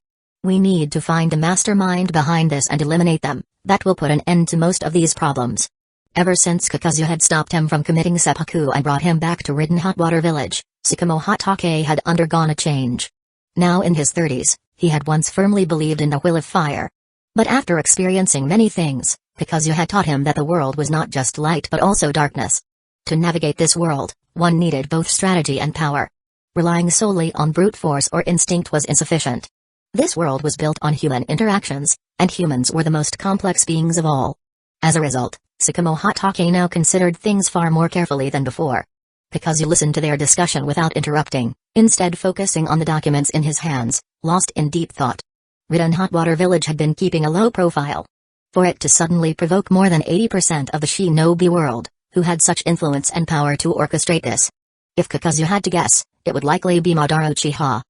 We need to find the mastermind behind this and eliminate them. That will put an end to most of these problems. Ever since Kakuzu had stopped him from committing seppuku and brought him back to Ridden Hot Water Village, Tsukumo Hatake had undergone a change. Now in his 30s, he had once firmly believed in the will of fire. But after experiencing many things, Kakuzu had taught him that the world was not just light but also darkness. To navigate this world, one needed both strategy and power. Relying solely on brute force or instinct was insufficient. This world was built on human interactions, and humans were the most complex beings of all. As a result, Tsukumo Hatake now considered things far more carefully than before. Kakuzu listened to their discussion without interrupting, instead focusing on the documents in his hands, lost in deep thought. Ridden Hot Water Village had been keeping a low profile. For it to suddenly provoke more than 80% of the shinobi world, who had such influence and power to orchestrate this. If Kakuzu had to guess, it would likely be Madara Uchiha.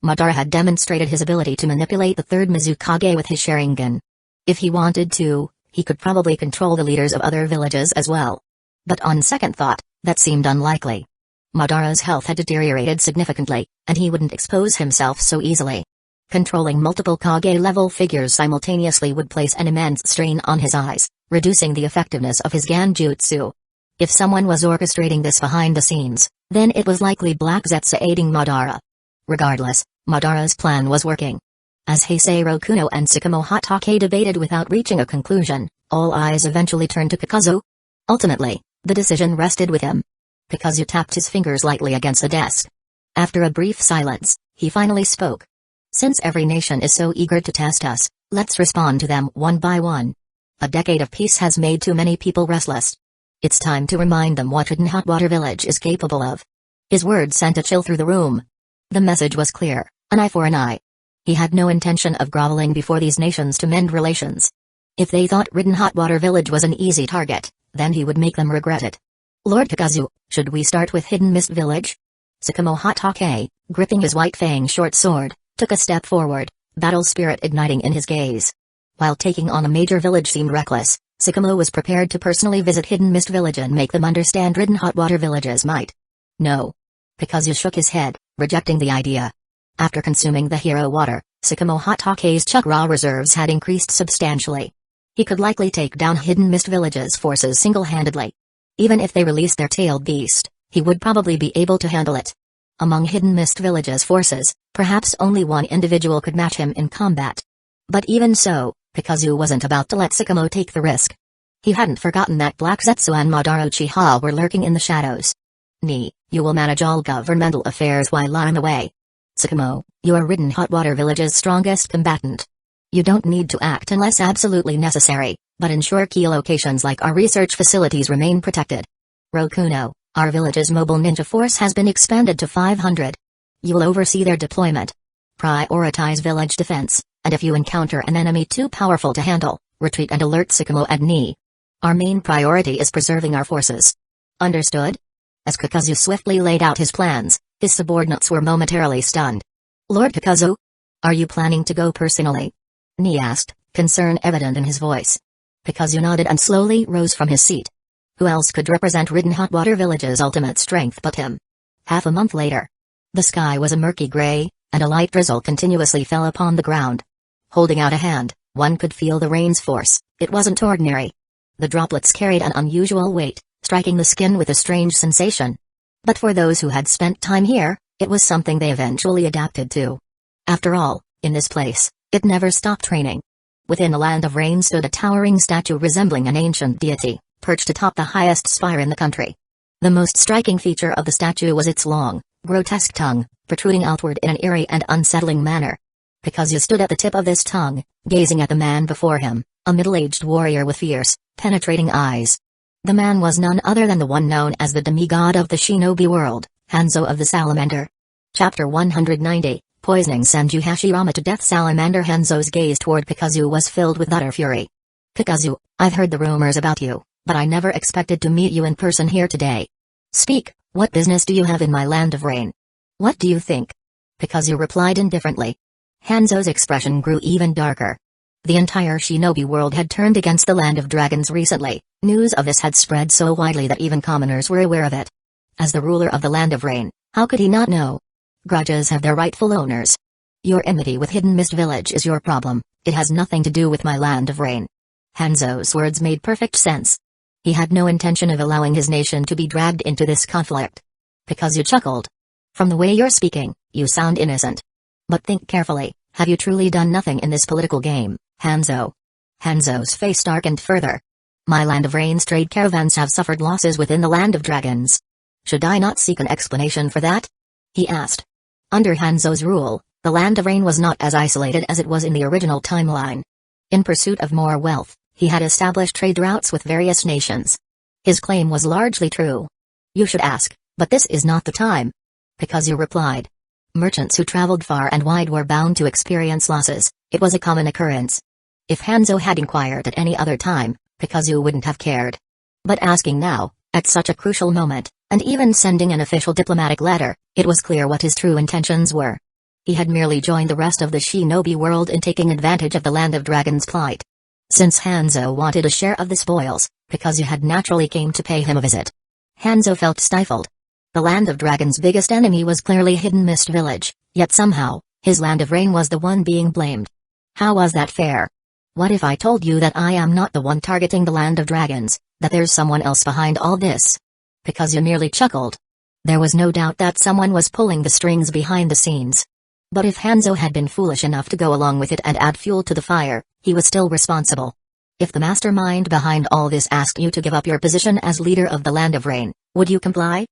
Madara had demonstrated his ability to manipulate the third Mizukage with his Sharingan. If he wanted to, he could probably control the leaders of other villages as well. But on second thought, that seemed unlikely. Madara's health had deteriorated significantly, and he wouldn't expose himself so easily. Controlling multiple Kage-level figures simultaneously would place an immense strain on his eyes, reducing the effectiveness of his Ganjutsu. If someone was orchestrating this behind the scenes, then it was likely Black Zetsu aiding Madara. Regardless, Madara's plan was working. As Heisei Rokuno and Tsukumo Hatake debated without reaching a conclusion, all eyes eventually turned to Kakuzu. Ultimately, the decision rested with him. Kakuzu tapped his fingers lightly against the desk. After a brief silence, he finally spoke. Since every nation is so eager to test us, let's respond to them one by one. A decade of peace has made too many people restless. It's time to remind them what Ridden Hot Water Village is capable of. His words sent a chill through the room. The message was clear, an eye for an eye. He had no intention of groveling before these nations to mend relations. If they thought Ridden Hot Water Village was an easy target, then he would make them regret it. Lord Kakuzu, should we start with Hidden Mist Village? Tsukumo Hatake, gripping his white fang short sword, took a step forward, battle spirit igniting in his gaze. While taking on a major village seemed reckless, Tsukumo was prepared to personally visit Hidden Mist Village and make them understand Ridden Hot Water Village's might. No. Kakuzu shook his head, rejecting the idea. After consuming the hero water, Tsukumo Hatake's chakra reserves had increased substantially. He could likely take down Hidden Mist Village's forces single-handedly. Even if they released their tailed beast, he would probably be able to handle it. Among Hidden Mist Village's forces, perhaps only one individual could match him in combat. But even so, Kakuzu wasn't about to let Tsukumo take the risk. He hadn't forgotten that Black Zetsu and Madara Uchiha were lurking in the shadows. You will manage all governmental affairs while I'm away. Tsukumo, you are Ridden Hot Water Village's strongest combatant. You don't need to act unless absolutely necessary, but ensure key locations like our research facilities remain protected. Rokuno, our village's mobile ninja force has been expanded to 500. You'll oversee their deployment. Prioritize village defense, and if you encounter an enemy too powerful to handle, retreat and alert Tsukumo and Ni. Our main priority is preserving our forces. Understood? As Kakuzu swiftly laid out his plans, his subordinates were momentarily stunned. Lord Kakuzu? Are you planning to go personally? Ni asked, concern evident in his voice. Kakuzu nodded and slowly rose from his seat. Who else could represent Ridden Hot Water Village's ultimate strength but him? Half a month later. The sky was a murky gray, and a light drizzle continuously fell upon the ground. Holding out a hand, one could feel the rain's force. It wasn't ordinary. The droplets carried an unusual weight, striking the skin with a strange sensation. But for those who had spent time here, it was something they eventually adapted to. After all, in this place, it never stopped raining. Within the land of rain stood a towering statue resembling an ancient deity, perched atop the highest spire in the country. The most striking feature of the statue was its long, grotesque tongue, protruding outward in an eerie and unsettling manner. Kakuzu stood at the tip of this tongue, gazing at the man before him, a middle-aged warrior with fierce, penetrating eyes. The man was none other than the one known as the demigod of the shinobi world, Danzō of the Salamander. Chapter 190, Poisoning Senju Hashirama to Death. Salamander Danzō's gaze toward Kakuzu was filled with utter fury. Kakuzu, I've heard the rumors about you, but I never expected to meet you in person here today. Speak, what business do you have in my land of rain? What do you think? Kakuzu replied indifferently. Danzō's expression grew even darker. The entire shinobi world had turned against the land of dragons recently. News of this had spread so widely that even commoners were aware of it. As the ruler of the land of rain, how could he not know? Grudges have their rightful owners. Your enmity with Hidden Mist Village is your problem, it has nothing to do with my land of rain. Hanzo's words made perfect sense. He had no intention of allowing his nation to be dragged into this conflict. Kakuzu chuckled. From the way you're speaking, you sound innocent. But think carefully, have you truly done nothing in this political game, Hanzo? Hanzo's face darkened further. My land of rain's trade caravans have suffered losses within the land of dragons. Should I not seek an explanation for that? He asked. Under Hanzo's rule, the land of rain was not as isolated as it was in the original timeline. In pursuit of more wealth, he had established trade routes with various nations. His claim was largely true. You should ask, but this is not the time. Kakuzu replied. Merchants who traveled far and wide were bound to experience losses, it was a common occurrence. If Hanzo had inquired at any other time, Kakuzu wouldn't have cared. But asking now, at such a crucial moment, and even sending an official diplomatic letter, it was clear what his true intentions were. He had merely joined the rest of the shinobi world in taking advantage of the Land of Dragons' plight. Since Hanzo wanted a share of the spoils, Kakuzu had naturally came to pay him a visit. Hanzo felt stifled. The Land of Dragons' biggest enemy was clearly Hidden Mist Village, yet somehow, his Land of Rain was the one being blamed. How was that fair? What if I told you that I am not the one targeting the Land of Dragons, that there's someone else behind all this? Kakuzu merely chuckled. There was no doubt that someone was pulling the strings behind the scenes. But if Hanzo had been foolish enough to go along with it and add fuel to the fire, he was still responsible. If the mastermind behind all this asked you to give up your position as leader of the Land of Rain, would you comply?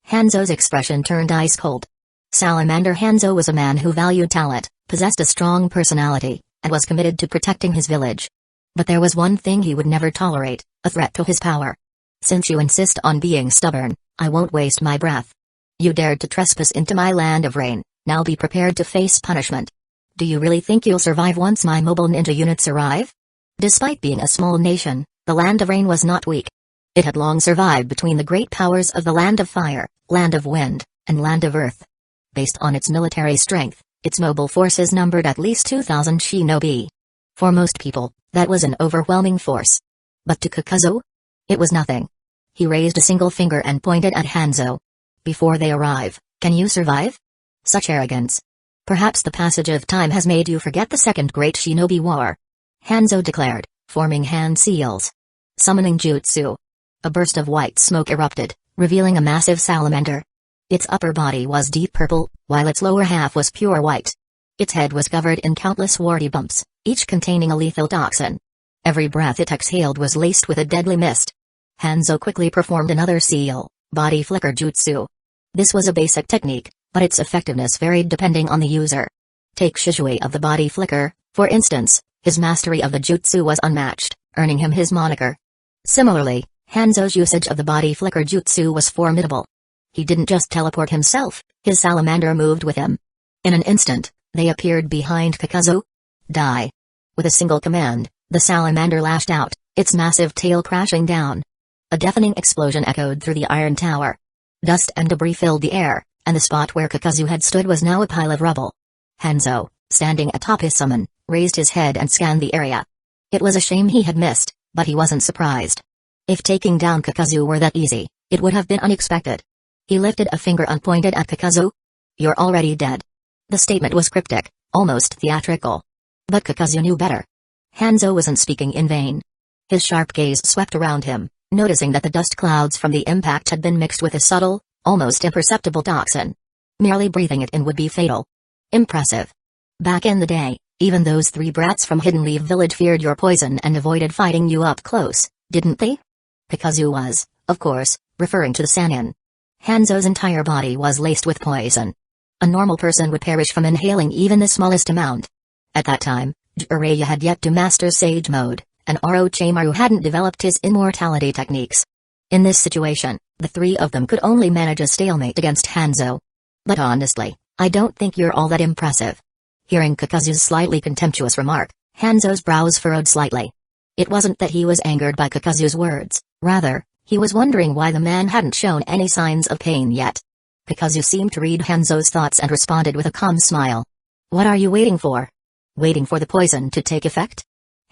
Hanzo's expression turned ice cold. Salamander Hanzo was a man who valued talent, possessed a strong personality, and was committed to protecting his village. But there was one thing he would never tolerate, a threat to his power. Since you insist on being stubborn, I won't waste my breath. You dared to trespass into my Land of Rain, now be prepared to face punishment. Do you really think you'll survive once my mobile ninja units arrive? Despite being a small nation, the Land of Rain was not weak. It had long survived between the great powers of the Land of Fire, Land of Wind, and Land of Earth. Based on its military strength, its mobile forces numbered at least 2,000 shinobi. For most people, that was an overwhelming force. But to Kakuzu? It was nothing. He raised a single finger and pointed at Hanzo. Before they arrive, can you survive? Such arrogance. Perhaps the passage of time has made you forget the Second Great Shinobi War. Hanzo declared, forming hand seals. Summoning jutsu. A burst of white smoke erupted, revealing a massive salamander. Its upper body was deep purple, while its lower half was pure white. Its head was covered in countless warty bumps, each containing a lethal toxin. Every breath it exhaled was laced with a deadly mist. Hanzo quickly performed another seal, body flicker jutsu. This was a basic technique, but its effectiveness varied depending on the user. Take Shishui of the body flicker, for instance, his mastery of the jutsu was unmatched, earning him his moniker. Similarly, Hanzo's usage of the body flicker jutsu was formidable. He didn't just teleport himself, his salamander moved with him. In an instant, they appeared behind Kakuzu. Die. With a single command, the salamander lashed out, its massive tail crashing down. A deafening explosion echoed through the iron tower. Dust and debris filled the air, and the spot where Kakuzu had stood was now a pile of rubble. Hanzo, standing atop his summon, raised his head and scanned the area. It was a shame he had missed, but he wasn't surprised. If taking down Kakuzu were that easy, it would have been unexpected. He lifted a finger and pointed at Kakuzu. You're already dead. The statement was cryptic, almost theatrical. But Kakuzu knew better. Hanzo wasn't speaking in vain. His sharp gaze swept around him, noticing that the dust clouds from the impact had been mixed with a subtle, almost imperceptible toxin. Merely breathing it in would be fatal. Impressive. Back in the day, even those three brats from Hidden Leaf Village feared your poison and avoided fighting you up close, didn't they? Kakuzu was, of course, referring to the Sannin. Hanzo's entire body was laced with poison. A normal person would perish from inhaling even the smallest amount. At that time, Jiraiya had yet to master Sage Mode, and Orochimaru hadn't developed his immortality techniques. In this situation, the three of them could only manage a stalemate against Hanzo. But honestly, I don't think you're all that impressive. Hearing Kakuzu's slightly contemptuous remark, Hanzo's brows furrowed slightly. It wasn't that he was angered by Kakuzu's words, rather, he was wondering why the man hadn't shown any signs of pain yet. Kakuzu seemed to read Hanzo's thoughts and responded with a calm smile. What are you waiting for? Waiting for the poison to take effect?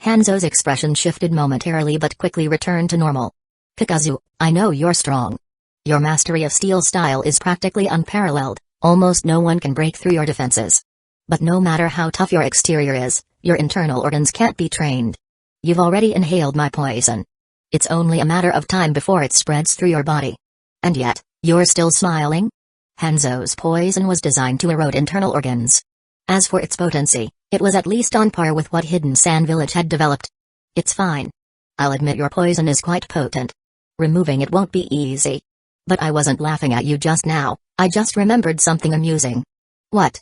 Hanzo's expression shifted momentarily but quickly returned to normal. Kakuzu, I know you're strong. Your mastery of steel style is practically unparalleled, almost no one can break through your defenses. But no matter how tough your exterior is, your internal organs can't be trained. You've already inhaled my poison. It's only a matter of time before it spreads through your body. And yet, you're still smiling? Hanzo's poison was designed to erode internal organs. As for its potency, it was at least on par with what Hidden Sand Village had developed. It's fine. I'll admit your poison is quite potent. Removing it won't be easy. But I wasn't laughing at you just now, I just remembered something amusing. What?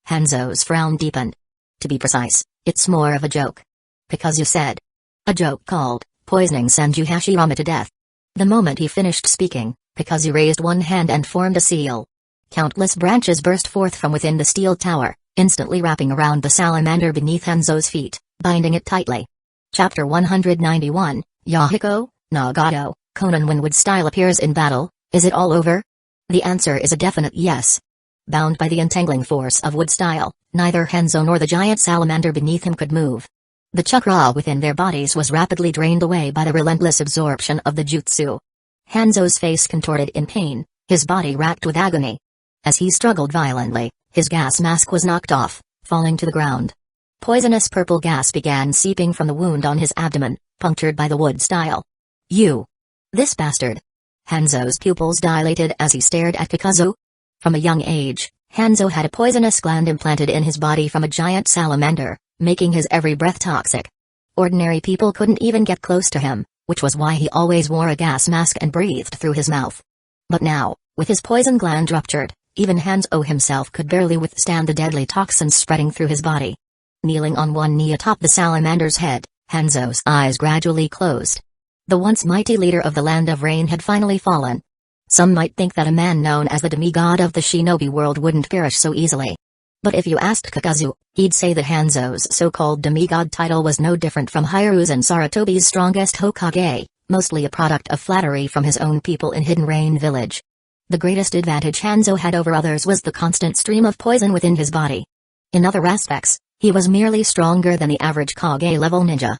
Hanzo's frown deepened. To be precise, it's more of a joke. Because you said. A joke called, poisoning Senju Hashirama to death. The moment he finished speaking, Kakuzu raised one hand and formed a seal. Countless branches burst forth from within the steel tower, instantly wrapping around the salamander beneath Hanzo's feet, binding it tightly. Chapter 191, Yahiko, Nagato, Conan. When wood style appears in battle, is it all over? The answer is a definite yes. Bound by the entangling force of wood style, neither Hanzo nor the giant salamander beneath him could move. The chakra within their bodies was rapidly drained away by the relentless absorption of the jutsu. Hanzo's face contorted in pain, his body racked with agony. As he struggled violently, his gas mask was knocked off, falling to the ground. Poisonous purple gas began seeping from the wound on his abdomen, punctured by the wood style. You! This bastard! Hanzo's pupils dilated as he stared at Kakuzu. From a young age, Hanzo had a poisonous gland implanted in his body from a giant salamander, making his every breath toxic. Ordinary people couldn't even get close to him, which was why he always wore a gas mask and breathed through his mouth. But now, with his poison gland ruptured, even Hanzo himself could barely withstand the deadly toxins spreading through his body. Kneeling on one knee atop the salamander's head, Hanzo's eyes gradually closed. The once mighty leader of the Land of Rain had finally fallen. Some might think that a man known as the demigod of the shinobi world wouldn't perish so easily. But if you asked Kakuzu, he'd say that Hanzo's so-called demigod title was no different from Hiru's and Sarutobi's strongest Hokage, mostly a product of flattery from his own people in Hidden Rain Village. The greatest advantage Hanzo had over others was the constant stream of poison within his body. In other aspects, he was merely stronger than the average Kage-level ninja.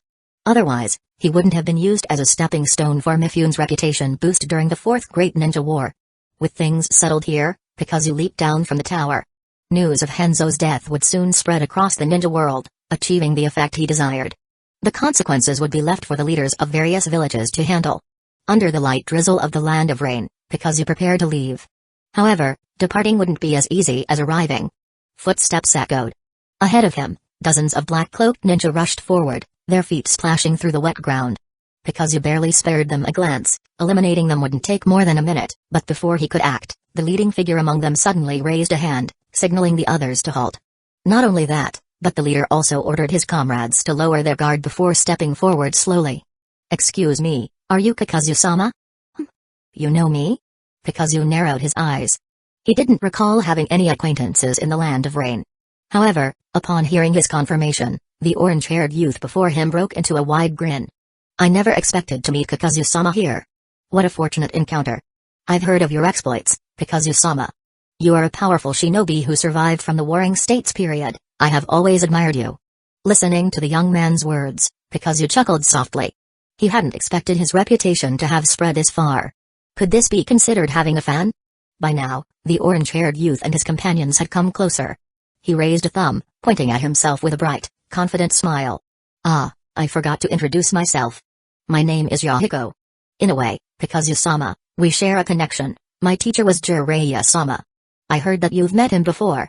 Otherwise, he wouldn't have been used as a stepping stone for Mifune's reputation boost during the Fourth Great Ninja War. With things settled here, Kakuzu leaped down from the tower. News of Hanzo's death would soon spread across the ninja world, achieving the effect he desired. The consequences would be left for the leaders of various villages to handle. Under the light drizzle of the Land of Rain, Kakuzu prepared to leave. However, departing wouldn't be as easy as arriving. Footsteps echoed. Ahead of him, dozens of black-cloaked ninja rushed forward, their feet splashing through the wet ground. Kakuzu barely spared them a glance, eliminating them wouldn't take more than a minute, but before he could act, the leading figure among them suddenly raised a hand, signaling the others to halt. Not only that, but the leader also ordered his comrades to lower their guard before stepping forward slowly. "Excuse me, are you Kakuzu-sama?" "You know me?" Kakuzu narrowed his eyes. He didn't recall having any acquaintances in the Land of Rain. However, upon hearing his confirmation, the orange-haired youth before him broke into a wide grin. "I never expected to meet Kakuzu-sama here. What a fortunate encounter. I've heard of your exploits, Kakuzu-sama. You are a powerful shinobi who survived from the Warring States period. I have always admired you." Listening to the young man's words, Kakuzu chuckled softly. He hadn't expected his reputation to have spread this far. Could this be considered having a fan? By now, the orange-haired youth and his companions had come closer. He raised a thumb, pointing at himself with a bright, confident smile. "Ah, I forgot to introduce myself. My name is Yahiko. In a way, Kakuzu-sama, we share a connection. My teacher was Jiraiya-sama. I heard that you've met him before."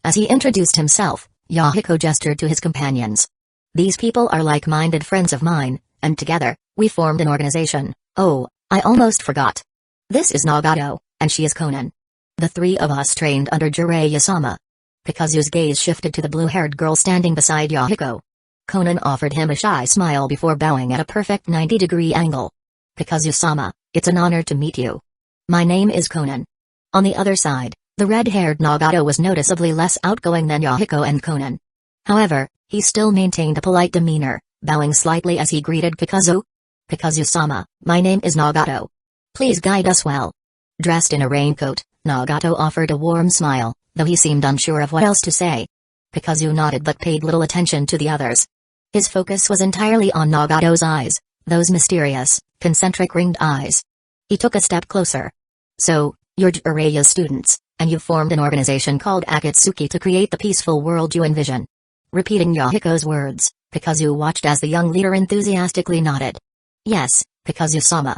As he introduced himself, Yahiko gestured to his companions. "These people are like-minded friends of mine, and together, we formed an organization. Oh, I almost forgot. This is Nagato, and she is Conan. The three of us trained under Jiraiya-sama." Kakuzu's gaze shifted to the blue-haired girl standing beside Yahiko. Conan offered him a shy smile before bowing at a perfect 90-degree angle. "Kakuzu-sama, it's an honor to meet you. My name is Conan." On the other side, the red-haired Nagato was noticeably less outgoing than Yahiko and Conan. However, he still maintained a polite demeanor, bowing slightly as he greeted Kakuzu. "Kakuzu-sama, my name is Nagato. Please guide us well." Dressed in a raincoat, Nagato offered a warm smile, though he seemed unsure of what else to say. Kakuzu nodded but paid little attention to the others. His focus was entirely on Nagato's eyes, those mysterious, concentric ringed eyes. He took a step closer. "So, you're Jiraiya's students, And you formed an organization called Akatsuki to create the peaceful world you envision. Repeating Yahiko's words, Kakuzu watched as the young leader enthusiastically nodded. Yes, Kakuzu-sama.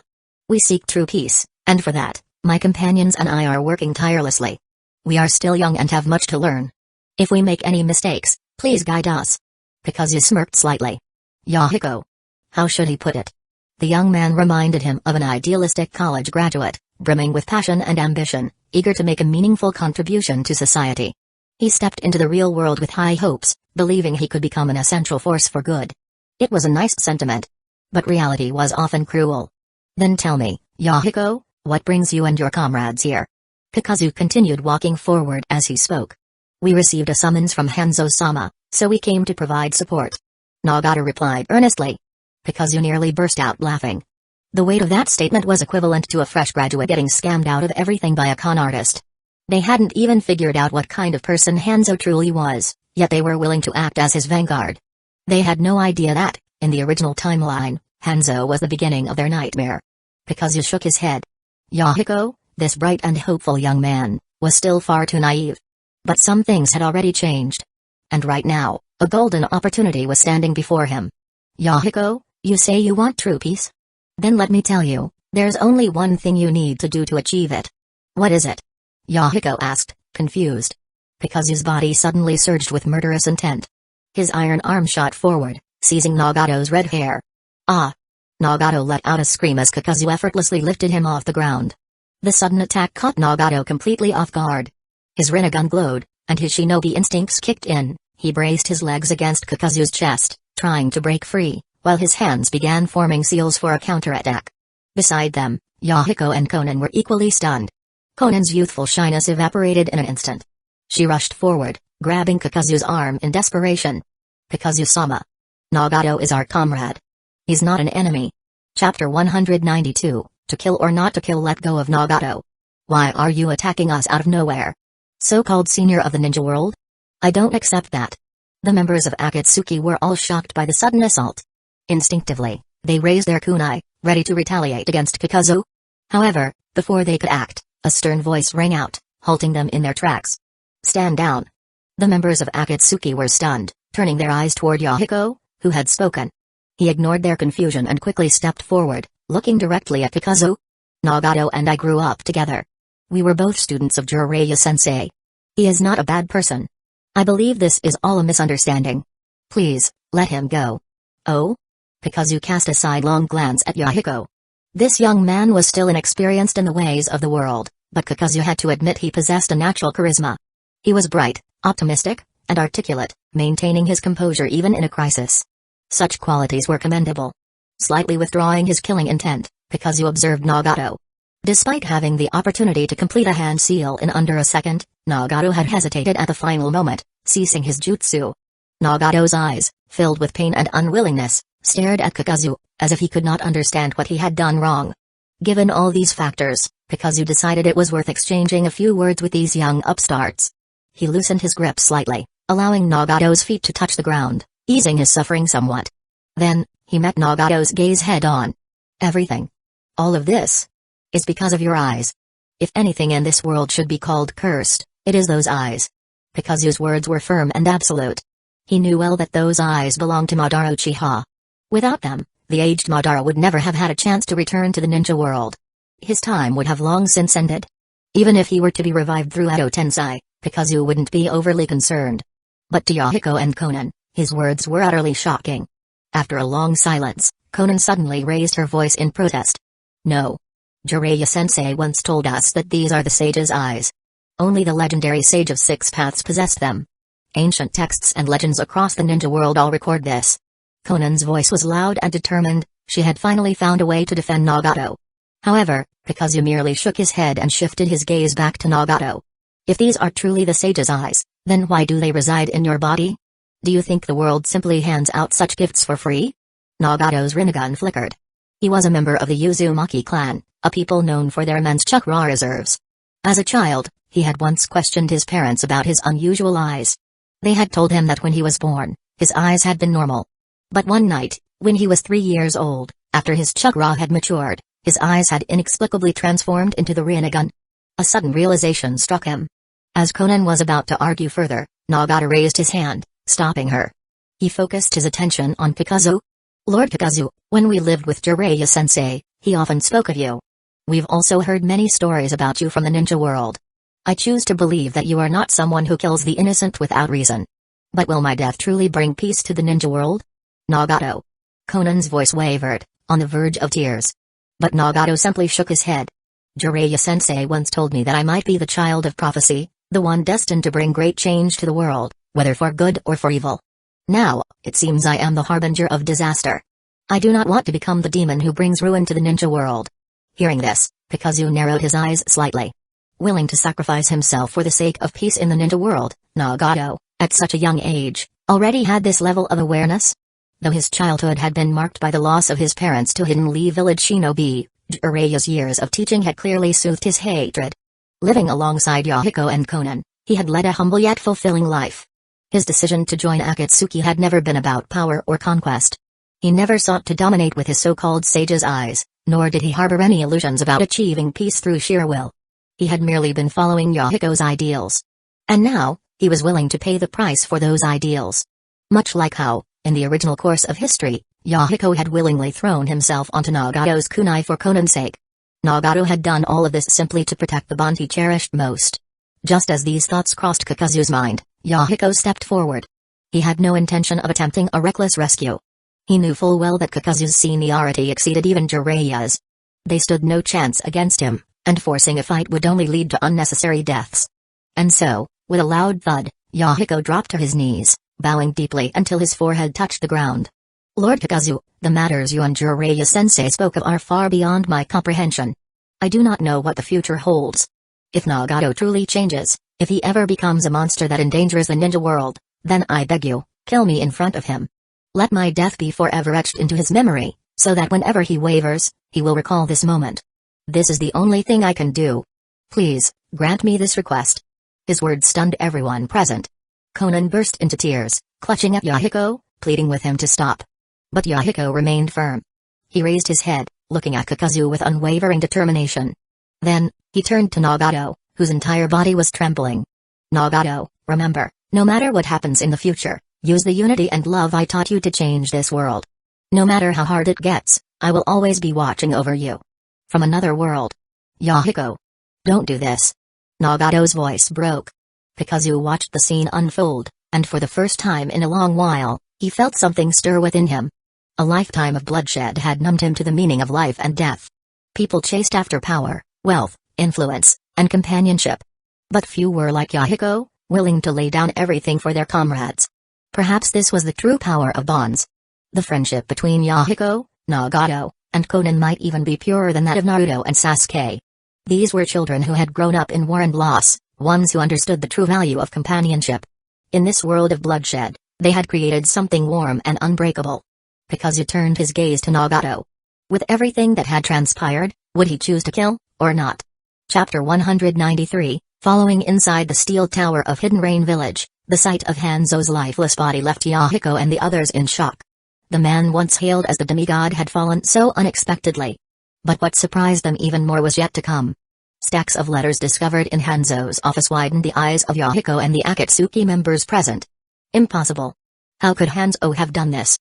We seek true peace, and for that, my companions and I are working tirelessly. We are still young and have much to learn. If we make any mistakes, please guide us. Kakuzu smirked slightly. Yahiko. How should he put it? The young man reminded him of an idealistic college graduate, brimming with passion and ambition, eager to make a meaningful contribution to society. He stepped into the real world with high hopes, believing he could become an essential force for good. It was a nice sentiment. But reality was often cruel. Then tell me, Yahiko, what brings you and your comrades here? Kakuzu continued walking forward as he spoke. We received a summons from Hanzo-sama, so we came to provide support. Nagata replied earnestly. Kakuzu nearly burst out laughing. The weight of that statement was equivalent to a fresh graduate getting scammed out of everything by a con artist. They hadn't even figured out what kind of person Hanzo truly was, yet they were willing to act as his vanguard. They had no idea that, in the original timeline, Hanzo was the beginning of their nightmare. Kakuzu shook his head. Yahiko, this bright and hopeful young man, was still far too naive. But some things had already changed. And right now, a golden opportunity was standing before him. Yahiko, you say you want true peace? Then let me tell you, there's only one thing you need to do to achieve it. What is it? Yahiko asked, confused. Kakuzu's body suddenly surged with murderous intent. His iron arm shot forward, seizing Nagato's red hair. Ah! Nagato let out a scream as Kakuzu effortlessly lifted him off the ground. The sudden attack caught Nagato completely off guard. His Rinnegan glowed, and his shinobi instincts kicked in. He braced his legs against Kakuzu's chest, trying to break free, while his hands began forming seals for a counterattack. Beside them, Yahiko and Konan were equally stunned. Konan's youthful shyness evaporated in an instant. She rushed forward, grabbing Kakuzu's arm in desperation. Kakuzu-sama. Nagato is our comrade. He's not an enemy. Chapter 192, To Kill or Not to Kill. Let go of Nagato. Why are you attacking us out of nowhere? So-called senior of the ninja world? I don't accept that. The members of Akatsuki were all shocked by the sudden assault. Instinctively, they raised their kunai, ready to retaliate against Kakuzu. However, before they could act, a stern voice rang out, halting them in their tracks. Stand down. The members of Akatsuki were stunned, turning their eyes toward Yahiko, who had spoken. He ignored their confusion and quickly stepped forward, looking directly at Kakuzu. Nagato and I grew up together. We were both students of Jiraiya-sensei. He is not a bad person. I believe this is all a misunderstanding. Please, let him go. Oh? Kakuzu cast a sidelong glance at Yahiko. This young man was still inexperienced in the ways of the world, but Kakuzu had to admit he possessed a natural charisma. He was bright, optimistic, and articulate, maintaining his composure even in a crisis. Such qualities were commendable. Slightly withdrawing his killing intent, Kakuzu observed Nagato. Despite having the opportunity to complete a hand seal in under a second, Nagato had hesitated at the final moment, ceasing his jutsu. Nagato's eyes, filled with pain and unwillingness, stared at Kakuzu, as if he could not understand what he had done wrong. Given all these factors, Kakuzu decided it was worth exchanging a few words with these young upstarts. He loosened his grip slightly, allowing Nagato's feet to touch the ground, easing his suffering somewhat. Then, he met Nagato's gaze head-on. Everything. All of this is because of your eyes. If anything in this world should be called cursed, it is those eyes. Kakuzu's words were firm and absolute. He knew well that those eyes belonged to Madara Uchiha. Without them, the aged Madara would never have had a chance to return to the ninja world. His time would have long since ended. Even if he were to be revived through Edo Tensei, Kakuzu wouldn't be overly concerned. But to Yahiko and Konan, his words were utterly shocking. After a long silence, Konan suddenly raised her voice in protest. No. Jiraiya-sensei once told us that these are the sage's eyes. Only the legendary sage of six paths possessed them. Ancient texts and legends across the ninja world all record this. Konan's voice was loud and determined. She had finally found a way to defend Nagato. However, Kakuzu merely shook his head and shifted his gaze back to Nagato. If these are truly the sage's eyes, then why do they reside in your body? Do you think the world simply hands out such gifts for free? Nagato's Rinnegan flickered. He was a member of the Uzumaki clan, a people known for their immense chakra reserves. As a child, he had once questioned his parents about his unusual eyes. They had told him that when he was born, his eyes had been normal. But one night, when he was 3 years old, after his chakra had matured, his eyes had inexplicably transformed into the Rinnegan. A sudden realization struck him. As Conan was about to argue further, Nagato raised his hand, stopping her. He focused his attention on Kakuzu. Lord Kakuzu, when we lived with Jiraiya-sensei, he often spoke of you. We've also heard many stories about you from the ninja world. I choose to believe that you are not someone who kills the innocent without reason. But will my death truly bring peace to the ninja world? Nagato. Conan's voice wavered, on the verge of tears. But Nagato simply shook his head. Jiraiya-sensei once told me that I might be the child of prophecy, the one destined to bring great change to the world, whether for good or for evil. Now, it seems I am the harbinger of disaster. I do not want to become the demon who brings ruin to the ninja world. Hearing this, Kakuzu narrowed his eyes slightly. Willing to sacrifice himself for the sake of peace in the ninja world, Nagato, at such a young age, already had this level of awareness? Though his childhood had been marked by the loss of his parents to Hidden Lee Village shinobi, Jiraiya's years of teaching had clearly soothed his hatred. Living alongside Yahiko and Conan, he had led a humble yet fulfilling life. His decision to join Akatsuki had never been about power or conquest. He never sought to dominate with his so-called sage's eyes, nor did he harbor any illusions about achieving peace through sheer will. He had merely been following Yahiko's ideals. And now, he was willing to pay the price for those ideals. Much like how, in the original course of history, Yahiko had willingly thrown himself onto Nagato's kunai for Conan's sake. Nagato had done all of this simply to protect the bond he cherished most. Just as these thoughts crossed Kakuzu's mind, Yahiko stepped forward. He had no intention of attempting a reckless rescue. He knew full well that Kakuzu's seniority exceeded even Jiraiya's. They stood no chance against him, and forcing a fight would only lead to unnecessary deaths. And so, with a loud thud, Yahiko dropped to his knees, bowing deeply until his forehead touched the ground. Lord Kakuzu, the matters you and Jiraiya-sensei spoke of are far beyond my comprehension. I do not know what the future holds. If Nagato truly changes, if he ever becomes a monster that endangers the ninja world, then I beg you, kill me in front of him. Let my death be forever etched into his memory, so that whenever he wavers, he will recall this moment. This is the only thing I can do. Please, grant me this request. His words stunned everyone present. Conan burst into tears, clutching at Yahiko, pleading with him to stop. But Yahiko remained firm. He raised his head, looking at Kakuzu with unwavering determination. Then, he turned to Nagato, whose entire body was trembling. Nagato, remember, no matter what happens in the future, use the unity and love I taught you to change this world. No matter how hard it gets, I will always be watching over you. From another world. Yahiko. Don't do this. Nagato's voice broke. Kakuzu watched the scene unfold, and for the first time in a long while, he felt something stir within him. A lifetime of bloodshed had numbed him to the meaning of life and death. People chased after power, wealth, influence, and companionship. But few were like Yahiko, willing to lay down everything for their comrades. Perhaps this was the true power of bonds. The friendship between Yahiko, Nagato, and Conan might even be purer than that of Naruto and Sasuke. These were children who had grown up in war and loss, ones who understood the true value of companionship. In this world of bloodshed, they had created something warm and unbreakable. Kakuzu turned his gaze to Nagato. With everything that had transpired, would he choose to kill, or not? Chapter 193, Following inside the steel tower of Hidden Rain Village, the sight of Hanzo's lifeless body left Yahiko and the others in shock. The man once hailed as the demigod had fallen so unexpectedly. But what surprised them even more was yet to come. Stacks of letters discovered in Hanzo's office widened the eyes of Yahiko and the Akatsuki members present. Impossible. How could Hanzo have done this?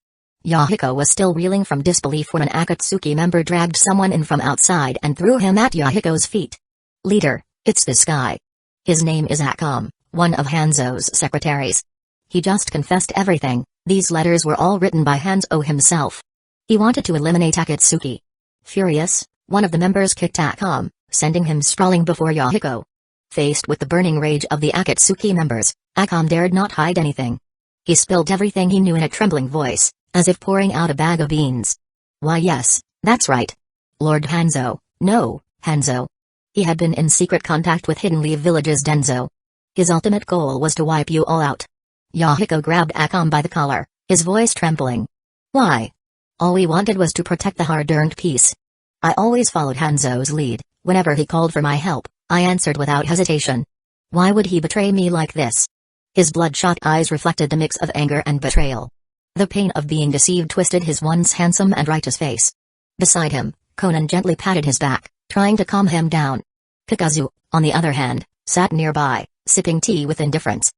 Yahiko was still reeling from disbelief when an Akatsuki member dragged someone in from outside and threw him at Yahiko's feet. Leader, it's this guy. His name is Akam, one of Hanzo's secretaries. He just confessed everything. These letters were all written by Hanzo himself. He wanted to eliminate Akatsuki. Furious, one of the members kicked Akam, sending him sprawling before Yahiko. Faced with the burning rage of the Akatsuki members, Akam dared not hide anything. He spilled everything he knew in a trembling voice, as if pouring out a bag of beans. Why yes, that's right. Lord Hanzo, no, Hanzo. He had been in secret contact with Hidden Lee Village's Danzō. His ultimate goal was to wipe you all out. Yahiko grabbed Akam by the collar, his voice trembling. Why? All we wanted was to protect the hard-earned peace. I always followed Hanzo's lead. Whenever he called for my help, I answered without hesitation. Why would he betray me like this? His bloodshot eyes reflected the mix of anger and betrayal. The pain of being deceived twisted his once handsome and righteous face. Beside him, Conan gently patted his back, trying to calm him down. Kakuzu, on the other hand, sat nearby, sipping tea with indifference.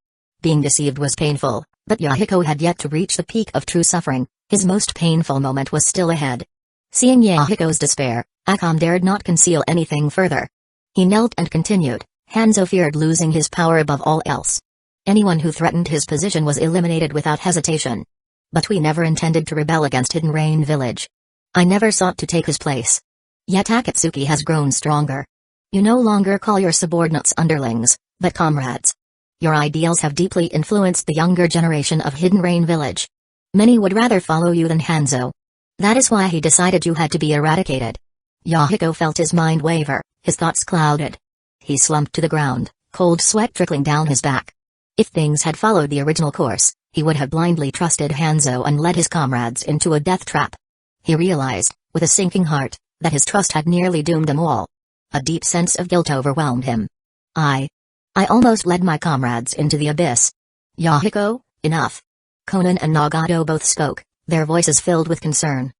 Being deceived was painful, but Yahiko had yet to reach the peak of true suffering. His most painful moment was still ahead. Seeing Yahiko's despair, Akam dared not conceal anything further. He knelt and continued. Hanzo feared losing his power above all else. Anyone who threatened his position was eliminated without hesitation. But we never intended to rebel against Hidden Rain Village. I never sought to take his place. Yet Akatsuki has grown stronger. You no longer call your subordinates underlings, but comrades. Your ideals have deeply influenced the younger generation of Hidden Rain Village. Many would rather follow you than Hanzo. That is why he decided you had to be eradicated. Yahiko felt his mind waver, his thoughts clouded. He slumped to the ground, cold sweat trickling down his back. If things had followed the original course, he would have blindly trusted Hanzo and led his comrades into a death trap. He realized, with a sinking heart, that his trust had nearly doomed them all. A deep sense of guilt overwhelmed him. I almost led my comrades into the abyss. Yahiko, enough. Konan and Nagato both spoke, their voices filled with concern.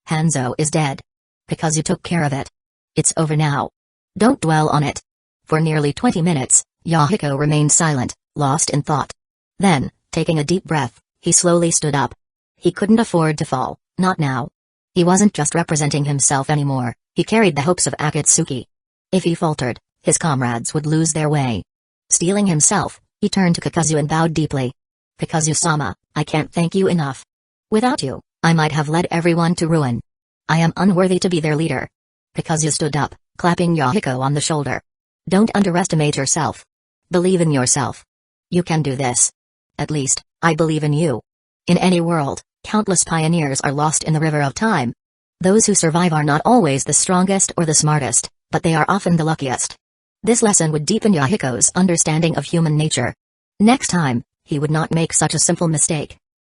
Hanzo is dead. Because you took care of it. It's over now. Don't dwell on it. For nearly 20 minutes, Yahiko remained silent, lost in thought. Then, taking a deep breath, he slowly stood up. He couldn't afford to fall, not now. He wasn't just representing himself anymore, he carried the hopes of Akatsuki. If he faltered, his comrades would lose their way. Steeling himself, he turned to Kakuzu and bowed deeply. Kakuzu-sama, I can't thank you enough. Without you, I might have led everyone to ruin. I am unworthy to be their leader. Kakuzu stood up, clapping Yahiko on the shoulder. Don't underestimate yourself. Believe in yourself. You can do this. At least, I believe in you. In any world, countless pioneers are lost in the river of time. Those who survive are not always the strongest or the smartest, but they are often the luckiest. This lesson would deepen Yahiko's understanding of human nature. Next time, he would not make such a simple mistake.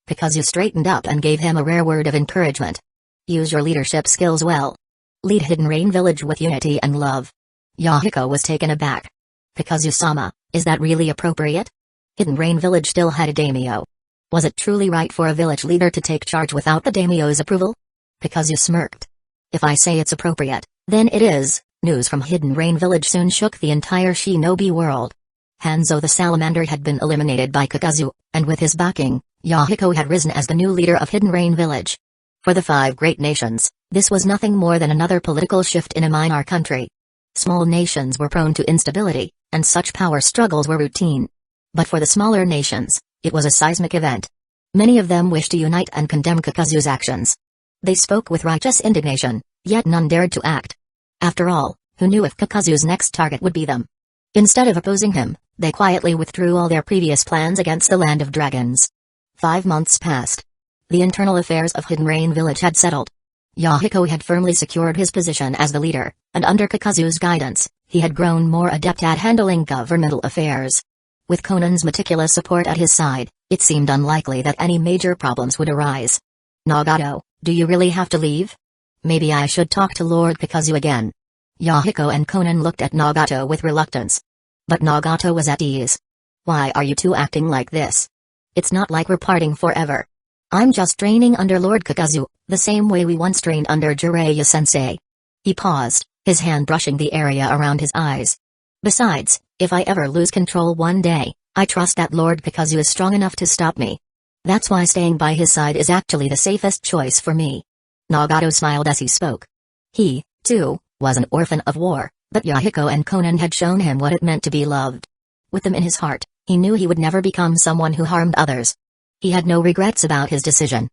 Kakuzu straightened up and gave him a rare word of encouragement. Use your leadership skills well. Lead Hidden Rain Village with unity and love. Yahiko was taken aback. Kakuzu-sama, is that really appropriate? Hidden Rain Village still had a daimyo. Was it truly right for a village leader to take charge without the daimyo's approval? Kakuzu smirked. If I say it's appropriate, then it is. News from Hidden Rain Village soon shook the entire shinobi world. Hanzo the Salamander had been eliminated by Kakuzu, and with his backing, Yahiko had risen as the new leader of Hidden Rain Village. For the 5 great nations, this was nothing more than another political shift in a minor country. Small nations were prone to instability, and such power struggles were routine. But for the smaller nations, it was a seismic event. Many of them wished to unite and condemn Kakuzu's actions. They spoke with righteous indignation, yet none dared to act. After all, who knew if Kakuzu's next target would be them? Instead of opposing him, they quietly withdrew all their previous plans against the Land of Dragons. 5 months passed. The internal affairs of Hidden Rain Village had settled. Yahiko had firmly secured his position as the leader, and under Kakuzu's guidance, he had grown more adept at handling governmental affairs. With Konan's meticulous support at his side, it seemed unlikely that any major problems would arise. Nagato, do you really have to leave? Maybe I should talk to Lord Kakuzu again. Yahiko and Konan looked at Nagato with reluctance. But Nagato was at ease. Why are you two acting like this? It's not like we're parting forever. I'm just training under Lord Kakuzu, the same way we once trained under Jiraiya-sensei. He paused, his hand brushing the area around his eyes. Besides, if I ever lose control one day, I trust that Lord Kakuzu is strong enough to stop me. That's why staying by his side is actually the safest choice for me. Nagato smiled as he spoke. He, too, was an orphan of war, but Yahiko and Konan had shown him what it meant to be loved. With them in his heart, he knew he would never become someone who harmed others. He had no regrets about his decision.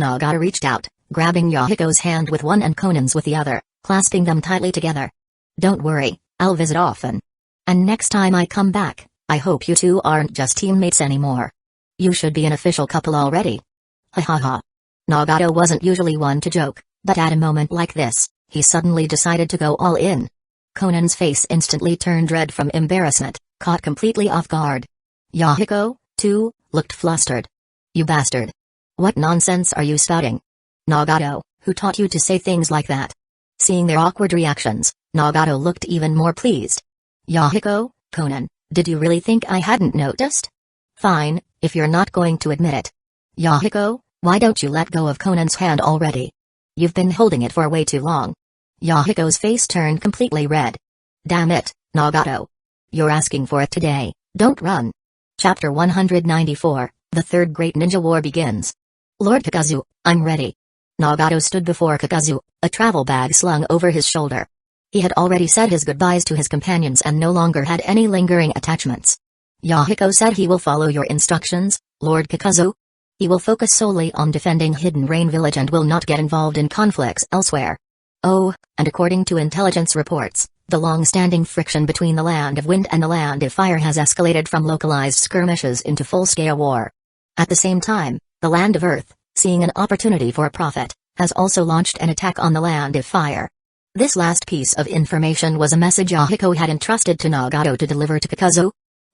Nagato reached out, grabbing Yahiko's hand with one and Konan's with the other, clasping them tightly together. Don't worry, I'll visit often. And next time I come back, I hope you two aren't just teammates anymore. You should be an official couple already. Ha ha ha. Nagato wasn't usually one to joke, but at a moment like this, he suddenly decided to go all in. Konan's face instantly turned red from embarrassment, caught completely off guard. Yahiko, too, looked flustered. You bastard. What nonsense are you spouting? Nagato, who taught you to say things like that? Seeing their awkward reactions, Nagato looked even more pleased. Yahiko, Konan, did you really think I hadn't noticed? Fine, if you're not going to admit it. Yahiko, why don't you let go of Konan's hand already? You've been holding it for way too long. Yahiko's face turned completely red. Damn it, Nagato, You're asking for it today, don't run. Chapter 194, The Third Great Ninja War begins. Lord Kakuzu, I'm ready. Nagato stood before Kakuzu, a travel bag slung over his shoulder. He had already said his goodbyes to his companions and no longer had any lingering attachments. Hueco said he will follow your instructions, Lord Kakuzu. He will focus solely on defending Hidden Rain Village and will not get involved in conflicts elsewhere. Oh, and according to intelligence reports, the long-standing friction between the Land of Wind and the Land of Fire has escalated from localized skirmishes into full-scale war. At the same time, the Land of Earth, seeing an opportunity for a profit, has also launched an attack on the Land of Fire. This last piece of information was a message Hueco had entrusted to Nagato to deliver to Kakuzu.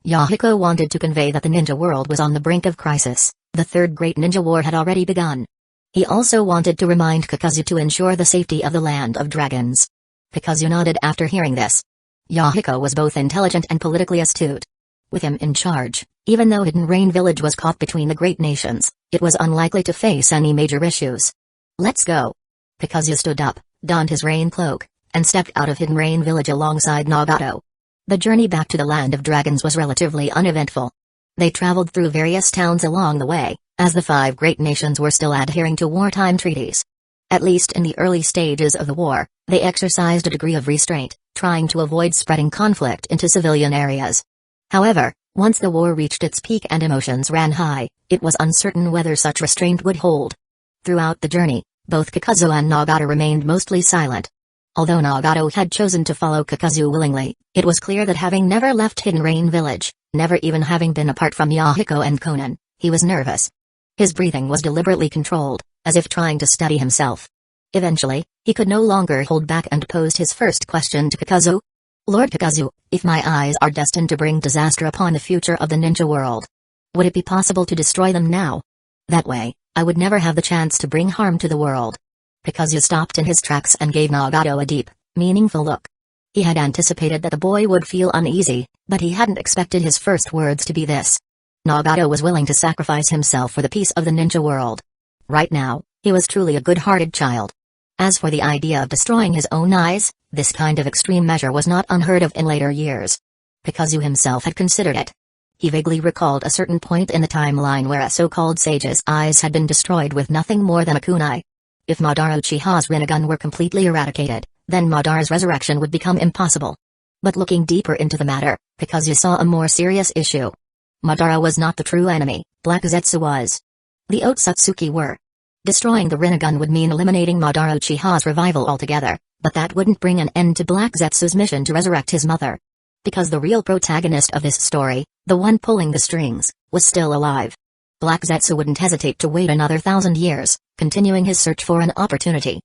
Hueco wanted to convey that the ninja world was on the brink of crisis. The Third Great Ninja War had already begun. He also wanted to remind Kakuzu to ensure the safety of the Land of Dragons. Kakuzu nodded after hearing this. Hueco was both intelligent and politically astute. With him in charge, even though Hidden Rain Village was caught between the great nations, it was unlikely to face any major issues. Let's go. Kakuzu stood up, donned his rain cloak, and stepped out of Hidden Rain Village alongside Nagato. The journey back to the Land of Dragons was relatively uneventful. They traveled through various towns along the way, as the 5 great nations were still adhering to wartime treaties. At least in the early stages of the war, they exercised a degree of restraint, trying to avoid spreading conflict into civilian areas. However, once the war reached its peak and emotions ran high, it was uncertain whether such restraint would hold. Throughout the journey, both Kakuzu and Nagato remained mostly silent. Although Nagato had chosen to follow Kakuzu willingly, it was clear that having never left Hidden Rain Village, never even having been apart from Hueco and Conan, he was nervous. His breathing was deliberately controlled, as if trying to steady himself. Eventually, he could no longer hold back and posed his first question to Kakuzu. Lord Kakuzu, if my eyes are destined to bring disaster upon the future of the ninja world, would it be possible to destroy them now? That way, I would never have the chance to bring harm to the world. Kakuzu stopped in his tracks and gave Nagato a deep, meaningful look. He had anticipated that the boy would feel uneasy, but he hadn't expected his first words to be this. Nagato was willing to sacrifice himself for the peace of the ninja world. Right now, he was truly a good-hearted child. As for the idea of destroying his own eyes, this kind of extreme measure was not unheard of in later years. Kakuzu himself had considered it. He vaguely recalled a certain point in the timeline where a so-called sage's eyes had been destroyed with nothing more than a kunai. If Madara Uchiha's Rinnegan were completely eradicated, then Madara's resurrection would become impossible. But looking deeper into the matter, Kakuzu saw a more serious issue. Madara was not the true enemy, Black Zetsu was. The Otsutsuki were. Destroying the Rinnegan would mean eliminating Madara Uchiha's revival altogether, but that wouldn't bring an end to Black Zetsu's mission to resurrect his mother. Because the real protagonist of this story, the one pulling the strings, was still alive. Black Zetsu wouldn't hesitate to wait another 1,000 years, continuing his search for an opportunity.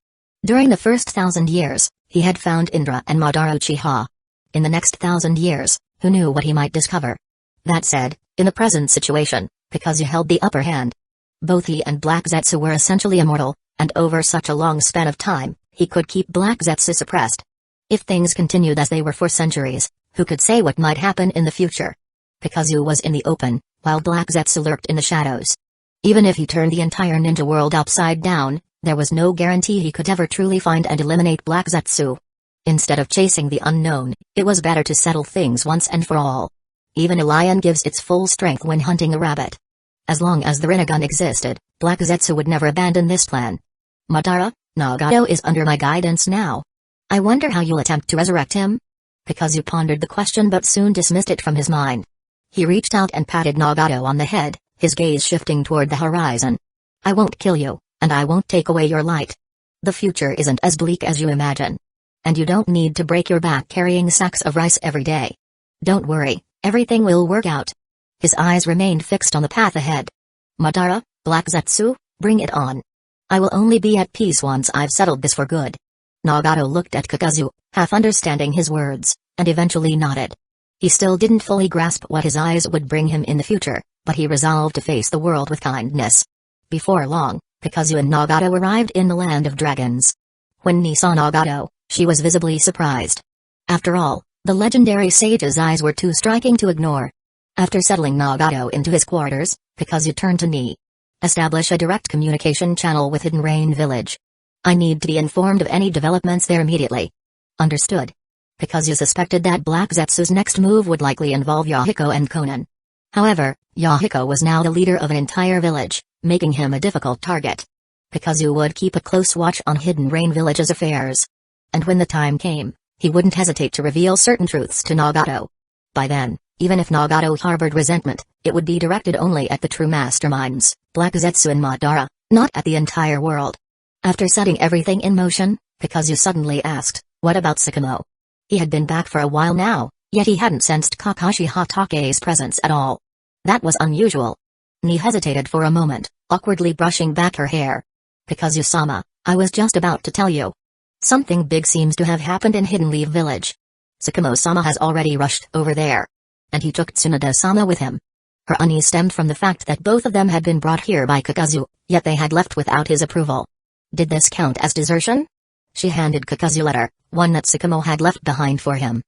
During the first 1,000 years, he had found Indra and Madara Uchiha. In the next 1,000 years, who knew what he might discover? That said, in the present situation, Kakuzu held the upper hand. Both he and Black Zetsu were essentially immortal, and over such a long span of time, he could keep Black Zetsu suppressed. If things continued as they were for centuries, who could say what might happen in the future? Kakuzu was in the open, while Black Zetsu lurked in the shadows. Even if he turned the entire ninja world upside down, there was no guarantee he could ever truly find and eliminate Black Zetsu. Instead of chasing the unknown, it was better to settle things once and for all. Even a lion gives its full strength when hunting a rabbit. As long as the Rinnegan existed, Black Zetsu would never abandon this plan. Madara, Nagato is under my guidance now. I wonder how you'll attempt to resurrect him? Kakuzu pondered the question but soon dismissed it from his mind. He reached out and patted Nagato on the head, his gaze shifting toward the horizon. I won't kill you, and I won't take away your light. The future isn't as bleak as you imagine. And you don't need to break your back carrying sacks of rice every day. Don't worry, everything will work out. His eyes remained fixed on the path ahead. Madara, Black Zetsu, bring it on. I will only be at peace once I've settled this for good. Nagato looked at Kakuzu, half understanding his words, and eventually nodded. He still didn't fully grasp what his eyes would bring him in the future, but he resolved to face the world with kindness. Before long, Kakuzu and Nagato arrived in the Land of Dragons. When Ni saw Nagato, she was visibly surprised. After all, the legendary sage's eyes were too striking to ignore. After settling Nagato into his quarters, Kakuzu turned to Ni. Establish a direct communication channel with Hidden Rain Village. I need to be informed of any developments there immediately. Understood. because you suspected that Black Zetsu's next move would likely involve Hueco and Conan. However, Hueco was now the leader of an entire village, making him a difficult target. Kakuzu would keep a close watch on Hidden Rain Village's affairs. And when the time came, he wouldn't hesitate to reveal certain truths to Nagato. By then, even if Nagato harbored resentment, it would be directed only at the true masterminds, Black Zetsu and Madara, not at the entire world. After setting everything in motion, Kakuzu suddenly asked, "What about Sakamo?" He had been back for a while now, yet he hadn't sensed Kakashi Hatake's presence at all. That was unusual. Ni hesitated for a moment, awkwardly brushing back her hair. "Kakuzu-sama, I was just about to tell you. Something big seems to have happened in Hidden Leaf Village. Sakamo-sama has already rushed over there. And he took Tsunade-sama with him." Her unease stemmed from the fact that both of them had been brought here by Kakuzu, yet they had left without his approval. Did this count as desertion? She handed Kakuzu a letter, one that Sakamo had left behind for him.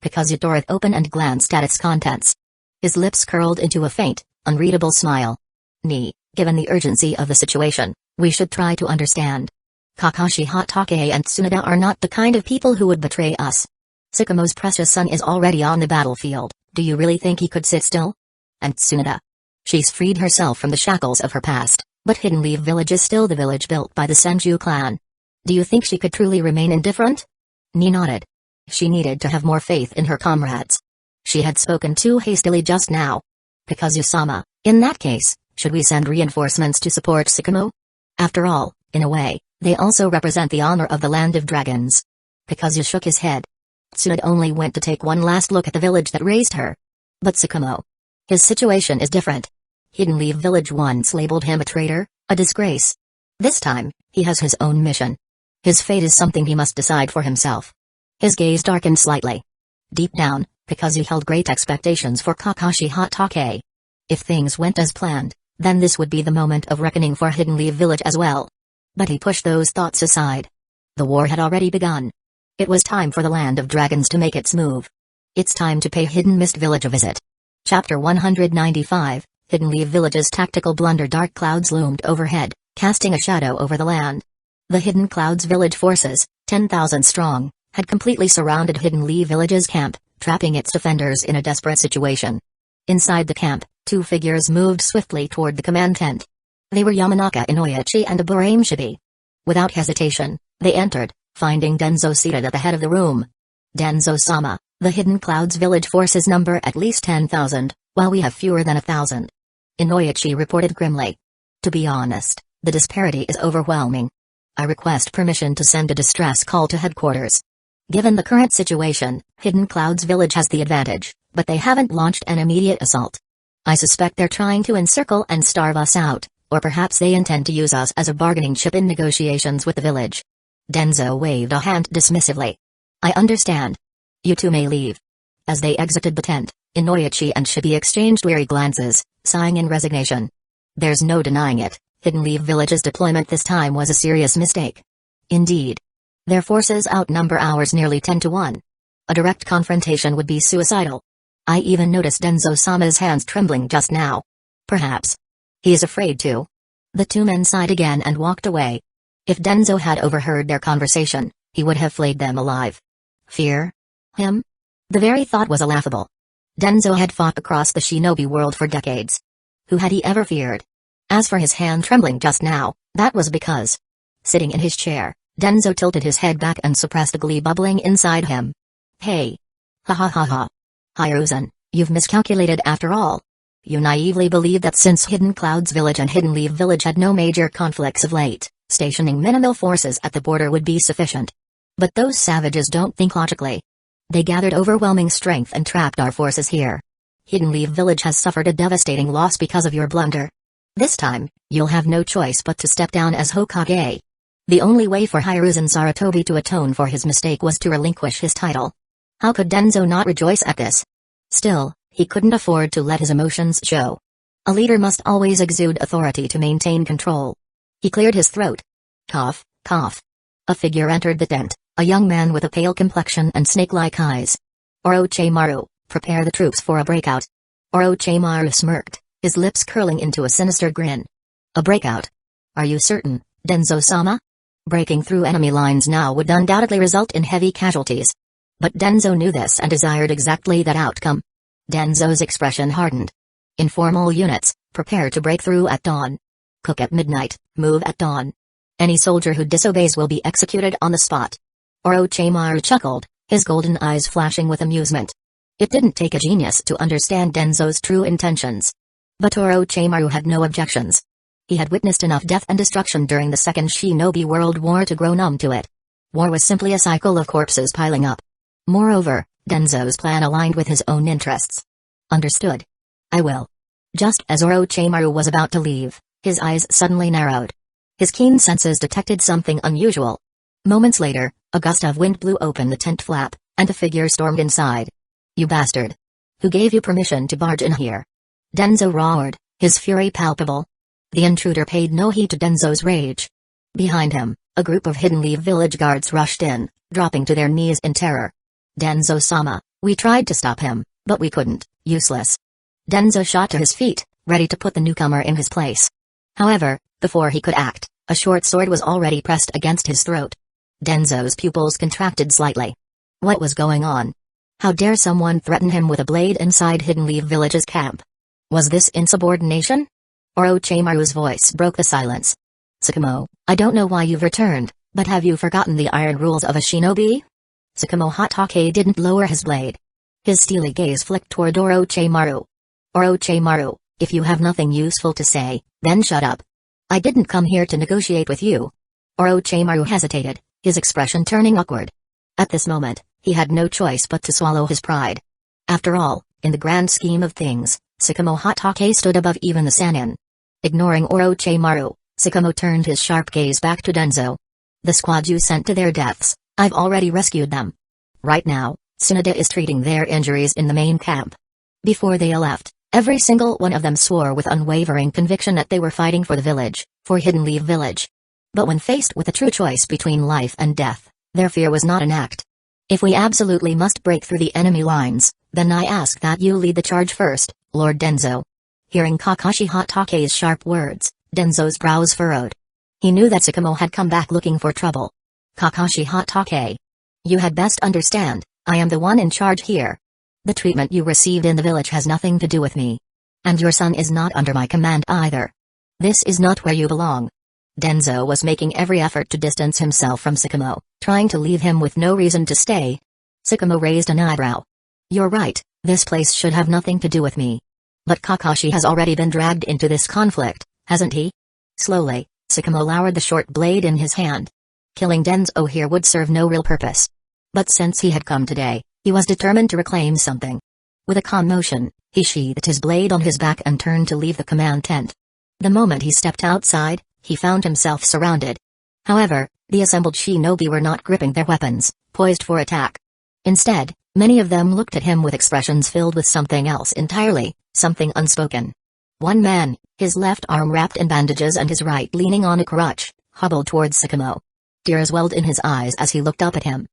Kakuzu tore it open and glanced at its contents. His lips curled into a faint, unreadable smile. "Ni, given the urgency of the situation, we should try to understand. Kakashi Hatake and Tsunade are not the kind of people who would betray us. Sakamo's precious son is already on the battlefield, do you really think he could sit still? And Tsunade? She's freed herself from the shackles of her past, but Hidden Leaf Village is still the village built by the Senju clan. Do you think she could truly remain indifferent?" Ni nodded. She needed to have more faith in her comrades. She had spoken too hastily just now. "Kakuzu-sama, in that case, should we send reinforcements to support Sakamo? After all, in a way, they also represent the honor of the Land of Dragons." Kakuzu shook his head. Tsunade only went to take one last look at the village that raised her. But Sakamo. His situation is different. Hidden Leaf Village once labeled him a traitor, a disgrace. This time, he has his own mission. His fate is something he must decide for himself. His gaze darkened slightly. Deep down, Kakuzu held great expectations for Kakashi Hatake. If things went as planned, then this would be the moment of reckoning for Hidden Leaf Village as well. But he pushed those thoughts aside. The war had already begun. It was time for the Land of Dragons to make its move. It's time to pay Hidden Mist Village a visit. Chapter 195, Hidden Leaf Village's tactical blunder. Dark clouds loomed overhead, casting a shadow over the land. The Hidden Clouds Village forces, 10,000 strong, had completely surrounded Hidden Leaf Village's camp, trapping its defenders in a desperate situation. Inside the camp, two figures moved swiftly toward the command tent. They were Yamanaka Inoyachi and Aburame Shibi. Without hesitation, they entered, finding Danzō seated at the head of the room. "Danzō-sama, the Hidden Clouds Village forces number at least 10,000, while we have fewer than 1,000. Inoyachi reported grimly. "To be honest, the disparity is overwhelming. I request permission to send a distress call to headquarters. Given the current situation, Hidden Clouds Village has the advantage, but they haven't launched an immediate assault. I suspect they're trying to encircle and starve us out, or perhaps they intend to use us as a bargaining chip in negotiations with the village." Danzo waved a hand dismissively. "I understand. You two may leave." As they exited the tent, Inoyachi and Shibi exchanged weary glances, sighing in resignation. There's no denying it. Hidden Leaf Village's deployment this time was a serious mistake. Indeed. Their forces outnumber ours nearly 10 to 1. A direct confrontation would be suicidal. I even noticed Danzo-sama's hands trembling just now. Perhaps he is afraid too. The two men sighed again and walked away. If Danzo had overheard their conversation, he would have flayed them alive. Fear? Him? The very thought was laughable. Danzo had fought across the shinobi world for decades. Who had he ever feared? As for his hand trembling just now, that was because, sitting in his chair, Danzo tilted his head back and suppressed the glee bubbling inside him. "Hey! Ha ha ha ha! Hiruzen, you've miscalculated after all. You naively believed that since Hidden Clouds Village and Hidden Leaf Village had no major conflicts of late, stationing minimal forces at the border would be sufficient. But those savages don't think logically. They gathered overwhelming strength and trapped our forces here. Hidden Leaf Village has suffered a devastating loss because of your blunder. This time, you'll have no choice but to step down as Hokage. The only way for Hiruzen Sarutobi to atone for his mistake was to relinquish his title." How could Danzo not rejoice at this? Still, he couldn't afford to let his emotions show. A leader must always exude authority to maintain control. He cleared his throat. Cough, cough. A figure entered the tent, a young man with a pale complexion and snake-like eyes. "Orochimaru, prepare the troops for a breakout." Orochimaru smirked, his lips curling into a sinister grin. "A breakout? Are you certain, Danzo-sama? Breaking through enemy lines now would undoubtedly result in heavy casualties." But Danzō knew this and desired exactly that outcome. Danzō's expression hardened. Informal units, prepare to break through at dawn. Cook at midnight, move at dawn. Any soldier who disobeys will be executed on the spot. Orochimaru chuckled, his golden eyes flashing with amusement. It didn't take a genius to understand Danzō's true intentions. But Orochimaru had no objections. He had witnessed enough death and destruction during the Second Shinobi World War to grow numb to it. War was simply a cycle of corpses piling up. Moreover, Danzō's plan aligned with his own interests. Understood. I will. Just as Orochimaru was about to leave, his eyes suddenly narrowed. His keen senses detected something unusual. Moments later, a gust of wind blew open the tent flap, and a figure stormed inside. You bastard! Who gave you permission to barge in here? Danzō roared, his fury palpable. The intruder paid no heed to Danzō's rage. Behind him, a group of Hidden Leaf village guards rushed in, dropping to their knees in terror. Danzō-sama, we tried to stop him, but we couldn't, useless. Danzō shot to his feet, ready to put the newcomer in his place. However, before he could act, a short sword was already pressed against his throat. Danzō's pupils contracted slightly. What was going on? How dare someone threaten him with a blade inside Hidden Leaf Village's camp? Was this insubordination? Orochimaru's voice broke the silence. Sakamo, I don't know why you've returned, but have you forgotten the iron rules of a shinobi? Sakamo Hatake didn't lower his blade. His steely gaze flicked toward Orochimaru. Orochimaru, if you have nothing useful to say, then shut up. I didn't come here to negotiate with you. Orochimaru hesitated, his expression turning awkward. At this moment, he had no choice but to swallow his pride. After all, in the grand scheme of things, Sakamo Hatake stood above even the Sannin. Ignoring Orochimaru, Sakamo turned his sharp gaze back to Danzō. The squad you sent to their deaths, I've already rescued them. Right now, Tsunade is treating their injuries in the main camp. Before they left, every single one of them swore with unwavering conviction that they were fighting for the village, for Hidden Leaf Village. But when faced with a true choice between life and death, their fear was not an act. If we absolutely must break through the enemy lines, then I ask that you lead the charge first, Lord Danzō. Hearing Kakashi Hatake's sharp words, Danzō's brows furrowed. He knew that Sakamo had come back looking for trouble. Kakashi Hatake. You had best understand, I am the one in charge here. The treatment you received in the village has nothing to do with me. And your son is not under my command either. This is not where you belong. Danzō was making every effort to distance himself from Sakamo, trying to leave him with no reason to stay. Sakamo raised an eyebrow. You're right, this place should have nothing to do with me. But Kakashi has already been dragged into this conflict, hasn't he? Slowly, Sakamo lowered the short blade in his hand. Killing Danzō here would serve no real purpose. But since he had come today, he was determined to reclaim something. With a calm motion, he sheathed his blade on his back and turned to leave the command tent. The moment he stepped outside, he found himself surrounded. However, the assembled shinobi were not gripping their weapons, poised for attack. Instead, many of them looked at him with expressions filled with something else entirely, something unspoken. One man, his left arm wrapped in bandages and his right leaning on a crutch, hobbled towards Sakamo. Tears welled in his eyes as he looked up at him.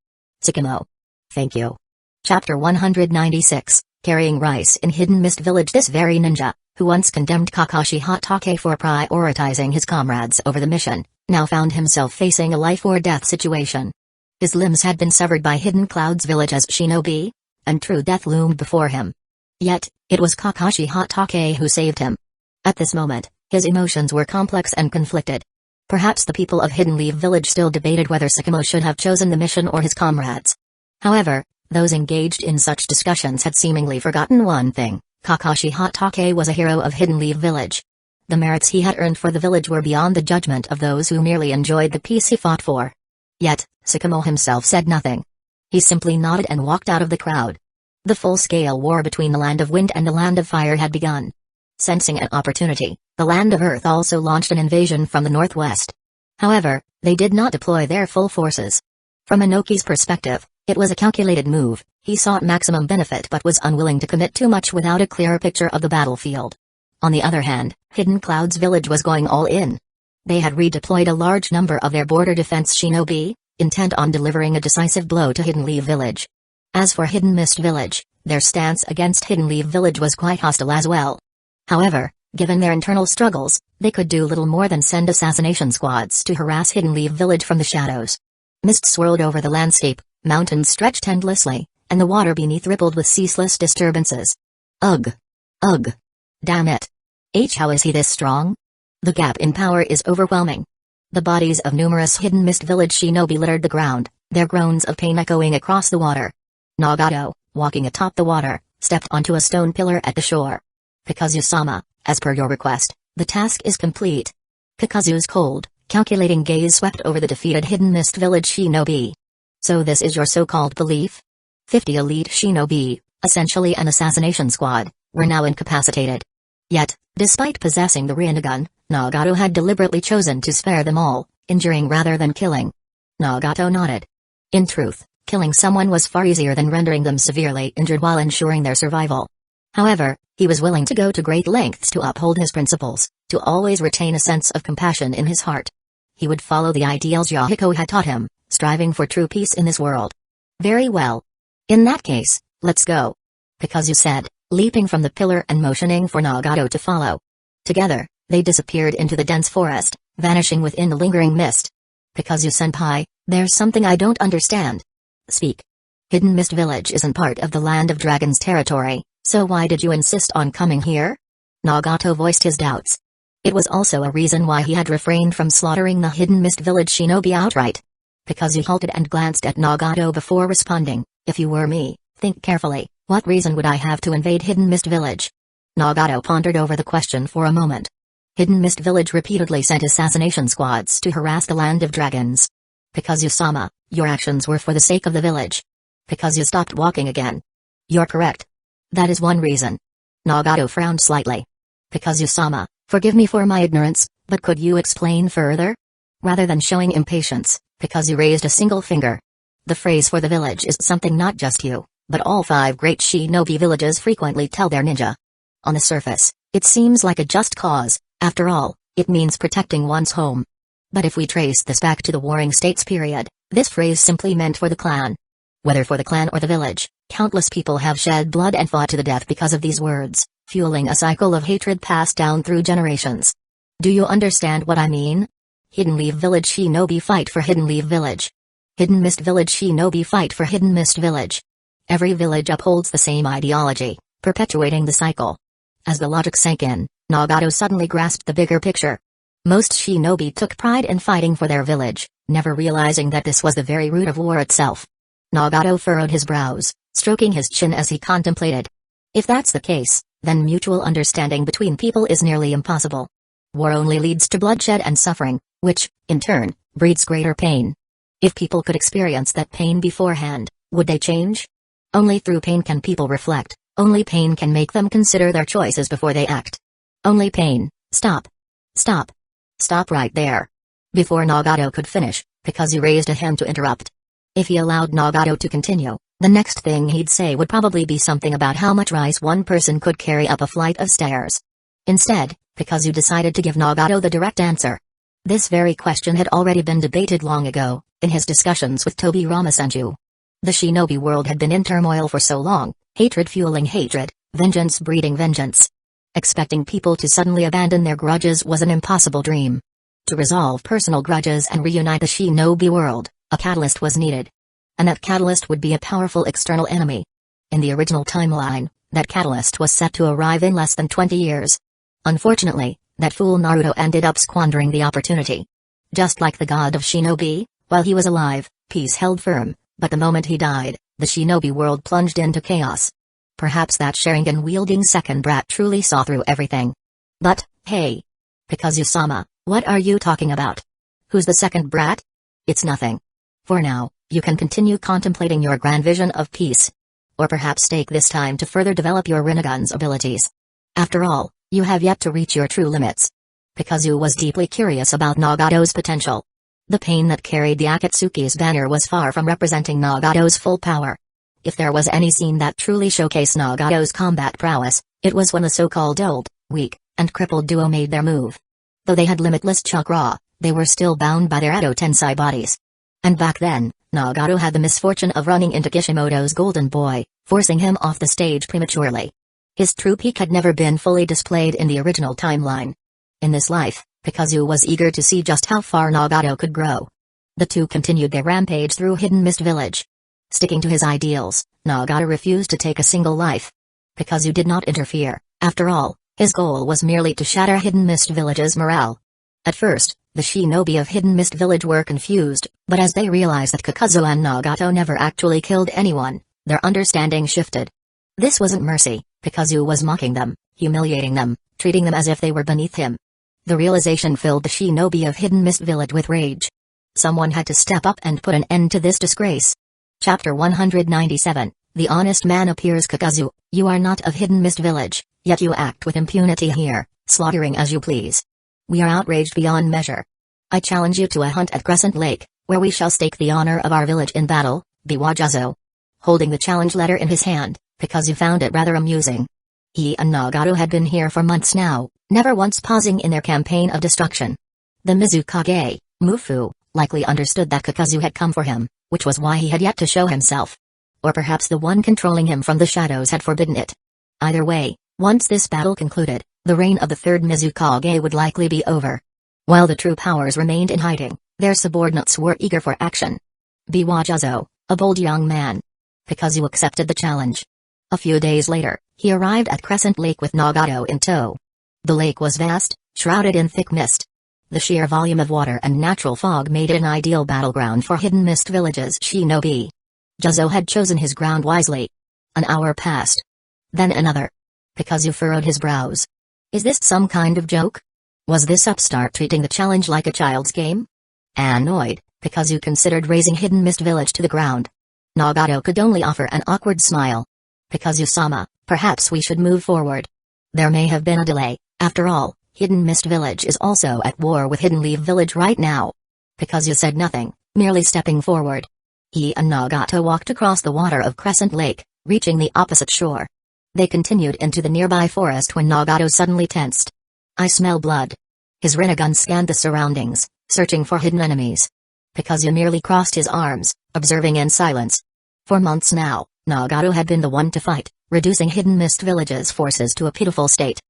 Sakamo. Thank you. Chapter 196, Carrying Rice in Hidden Mist Village. This very ninja, who once condemned Kakashi Hatake for prioritizing his comrades over the mission, now found himself facing a life-or-death situation. His limbs had been severed by Hidden Cloud's village as shinobi, and true death loomed before him. Yet, it was Kakashi Hatake who saved him. At this moment, his emotions were complex and conflicted. Perhaps the people of Hidden Leaf Village still debated whether Sakamo should have chosen the mission or his comrades. However, those engaged in such discussions had seemingly forgotten one thing: Kakashi Hatake was a hero of Hidden Leaf Village. The merits he had earned for the village were beyond the judgment of those who merely enjoyed the peace he fought for. Yet, Sakamo himself said nothing. He simply nodded and walked out of the crowd. The full-scale war between the Land of Wind and the Land of Fire had begun. Sensing an opportunity, the Land of Earth also launched an invasion from the northwest. However, they did not deploy their full forces. From Inoki's perspective, it was a calculated move. He sought maximum benefit but was unwilling to commit too much without a clear picture of the battlefield. On the other hand, Hidden Cloud's village was going all in. They had redeployed a large number of their border defense shinobi, intent on delivering a decisive blow to Hidden Leaf Village. As for Hidden Mist Village, their stance against Hidden Leaf Village was quite hostile as well. However, given their internal struggles, they could do little more than send assassination squads to harass Hidden Leaf Village from the shadows. Mist swirled over the landscape, Mountains stretched endlessly, and the water beneath rippled with ceaseless disturbances. Ugh. Ugh. Damn it. How is he this strong? The gap in power is overwhelming. The bodies of numerous hidden mist village shinobi littered the ground, their groans of pain echoing across the water. Nagato, walking atop the water, stepped onto a stone pillar at the shore. Kakuzu-sama, as per your request, the task is complete. Kakuzu's cold, calculating gaze swept over the defeated hidden mist village shinobi. So this is your so-called belief? 50 elite shinobi, essentially an assassination squad, were now incapacitated. Yet, despite possessing the Rinnegan, Nagato had deliberately chosen to spare them all, injuring rather than killing. Nagato nodded. In truth, killing someone was far easier than rendering them severely injured while ensuring their survival. However, he was willing to go to great lengths to uphold his principles, to always retain a sense of compassion in his heart. He would follow the ideals Hueco had taught him, striving for true peace in this world. Very well. In that case, let's go. Kakuzu said, leaping from the pillar and motioning for Nagato to follow. Together, they disappeared into the dense forest, vanishing within the lingering mist. Kakuzu-senpai, there's something I don't understand. Speak. Hidden Mist Village isn't part of the Land of Dragons territory, so why did you insist on coming here? Nagato voiced his doubts. It was also a reason why he had refrained from slaughtering the Hidden Mist Village shinobi outright. Kakuzu halted and glanced at Nagato before responding, if you were me, think carefully, what reason would I have to invade Hidden Mist Village? Nagato pondered over the question for a moment. Hidden Mist Village repeatedly sent assassination squads to harass the Land of Dragons. Kakuzu-sama, your actions were for the sake of the village. Kakuzu stopped walking again. You're correct. That is one reason. Nagato frowned slightly. Kakuzu-sama, forgive me for my ignorance, but could you explain further? Rather than showing impatience, Kakuzu raised a single finger. The phrase for the village is something not just you, but all 5 great shinobi villages frequently tell their ninja. On the surface, it seems like a just cause, after all, it means protecting one's home. But if we trace this back to the Warring States period, this phrase simply meant for the clan. Whether for the clan or the village, countless people have shed blood and fought to the death because of these words, fueling a cycle of hatred passed down through generations. Do you understand what I mean? Hidden Leaf Village shinobi fight for Hidden Leaf Village. Hidden Mist Village shinobi fight for Hidden Mist Village. Every village upholds the same ideology, perpetuating the cycle. As the logic sank in, Nagato suddenly grasped the bigger picture. Most shinobi took pride in fighting for their village, never realizing that this was the very root of war itself. Nagato furrowed his brows, stroking his chin as he contemplated. If that's the case, then mutual understanding between people is nearly impossible. War only leads to bloodshed and suffering, which, in turn, breeds greater pain. If people could experience that pain beforehand, would they change? Only through pain can people reflect, only pain can make them consider their choices before they act. Only pain. Stop. Stop. Stop right there. Before Nagato could finish, Kakuzu raised a hand to interrupt. If he allowed Nagato to continue, the next thing he'd say would probably be something about how much rice one person could carry up a flight of stairs. Instead, Kakuzu decided to give Nagato the direct answer. This very question had already been debated long ago, in his discussions with Tobi Ramasenju. The shinobi world had been in turmoil for so long, hatred fueling hatred, vengeance breeding vengeance. Expecting people to suddenly abandon their grudges was an impossible dream. To resolve personal grudges and reunite the shinobi world, a catalyst was needed. And that catalyst would be a powerful external enemy. In the original timeline, that catalyst was set to arrive in less than 20 years. Unfortunately, that fool Naruto ended up squandering the opportunity. Just like the god of shinobi, while he was alive, peace held firm, but the moment he died, the shinobi world plunged into chaos. Perhaps that Sharingan-wielding second brat truly saw through everything. But, hey! Kakuzu-sama, what are you talking about? Who's the second brat? It's nothing. For now, you can continue contemplating your grand vision of peace. Or perhaps take this time to further develop your Rinnegan's abilities. After all, you have yet to reach your true limits. Kakuzu was deeply curious about Nagato's potential. The pain that carried the Akatsuki's banner was far from representing Nagato's full power. If there was any scene that truly showcased Nagato's combat prowess, it was when the so-called old, weak, and crippled duo made their move. Though they had limitless chakra, they were still bound by their Edo Tensei bodies. And back then, Nagato had the misfortune of running into Kishimoto's golden boy, forcing him off the stage prematurely. His true peak had never been fully displayed in the original timeline. In this life, Kakuzu was eager to see just how far Nagato could grow. The two continued their rampage through Hidden Mist Village. Sticking to his ideals, Nagato refused to take a single life. Kakuzu did not interfere. After all, his goal was merely to shatter Hidden Mist Village's morale. At first, the shinobi of Hidden Mist Village were confused, but as they realized that Kakuzu and Nagato never actually killed anyone, their understanding shifted. This wasn't mercy. Kakuzu was mocking them, humiliating them, treating them as if they were beneath him. The realization filled the shinobi of Hidden Mist Village with rage. Someone had to step up and put an end to this disgrace. Chapter 197, The Honest Man Appears. Kakuzu, you are not of Hidden Mist Village, yet you act with impunity here, slaughtering as you please. We are outraged beyond measure. I challenge you to a hunt at Crescent Lake, where we shall stake the honor of our village in battle, Biwajazo. Holding the challenge letter in his hand, Kakuzu found it rather amusing. He and Nagato had been here for months now, never once pausing in their campaign of destruction. The Mizukage, Mufu, likely understood that Kakuzu had come for him, which was why he had yet to show himself. Or perhaps the one controlling him from the shadows had forbidden it. Either way, once this battle concluded, the reign of the third Mizukage would likely be over. While the true powers remained in hiding, their subordinates were eager for action. Biwajazo, a bold young man. Kakuzu accepted the challenge. A few days later, he arrived at Crescent Lake with Nagato in tow. The lake was vast, shrouded in thick mist. The sheer volume of water and natural fog made it an ideal battleground for Hidden Mist Village's shinobi. Jazo had chosen his ground wisely. An hour passed. Then another. Kakuzu furrowed his brows. Is this some kind of joke? Was this upstart treating the challenge like a child's game? Annoyed, Kakuzu considered razing Hidden Mist Village to the ground. Nagato could only offer an awkward smile. Kakuzu-sama, perhaps we should move forward. There may have been a delay, after all, Hidden Mist Village is also at war with Hidden Leaf Village right now. Kakuzu said nothing, merely stepping forward. He and Nagato walked across the water of Crescent Lake, reaching the opposite shore. They continued into the nearby forest when Nagato suddenly tensed. I smell blood. His Rinnegan scanned the surroundings, searching for hidden enemies. Kakuzu merely crossed his arms, observing in silence. For months now, Nagato had been the one to fight, reducing Hidden Mist Village's forces to a pitiful state.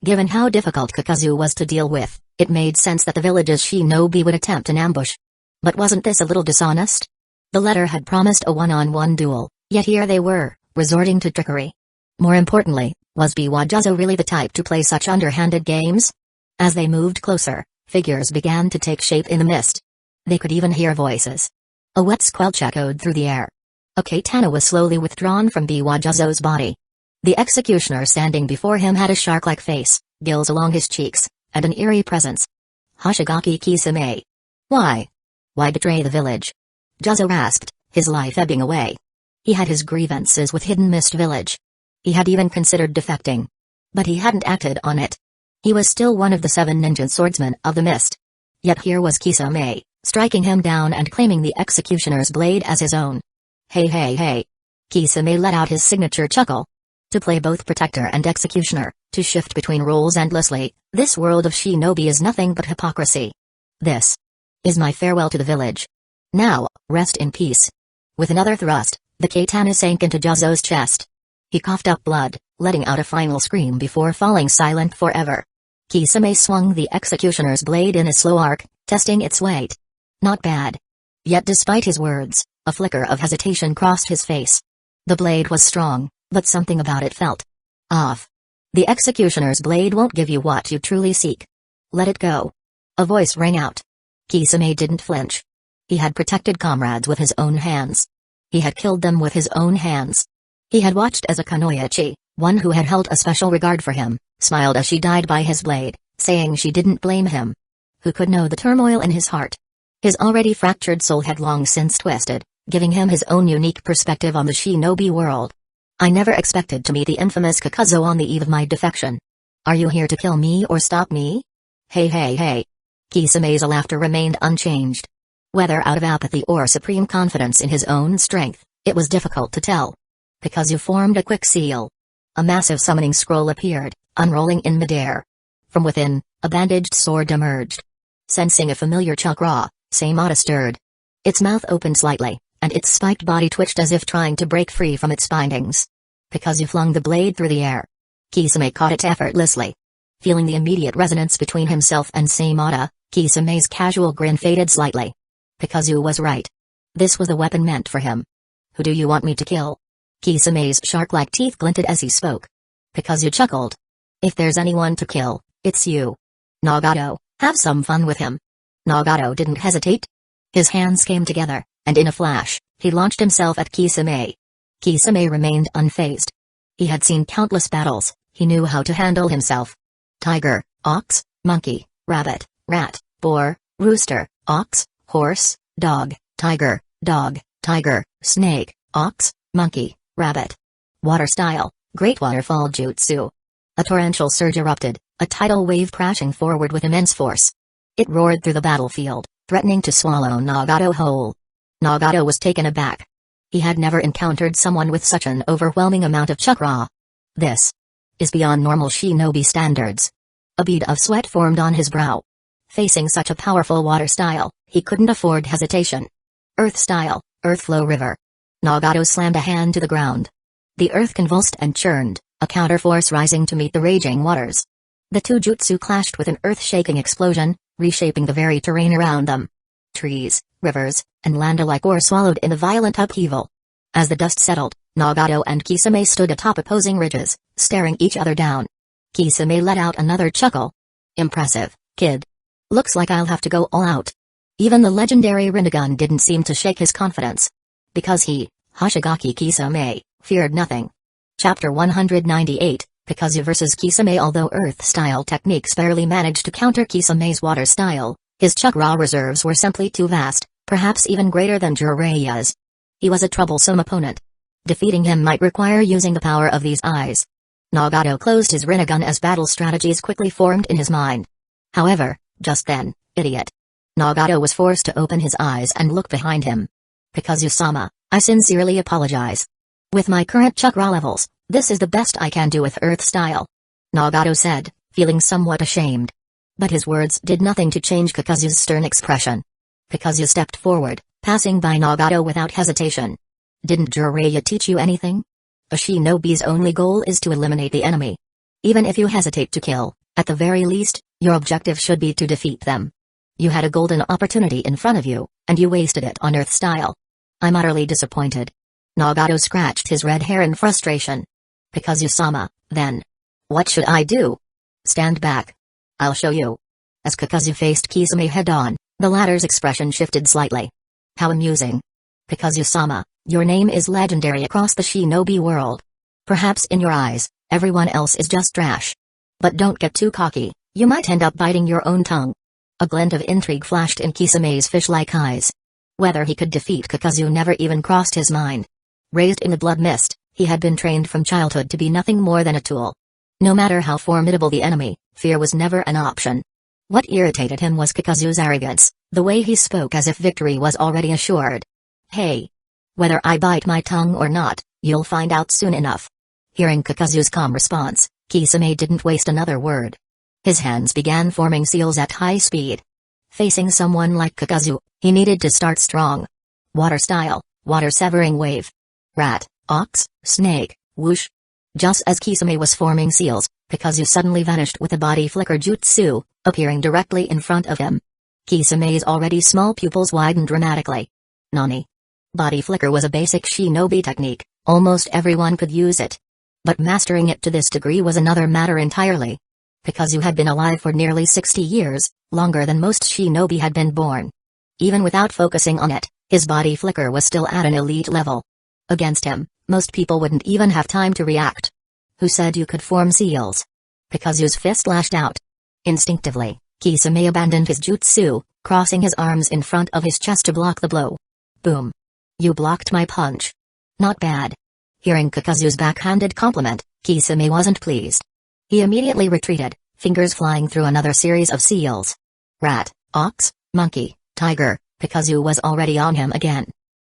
Given how difficult Kakuzu was to deal with, it made sense that the village's shinobi would attempt an ambush. But wasn't this a little dishonest? The letter had promised a one-on-one duel, yet here they were, resorting to trickery. More importantly, was Biwajazo really the type to play such underhanded games? As they moved closer, figures began to take shape in the mist. They could even hear voices. A wet squelch echoed through the air. A katana was slowly withdrawn from Biwajazo's body. The executioner standing before him had a shark-like face, gills along his cheeks, and an eerie presence. Hoshigaki Kisame. Why? Why betray the village? Jazo asked, his life ebbing away. He had his grievances with Hidden Mist Village. He had even considered defecting. But he hadn't acted on it. He was still one of the 7 ninja swordsmen of the mist. Yet here was Kisame, striking him down and claiming the executioner's blade as his own. Hey hey hey. Kisame let out his signature chuckle. To play both protector and executioner, to shift between roles endlessly, this world of shinobi is nothing but hypocrisy. This is my farewell to the village. Now, rest in peace. With another thrust, the katana sank into Jazo's chest. He coughed up blood, letting out a final scream before falling silent forever. Kisame swung the executioner's blade in a slow arc, testing its weight. Not bad. Yet despite his words, a flicker of hesitation crossed his face. The blade was strong, but something about it felt off. The executioner's blade won't give you what you truly seek. Let it go. A voice rang out. Kisame didn't flinch. He had protected comrades with his own hands. He had killed them with his own hands. He had watched as a kunoichi, one who had held a special regard for him, smiled as she died by his blade, saying she didn't blame him. Who could know the turmoil in his heart? His already fractured soul had long since twisted, giving him his own unique perspective on the shinobi world. I never expected to meet the infamous Kakuzu on the eve of my defection. Are you here to kill me or stop me? Hey hey hey. Kisame's laughter remained unchanged. Whether out of apathy or supreme confidence in his own strength, it was difficult to tell. Kakuzu formed a quick seal. A massive summoning scroll appeared, unrolling in midair. From within, a bandaged sword emerged. Sensing a familiar chakra, Seimata stirred. Its mouth opened slightly, and its spiked body twitched as if trying to break free from its bindings. Kakuzu flung the blade through the air. Kisame caught it effortlessly. Feeling the immediate resonance between himself and Seimata, Kisame's casual grin faded slightly. Kakuzu was right. This was the weapon meant for him. Who do you want me to kill? Kisame's shark-like teeth glinted as he spoke. Kakuzu chuckled. If there's anyone to kill, it's you. Nagato, have some fun with him. Nagato didn't hesitate. His hands came together, and in a flash, he launched himself at Kisame. Kisame remained unfazed. He had seen countless battles, he knew how to handle himself. Tiger, ox, monkey, rabbit, rat, boar, rooster, ox, horse, dog, tiger, snake, ox, monkey, rabbit. Water style, great waterfall jutsu. A torrential surge erupted, a tidal wave crashing forward with immense force. It roared through the battlefield, threatening to swallow Nagato whole. Nagato was taken aback. He had never encountered someone with such an overwhelming amount of chakra. This is beyond normal shinobi standards. A bead of sweat formed on his brow. Facing such a powerful water style, he couldn't afford hesitation. Earth style, earth flow river. Nagato slammed a hand to the ground. The earth convulsed and churned, a counterforce rising to meet the raging waters. The two jutsu clashed with an earth-shaking explosion, reshaping the very terrain around them. Trees, rivers, and land alike were swallowed in the violent upheaval. As the dust settled, Nagato and Kisame stood atop opposing ridges, staring each other down. Kisame let out another chuckle. Impressive, kid. Looks like I'll have to go all out. Even the legendary Rinnegan didn't seem to shake his confidence. Because he, Hoshigaki Kisame, feared nothing. Chapter 198, Kakuzu vs Kisame. Although earth-style techniques barely managed to counter Kisame's water style, his chakra reserves were simply too vast, perhaps even greater than Jiraiya's. He was a troublesome opponent. Defeating him might require using the power of these eyes. Nagato closed his Rinnegan as battle strategies quickly formed in his mind. However, just then, idiot. Nagato was forced to open his eyes and look behind him. Kakuzu-sama, I sincerely apologize. With my current chakra levels, this is the best I can do with earth style. Nagato said, feeling somewhat ashamed. But his words did nothing to change Kakuzu's stern expression. Kakuzu stepped forward, passing by Nagato without hesitation. Didn't Jiraiya teach you anything? A shinobi's only goal is to eliminate the enemy. Even if you hesitate to kill, at the very least, your objective should be to defeat them. You had a golden opportunity in front of you, and you wasted it on earth style. I'm utterly disappointed. Nagato scratched his red hair in frustration. Kakuzu-sama, then. What should I do? Stand back. I'll show you. As Kakuzu faced Kisame head-on, the latter's expression shifted slightly. How amusing. Kakuzu-sama, your name is legendary across the shinobi world. Perhaps in your eyes, everyone else is just trash. But don't get too cocky, you might end up biting your own tongue. A glint of intrigue flashed in Kisame's fish-like eyes. Whether he could defeat Kakuzu never even crossed his mind. Raised in the blood mist, he had been trained from childhood to be nothing more than a tool. No matter how formidable the enemy, fear was never an option. What irritated him was Kakuzu's arrogance, the way he spoke as if victory was already assured. Hey! Whether I bite my tongue or not, you'll find out soon enough. Hearing Kakuzu's calm response, Kisame didn't waste another word. His hands began forming seals at high speed. Facing someone like Kakuzu, he needed to start strong. Water style, water severing wave. Rat, ox, snake, whoosh. Just as Kisame was forming seals, Kakuzu suddenly vanished with a body flicker jutsu, appearing directly in front of him. Kisame's already small pupils widened dramatically. Nani? Body flicker was a basic shinobi technique, almost everyone could use it. But mastering it to this degree was another matter entirely. Kakuzu had been alive for nearly 60 years, longer than most shinobi had been born. Even without focusing on it, his body flicker was still at an elite level. Against him, most people wouldn't even have time to react. Who said you could form seals? Kakuzu's fist lashed out. Instinctively, Kisame abandoned his jutsu, crossing his arms in front of his chest to block the blow. Boom. You blocked my punch. Not bad. Hearing Kakuzu's backhanded compliment, Kisame wasn't pleased. He immediately retreated, fingers flying through another series of seals. Rat, ox, monkey, tiger, Kakuzu was already on him again.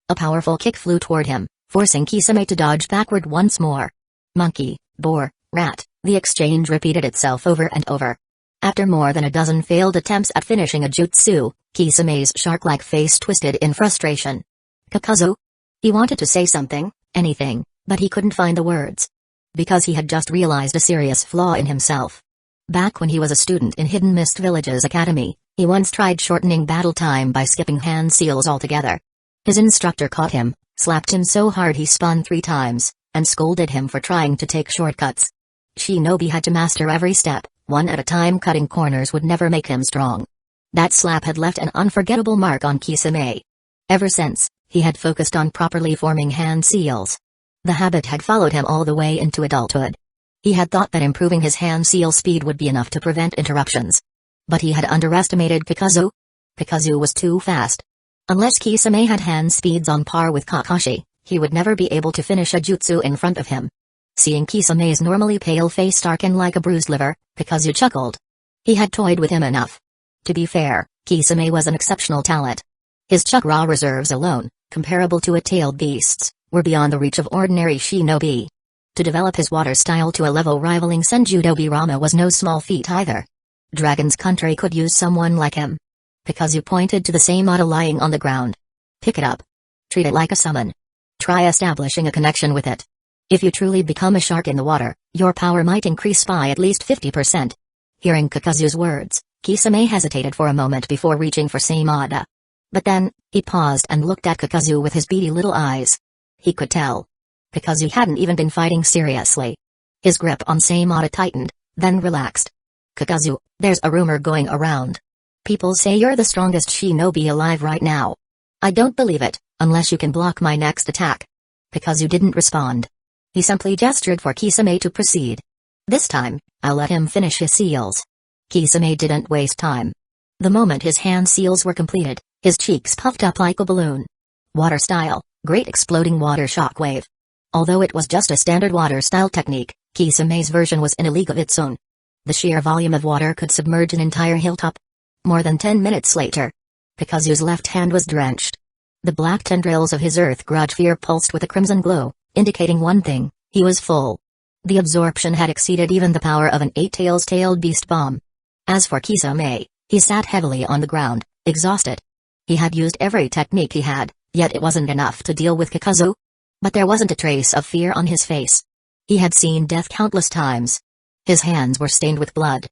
A powerful kick flew toward him, forcing Kisame to dodge backward once more. Monkey, boar, rat, the exchange repeated itself over and over. After more than a dozen failed attempts at finishing a jutsu, Kisame's shark-like face twisted in frustration. Kakuzu? He wanted to say something, anything, but he couldn't find the words. Because he had just realized a serious flaw in himself. Back when he was a student in Hidden Mist Village's academy, he once tried shortening battle time by skipping hand seals altogether. His instructor caught him, slapped him so hard he spun 3 times, and scolded him for trying to take shortcuts. Shinobi had to master every step, one at a time. Cutting corners would never make him strong. That slap had left an unforgettable mark on Kisame. Ever since, he had focused on properly forming hand seals. The habit had followed him all the way into adulthood. He had thought that improving his hand seal speed would be enough to prevent interruptions. But he had underestimated Kakuzu. Kakuzu was too fast. Unless Kisame had hand speeds on par with Kakashi, he would never be able to finish a jutsu in front of him. Seeing Kisame's normally pale face darken like a bruised liver, Kakuzu chuckled. He had toyed with him enough. To be fair, Kisame was an exceptional talent. His chakra reserves alone, comparable to a tailed beast's, were beyond the reach of ordinary shinobi. To develop his water style to a level rivaling Senjudo Rama was no small feat either. Dragon's country could use someone like him. Kakuzu pointed to the same Seimata lying on the ground. Pick it up. Treat it like a summon. Try establishing a connection with it. If you truly become a shark in the water, your power might increase by at least 50%. Hearing Kakuzu's words, Kisame hesitated for a moment before reaching for Seimata. But then, he paused and looked at Kakuzu with his beady little eyes. He could tell. Kakuzu hadn't even been fighting seriously. His grip on Seimata tightened, then relaxed. Kakuzu, there's a rumor going around. People say you're the strongest shinobi alive right now. I don't believe it, unless you can block my next attack. Kakuzu didn't respond. He simply gestured for Kisame to proceed. This time, I'll let him finish his seals. Kisame didn't waste time. The moment his hand seals were completed, his cheeks puffed up like a balloon. Water style, great exploding water shockwave. Although it was just a standard water style technique, Kisame's version was in a league of its own. The sheer volume of water could submerge an entire hilltop. More than 10 minutes later, Kakuzu's left hand was drenched. The black tendrils of his earth grudge sphere pulsed with a crimson glow, indicating one thing: he was full. The absorption had exceeded even the power of an 8-tailed beast bomb. As for Kisame, he sat heavily on the ground, exhausted. He had used every technique he had, yet it wasn't enough to deal with Kakuzu. But there wasn't a trace of fear on his face. He had seen death countless times. His hands were stained with blood.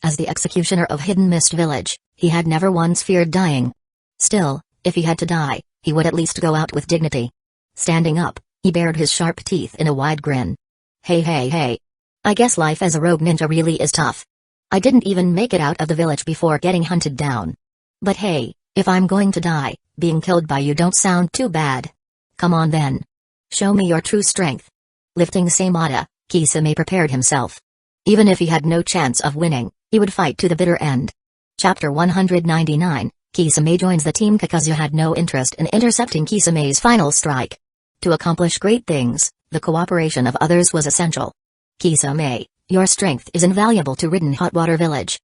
As the executioner of Hidden Mist Village, he had never once feared dying. Still, if he had to die, he would at least go out with dignity. Standing up, he bared his sharp teeth in a wide grin. Hey. I guess life as a rogue ninja really is tough. I didn't even make it out of the village before getting hunted down. But hey, if I'm going to die, being killed by you don't sound too bad. Come on then. Show me your true strength. Lifting Seimata, Kisame prepared himself. Even if he had no chance of winning, he would fight to the bitter end. Chapter 199, Kisame joins the team. Kakuzu had no interest in intercepting Kisame's final strike. To accomplish great things, the cooperation of others was essential. Kisame, your strength is invaluable to Ridden Hot Water Village.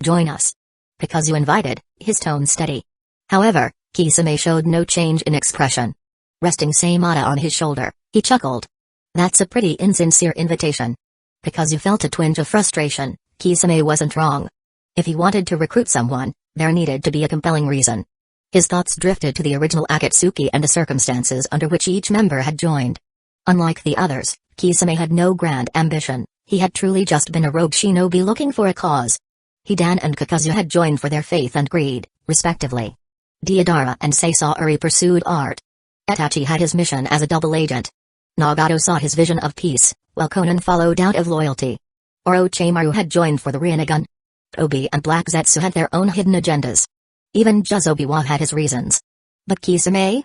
Join us. Kakuzu invited, his tone steady. However, Kisame showed no change in expression. Resting Seimata on his shoulder, he chuckled. That's a pretty insincere invitation. Kakuzu felt a twinge of frustration. Kisame wasn't wrong. If he wanted to recruit someone, there needed to be a compelling reason. His thoughts drifted to the original Akatsuki and the circumstances under which each member had joined. Unlike the others, Kisame had no grand ambition. He had truly just been a rogue shinobi looking for a cause. Hidan and Kakuzu had joined for their faith and greed, respectively. Deidara and Sasori pursued art. Itachi had his mission as a double agent. Nagato sought his vision of peace, while Konan followed out of loyalty. Orochimaru had joined for the Rinnegan. Obi and Black Zetsu had their own hidden agendas. Even Juzobiwa had his reasons. But Kisame?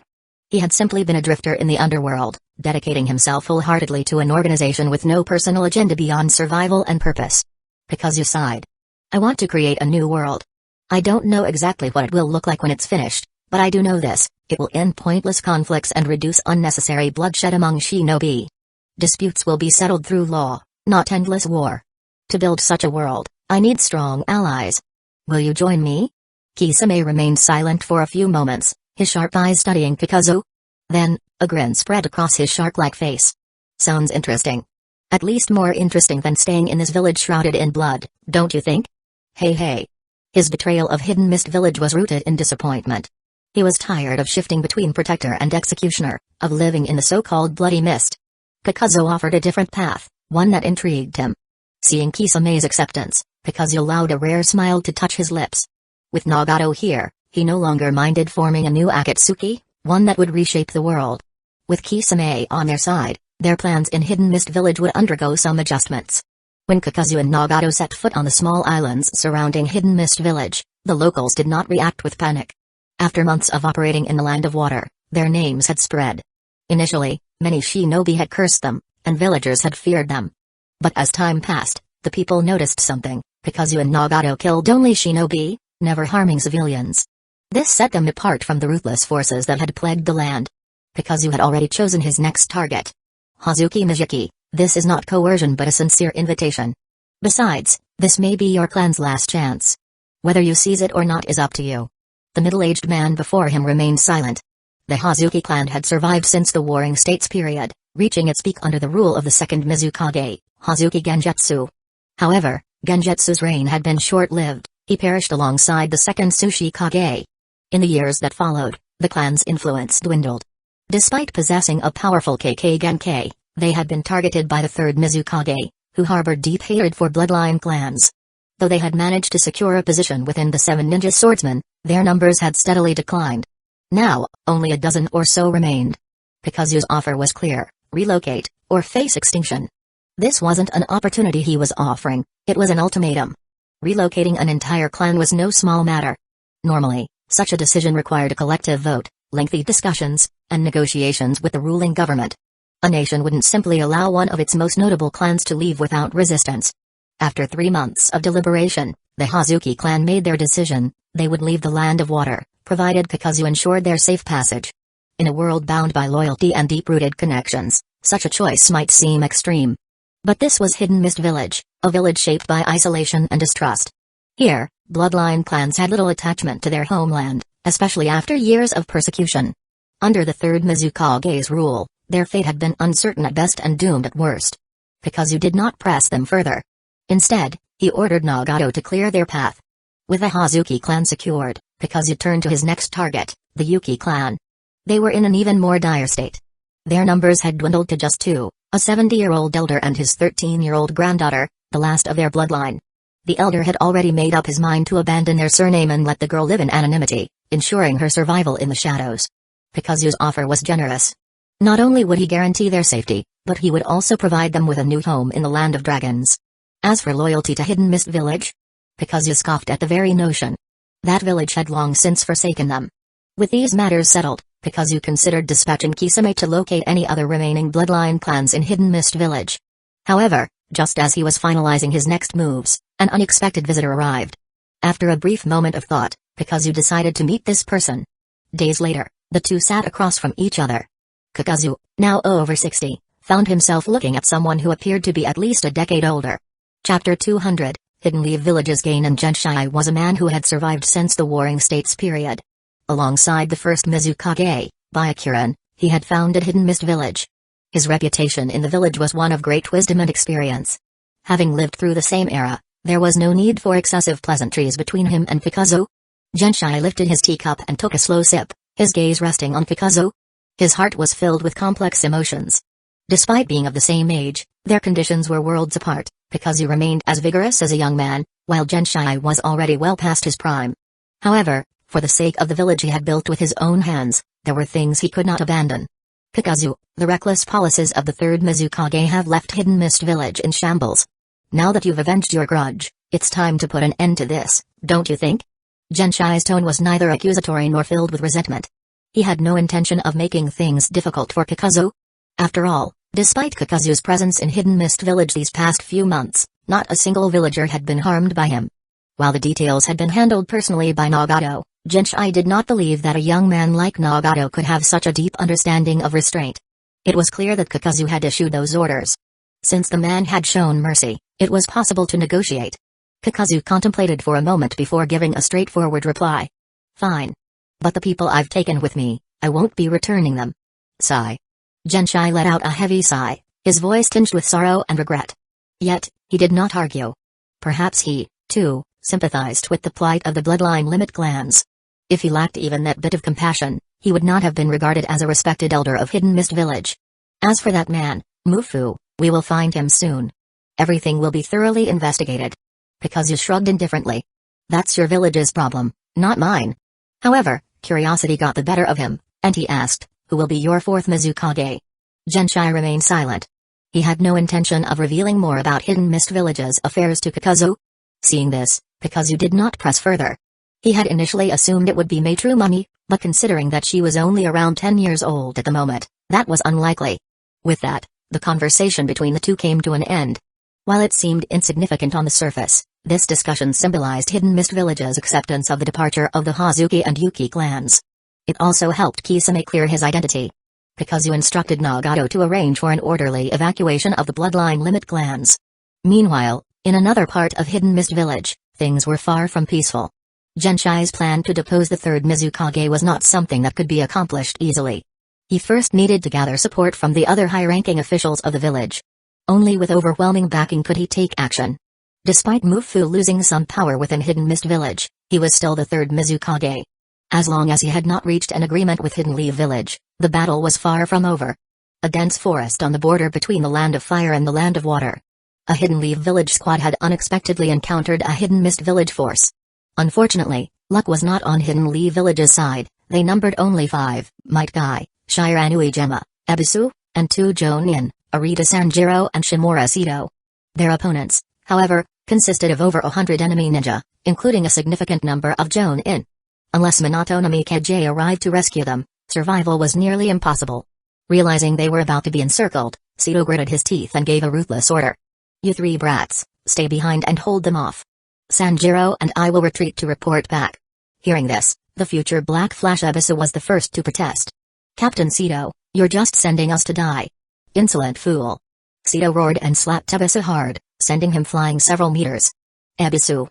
He had simply been a drifter in the underworld, dedicating himself wholeheartedly to an organization with no personal agenda beyond survival and purpose. Kakuzu sighed. I want to create a new world. I don't know exactly what it will look like when it's finished, but I do know this: it will end pointless conflicts and reduce unnecessary bloodshed among shinobi. Disputes will be settled through law, not endless war. To build such a world, I need strong allies. Will you join me? Kisame remained silent for a few moments, his sharp eyes studying Kakuzu. Then, a grin spread across his shark-like face. Sounds interesting. At least more interesting than staying in this village shrouded in blood, don't you think? Hey. His betrayal of Hidden Mist Village was rooted in disappointment. He was tired of shifting between protector and executioner, of living in the so-called bloody mist. Kakuzu offered a different path, one that intrigued him. Seeing Kisame's acceptance, Kakuzu allowed a rare smile to touch his lips. With Nagato here, he no longer minded forming a new Akatsuki, one that would reshape the world. With Kisame on their side, their plans in Hidden Mist Village would undergo some adjustments. When Kakuzu and Nagato set foot on the small islands surrounding Hidden Mist Village, the locals did not react with panic. After months of operating in the Land of Water, their names had spread. Initially, many shinobi had cursed them, and villagers had feared them. But as time passed, the people noticed something. Kakuzu and Nagato killed only shinobi, never harming civilians. This set them apart from the ruthless forces that had plagued the land. Kakuzu had already chosen his next target. Hazuki Mizuki, this is not coercion but a sincere invitation. Besides, this may be your clan's last chance. Whether you seize it or not is up to you. The middle-aged man before him remained silent. The Hazuki clan had survived since the Warring States period, reaching its peak under the rule of the second Mizukage, Hazuki Genjutsu. However, Genjutsu's reign had been short-lived. He perished alongside the second Tsuchikage. In the years that followed, the clan's influence dwindled. Despite possessing a powerful Kekkei, they had been targeted by the third Mizukage, who harbored deep hatred for bloodline clans. Though they had managed to secure a position within the 7 ninja swordsmen, their numbers had steadily declined. Now, only a dozen or so remained. Kakuzu's offer was clear: relocate, or face extinction. This wasn't an opportunity he was offering, it was an ultimatum. Relocating an entire clan was no small matter. Normally, such a decision required a collective vote, lengthy discussions, and negotiations with the ruling government. A nation wouldn't simply allow one of its most notable clans to leave without resistance. After 3 months of deliberation, the Hazuki clan made their decision: they would leave the Land of Water, provided Kakuzu ensured their safe passage. In a world bound by loyalty and deep-rooted connections, such a choice might seem extreme. But this was Hidden Mist Village, a village shaped by isolation and distrust. Here, bloodline clans had little attachment to their homeland, especially after years of persecution. Under the third Mizukage's rule, their fate had been uncertain at best and doomed at worst. Kakuzu did not press them further. Instead, he ordered Nagato to clear their path. With the Hazuki clan secured, Kakuzu turned to his next target, the Yuki clan. They were in an even more dire state. Their numbers had dwindled to just 2, a 70-year-old elder and his 13-year-old granddaughter, the last of their bloodline. The elder had already made up his mind to abandon their surname and let the girl live in anonymity, ensuring her survival in the shadows. Kakuzu's offer was generous. Not only would he guarantee their safety, but he would also provide them with a new home in the Land of Dragons. As for loyalty to Hidden Mist Village, Kakuzu scoffed at the very notion. That village had long since forsaken them. With these matters settled, Kakuzu considered dispatching Kisame to locate any other remaining bloodline clans in Hidden Mist Village. However, just as he was finalizing his next moves, an unexpected visitor arrived. After a brief moment of thought, Kakuzu decided to meet this person. Days later, the two sat across from each other. Kakuzu, now over 60, found himself looking at someone who appeared to be at least a decade older. Chapter 200, Hidden Leaf Village's Genin Genshai was a man who had survived since the Warring States period. Alongside the first Mizukage, Byakuren, he had founded Hidden Mist Village. His reputation in the village was one of great wisdom and experience. Having lived through the same era, there was no need for excessive pleasantries between him and Kakuzu. Genshai lifted his teacup and took a slow sip, his gaze resting on Kakuzu. His heart was filled with complex emotions. Despite being of the same age, their conditions were worlds apart. Kakuzu remained as vigorous as a young man, while Genshai was already well past his prime. However, for the sake of the village he had built with his own hands, there were things he could not abandon. Kakuzu, the reckless policies of the third Mizukage have left Hidden Mist Village in shambles. Now that you've avenged your grudge, it's time to put an end to this, don't you think? Genshai's tone was neither accusatory nor filled with resentment. He had no intention of making things difficult for Kakuzu. After all, despite Kakuzu's presence in Hidden Mist Village these past few months, not a single villager had been harmed by him. While the details had been handled personally by Nagato, Genshai did not believe that a young man like Nagato could have such a deep understanding of restraint. It was clear that Kakuzu had issued those orders. Since the man had shown mercy, it was possible to negotiate. Kakuzu contemplated for a moment before giving a straightforward reply. Fine. But the people I've taken with me, I won't be returning them. Sigh. Genshai let out a heavy sigh, his voice tinged with sorrow and regret. Yet, he did not argue. Perhaps he, too, sympathized with the plight of the bloodline limit clans. If he lacked even that bit of compassion, he would not have been regarded as a respected elder of Hidden Mist Village. As for that man, Mufu, we will find him soon. Everything will be thoroughly investigated. Kakuzu shrugged indifferently. That's your village's problem, not mine. However, curiosity got the better of him, and he asked, "Who will be your fourth Mizukage?" Genshai remained silent. He had no intention of revealing more about Hidden Mist Village's affairs to Kakuzu. Seeing this, Kakuzu did not press further. He had initially assumed it would be Maitru Mummy, but considering that she was only around 10 years old at the moment, that was unlikely. With that, the conversation between the two came to an end. While it seemed insignificant on the surface, this discussion symbolized Hidden Mist Village's acceptance of the departure of the Hazuki and Yuki clans. It also helped Kisame clear his identity. Kakuzu instructed Nagato to arrange for an orderly evacuation of the bloodline limit clans. Meanwhile, in another part of Hidden Mist Village, things were far from peaceful. Genshai's plan to depose the third Mizukage was not something that could be accomplished easily. He first needed to gather support from the other high-ranking officials of the village. Only with overwhelming backing could he take action. Despite Mufu losing some power within Hidden Mist Village, he was still the third Mizukage. As long as he had not reached an agreement with Hidden Leaf Village, the battle was far from over. A dense forest on the border between the Land of Fire and the Land of Water. A Hidden Leaf Village squad had unexpectedly encountered a Hidden Mist Village force. Unfortunately, luck was not on Hidden Leaf Village's side. They numbered only 5, Might Guy, Shiranui Gemma, Ebisu, and 2 Jonin, Arita Sanjiro and Shimura Sito. Their opponents, however, consisted of over 100 enemy ninja, including a significant number of Jonin. Unless Minato Namikaze arrived to rescue them, survival was nearly impossible. Realizing they were about to be encircled, Sito gritted his teeth and gave a ruthless order. "You 3 brats, stay behind and hold them off. Sanjiro and I will retreat to report back." Hearing this, the future Black Flash Ebisu was the first to protest. "Captain Sito, you're just sending us to die. Insolent fool." Sito roared and slapped Ebisu hard, sending him flying several meters. "Ebisu."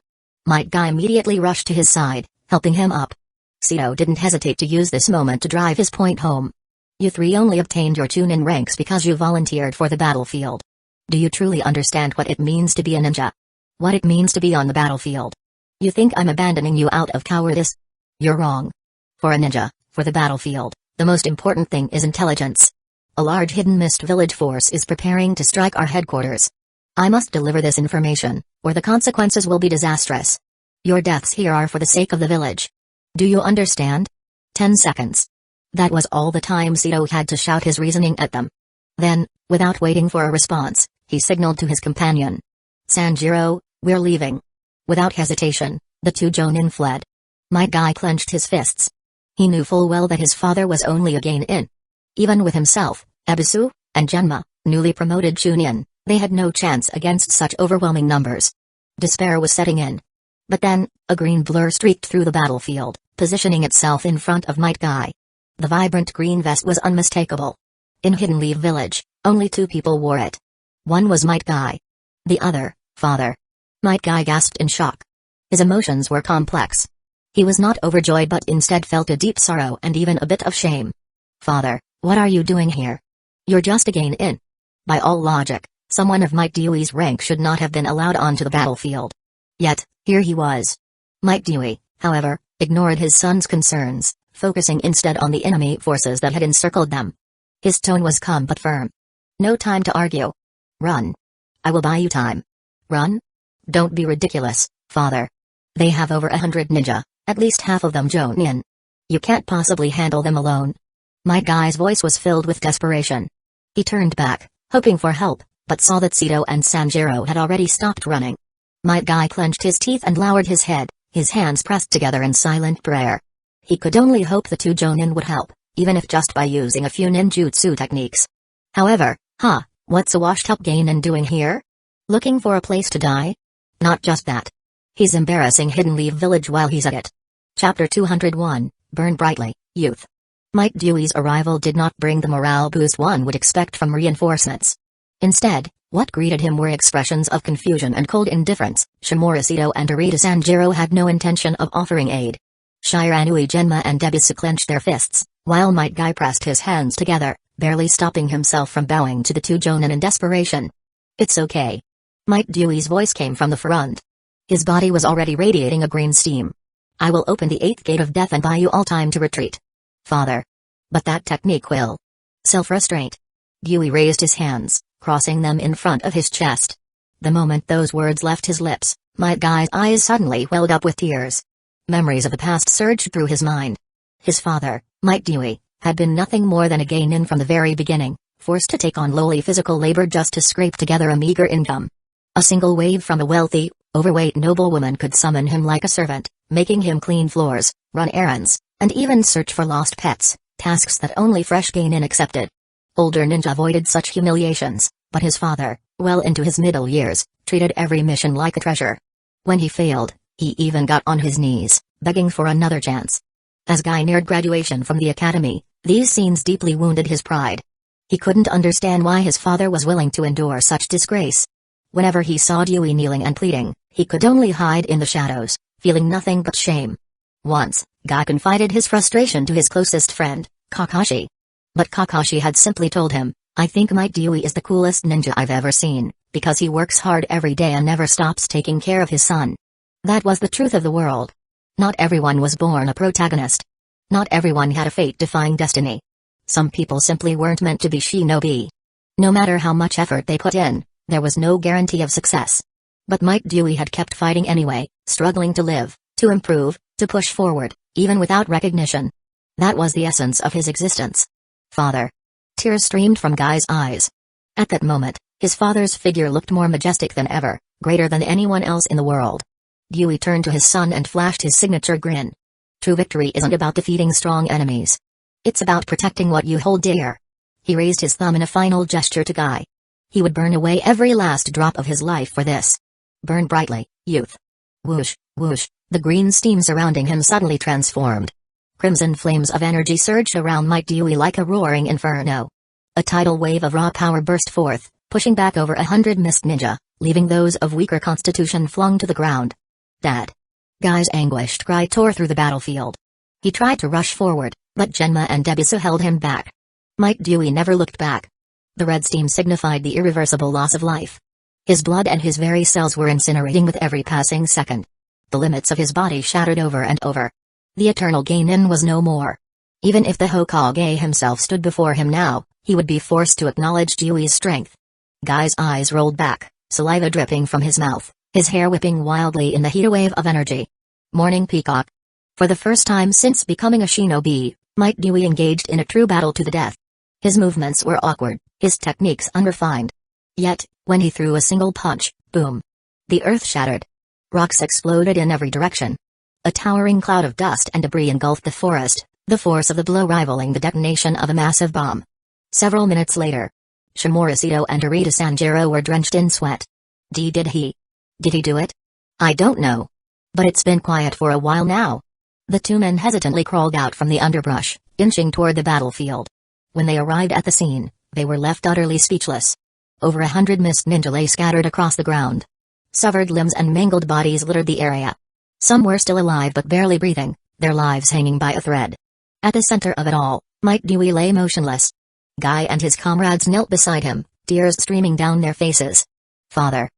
Might Guy immediately rushed to his side, helping him up. Sito didn't hesitate to use this moment to drive his point home. "You 3 only obtained your Chunin ranks because you volunteered for the battlefield. Do you truly understand what it means to be a ninja? What it means to be on the battlefield? You think I'm abandoning you out of cowardice? You're wrong. For a ninja, for the battlefield, the most important thing is intelligence. A large Hidden Mist Village force is preparing to strike our headquarters. I must deliver this information, or the consequences will be disastrous. Your deaths here are for the sake of the village. Do you understand?" 10 seconds. That was all the time Sito had to shout his reasoning at them. Then, without waiting for a response, he signaled to his companion. "Sanjiro, we're leaving." Without hesitation, the 2 Jonin fled. Might Guy clenched his fists. He knew full well that his father was only a Genin. Even with himself, Ebisu, and Genma, newly promoted Chunin, they had no chance against such overwhelming numbers. Despair was setting in. But then, a green blur streaked through the battlefield, positioning itself in front of Might Guy. The vibrant green vest was unmistakable. In Hidden Leaf Village, only 2 people wore it. One was Might Guy. The other, father. Might Guy gasped in shock. His emotions were complex. He was not overjoyed but instead felt a deep sorrow and even a bit of shame. "Father, what are you doing here? You're just a Genin. By all logic, someone of Might Dewey's rank should not have been allowed onto the battlefield. Yet, here he was." Might Dewey, however, ignored his son's concerns, focusing instead on the enemy forces that had encircled them. His tone was calm but firm. "No time to argue. Run. I will buy you time." "Run? Don't be ridiculous, father. They have over 100 ninja, at least half of them Jonin. You can't possibly handle them alone." Might Guy's voice was filled with desperation. He turned back, hoping for help, but saw that Sito and Sanjiro had already stopped running. Might Guy clenched his teeth and lowered his head, his hands pressed together in silent prayer. He could only hope the 2 Jonin would help, even if just by using a few ninjutsu techniques. However, what's a washed-up Genin doing here? Looking for a place to die? Not just that. He's embarrassing Hidden Leaf Village while he's at it. Chapter 201, Burn Brightly, Youth. Might Dewey's arrival did not bring the morale boost one would expect from reinforcements. Instead, what greeted him were expressions of confusion and cold indifference. Shimura Sito and Arita Sanjiro had no intention of offering aid. Shiranui Genma and Ebisu clenched their fists, while Might Guy pressed his hands together, barely stopping himself from bowing to the 2 Jonin in desperation. "It's okay." Might Dewey's voice came from the front. His body was already radiating a green steam. "I will open the 8th gate of death and buy you all time to retreat." "Father. But that technique will." "Self-restraint." Dewey raised his hands, crossing them in front of his chest. The moment those words left his lips, Might Guy's eyes suddenly welled up with tears. Memories of the past surged through his mind. His father, Might Dewey, had been nothing more than a geinin from the very beginning, forced to take on lowly physical labor just to scrape together a meager income. A single wave from a wealthy, overweight noblewoman could summon him like a servant, making him clean floors, run errands, and even search for lost pets, tasks that only fresh geinin accepted. Older ninja avoided such humiliations, but his father, well into his middle years, treated every mission like a treasure. When he failed, he even got on his knees, begging for another chance. As Guy neared graduation from the academy, these scenes deeply wounded his pride. He couldn't understand why his father was willing to endure such disgrace. Whenever he saw Dewey kneeling and pleading, he could only hide in the shadows, feeling nothing but shame. Once, Guy confided his frustration to his closest friend, Kakashi. But Kakashi had simply told him, "I think Might Dewey is the coolest ninja I've ever seen, because he works hard every day and never stops taking care of his son." That was the truth of the world. Not everyone was born a protagonist. Not everyone had a fate-defying destiny. Some people simply weren't meant to be shinobi. No matter how much effort they put in, there was no guarantee of success. But Might Dewey had kept fighting anyway, struggling to live, to improve, to push forward, even without recognition. That was the essence of his existence. Father. Tears streamed from Guy's eyes. At that moment, his father's figure looked more majestic than ever, greater than anyone else in the world. Dewey turned to his son and flashed his signature grin. True victory isn't about defeating strong enemies. It's about protecting what you hold dear. He raised his thumb in a final gesture to Guy. He would burn away every last drop of his life for this. Burn brightly, youth. Whoosh, whoosh, the green steam surrounding him suddenly transformed. Crimson flames of energy surged around Might Dewey like a roaring inferno. A tidal wave of raw power burst forth, pushing back over 100 mist ninja, leaving those of weaker constitution flung to the ground. Dad. Guy's anguished cry tore through the battlefield. He tried to rush forward, but Genma and Debisu held him back. Might Dewey never looked back. The red steam signified the irreversible loss of life. His blood and his very cells were incinerating with every passing second. The limits of his body shattered over and over. The eternal geinin was no more. Even if the Hokage himself stood before him now, he would be forced to acknowledge Dewey's strength. Guy's eyes rolled back, saliva dripping from his mouth, his hair whipping wildly in the heatwave of energy. Morning Peacock. For the first time since becoming a shinobi, Might Dewey engaged in a true battle to the death. His movements were awkward, his techniques unrefined. Yet, when he threw a single punch, boom! The earth shattered. Rocks exploded in every direction. A towering cloud of dust and debris engulfed the forest, the force of the blow rivaling the detonation of a massive bomb. Several minutes later, Shimorisido and Arita Sanjiro were drenched in sweat. Did he do it? I don't know. But it's been quiet for a while now. The two men hesitantly crawled out from the underbrush, inching toward the battlefield. When they arrived at the scene, they were left utterly speechless. Over 100 mist ninja lay scattered across the ground. Severed limbs and mangled bodies littered the area. Some were still alive but barely breathing, their lives hanging by a thread. At the center of it all, Might Dewey lay motionless. Guy and his comrades knelt beside him, tears streaming down their faces. "Father."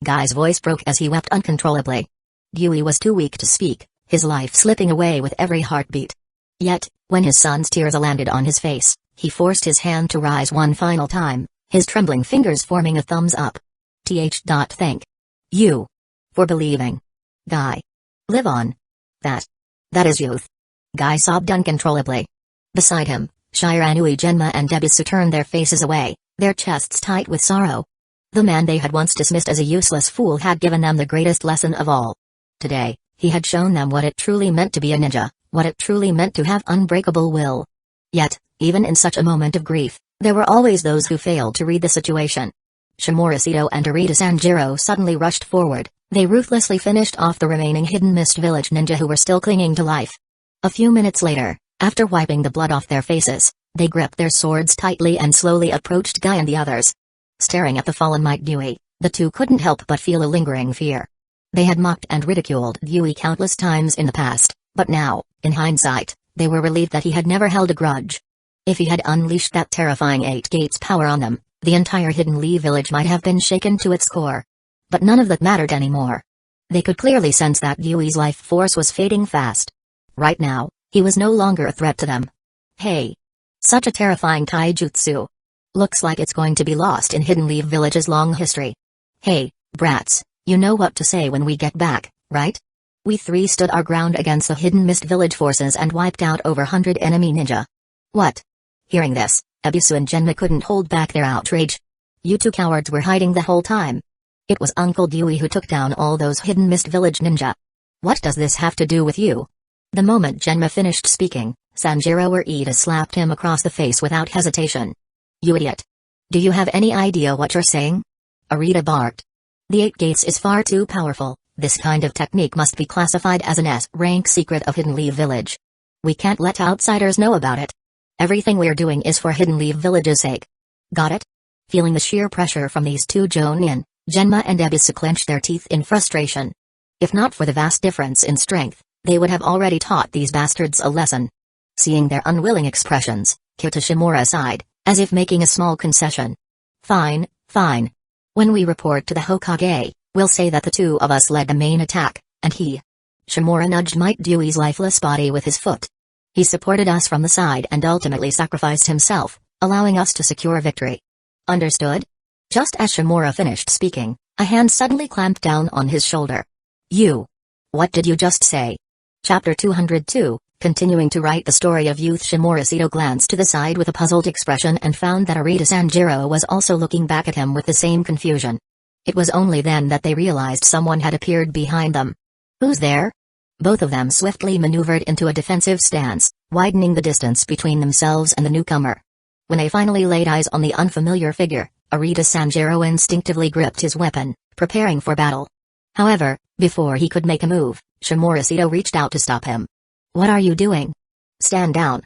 Guy's voice broke as he wept uncontrollably. Dewey was too weak to speak, his life slipping away with every heartbeat. Yet, when his son's tears landed on his face, he forced his hand to rise one final time, his trembling fingers forming a thumbs up. Thank you for believing. Guy. Live on. That is youth. Guy sobbed uncontrollably. Beside him, Shiranui, Genma and Debisu turned their faces away, their chests tight with sorrow. The man they had once dismissed as a useless fool had given them the greatest lesson of all. Today, he had shown them what it truly meant to be a ninja, what it truly meant to have unbreakable will. Yet, even in such a moment of grief, there were always those who failed to read the situation. Shimorisido and Arita Sanjiro suddenly rushed forward, they ruthlessly finished off the remaining hidden mist village ninja who were still clinging to life. A few minutes later, after wiping the blood off their faces, they gripped their swords tightly and slowly approached Guy and the others. Staring at the fallen Might Dewey, the two couldn't help but feel a lingering fear. They had mocked and ridiculed Dewey countless times in the past, but now, in hindsight, they were relieved that he had never held a grudge. If he had unleashed that terrifying Eight Gates power on them, the entire Hidden Lee village might have been shaken to its core. But none of that mattered anymore. They could clearly sense that Dewey's life force was fading fast. Right now, he was no longer a threat to them. Hey! Such a terrifying taijutsu. Looks like it's going to be lost in Hidden Lee village's long history. Hey, brats, you know what to say when we get back, right? We three stood our ground against the hidden mist village forces and wiped out over 100 enemy ninja. What? Hearing this, Ebisu and Genma couldn't hold back their outrage. You two cowards were hiding the whole time. It was Uncle Dewey who took down all those hidden mist village ninja. What does this have to do with you? The moment Genma finished speaking, Sanjiro Ueda slapped him across the face without hesitation. You idiot. Do you have any idea what you're saying? Ueda barked. The 8 Gates is far too powerful. This kind of technique must be classified as an S-rank secret of Hidden Leaf Village. We can't let outsiders know about it. Everything we're doing is for Hidden Leaf Village's sake. Got it? Feeling the sheer pressure from these two Jonin, Genma and Ebisu clenched their teeth in frustration. If not for the vast difference in strength, they would have already taught these bastards a lesson. Seeing their unwilling expressions, Kyoto Shimura sighed, as if making a small concession. Fine, fine. When we report to the Hokage, we'll say that the two of us led the main attack, and he. Shimura nudged Might Dewey's lifeless body with his foot. He supported us from the side and ultimately sacrificed himself, allowing us to secure victory. Understood? Just as Shimura finished speaking, a hand suddenly clamped down on his shoulder. You. What did you just say? Chapter 202, continuing to write the story of youth. Shimura Sito glanced to the side with a puzzled expression and found that Ueda Sanjiro was also looking back at him with the same confusion. It was only then that they realized someone had appeared behind them. Who's there? Both of them swiftly maneuvered into a defensive stance, widening the distance between themselves and the newcomer. When they finally laid eyes on the unfamiliar figure, Ueda Sanjiro instinctively gripped his weapon, preparing for battle. However, before he could make a move, Shimura Sito reached out to stop him. What are you doing? Stand down.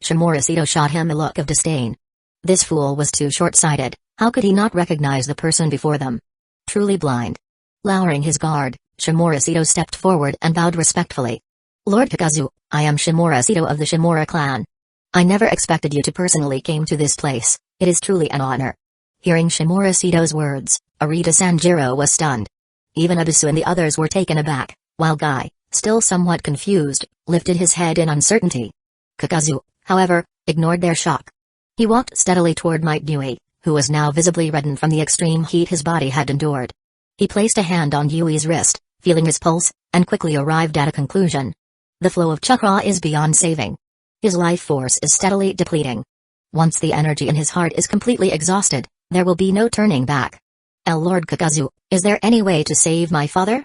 Shimura Sito shot him a look of disdain. This fool was too short-sighted. How could he not recognize the person before them? Truly blind. Lowering his guard, Shimura Sito stepped forward and bowed respectfully. Lord Kakuzu, I am Shimura Sito of the Shimura clan. I never expected you to personally came to this place. It is truly an honor. Hearing Shimura Sito's words, Ueda Sanjiro was stunned. Even Ebisu and the others were taken aback, while Guy, still somewhat confused, lifted his head in uncertainty. Kakuzu, however, ignored their shock. He walked steadily toward Might Dewey, who was now visibly reddened from the extreme heat his body had endured. He placed a hand on Dewey's wrist, feeling his pulse, and quickly arrived at a conclusion. The flow of chakra is beyond saving. His life force is steadily depleting. Once the energy in his heart is completely exhausted, there will be no turning back. Lord Kakuzu, is there any way to save my father?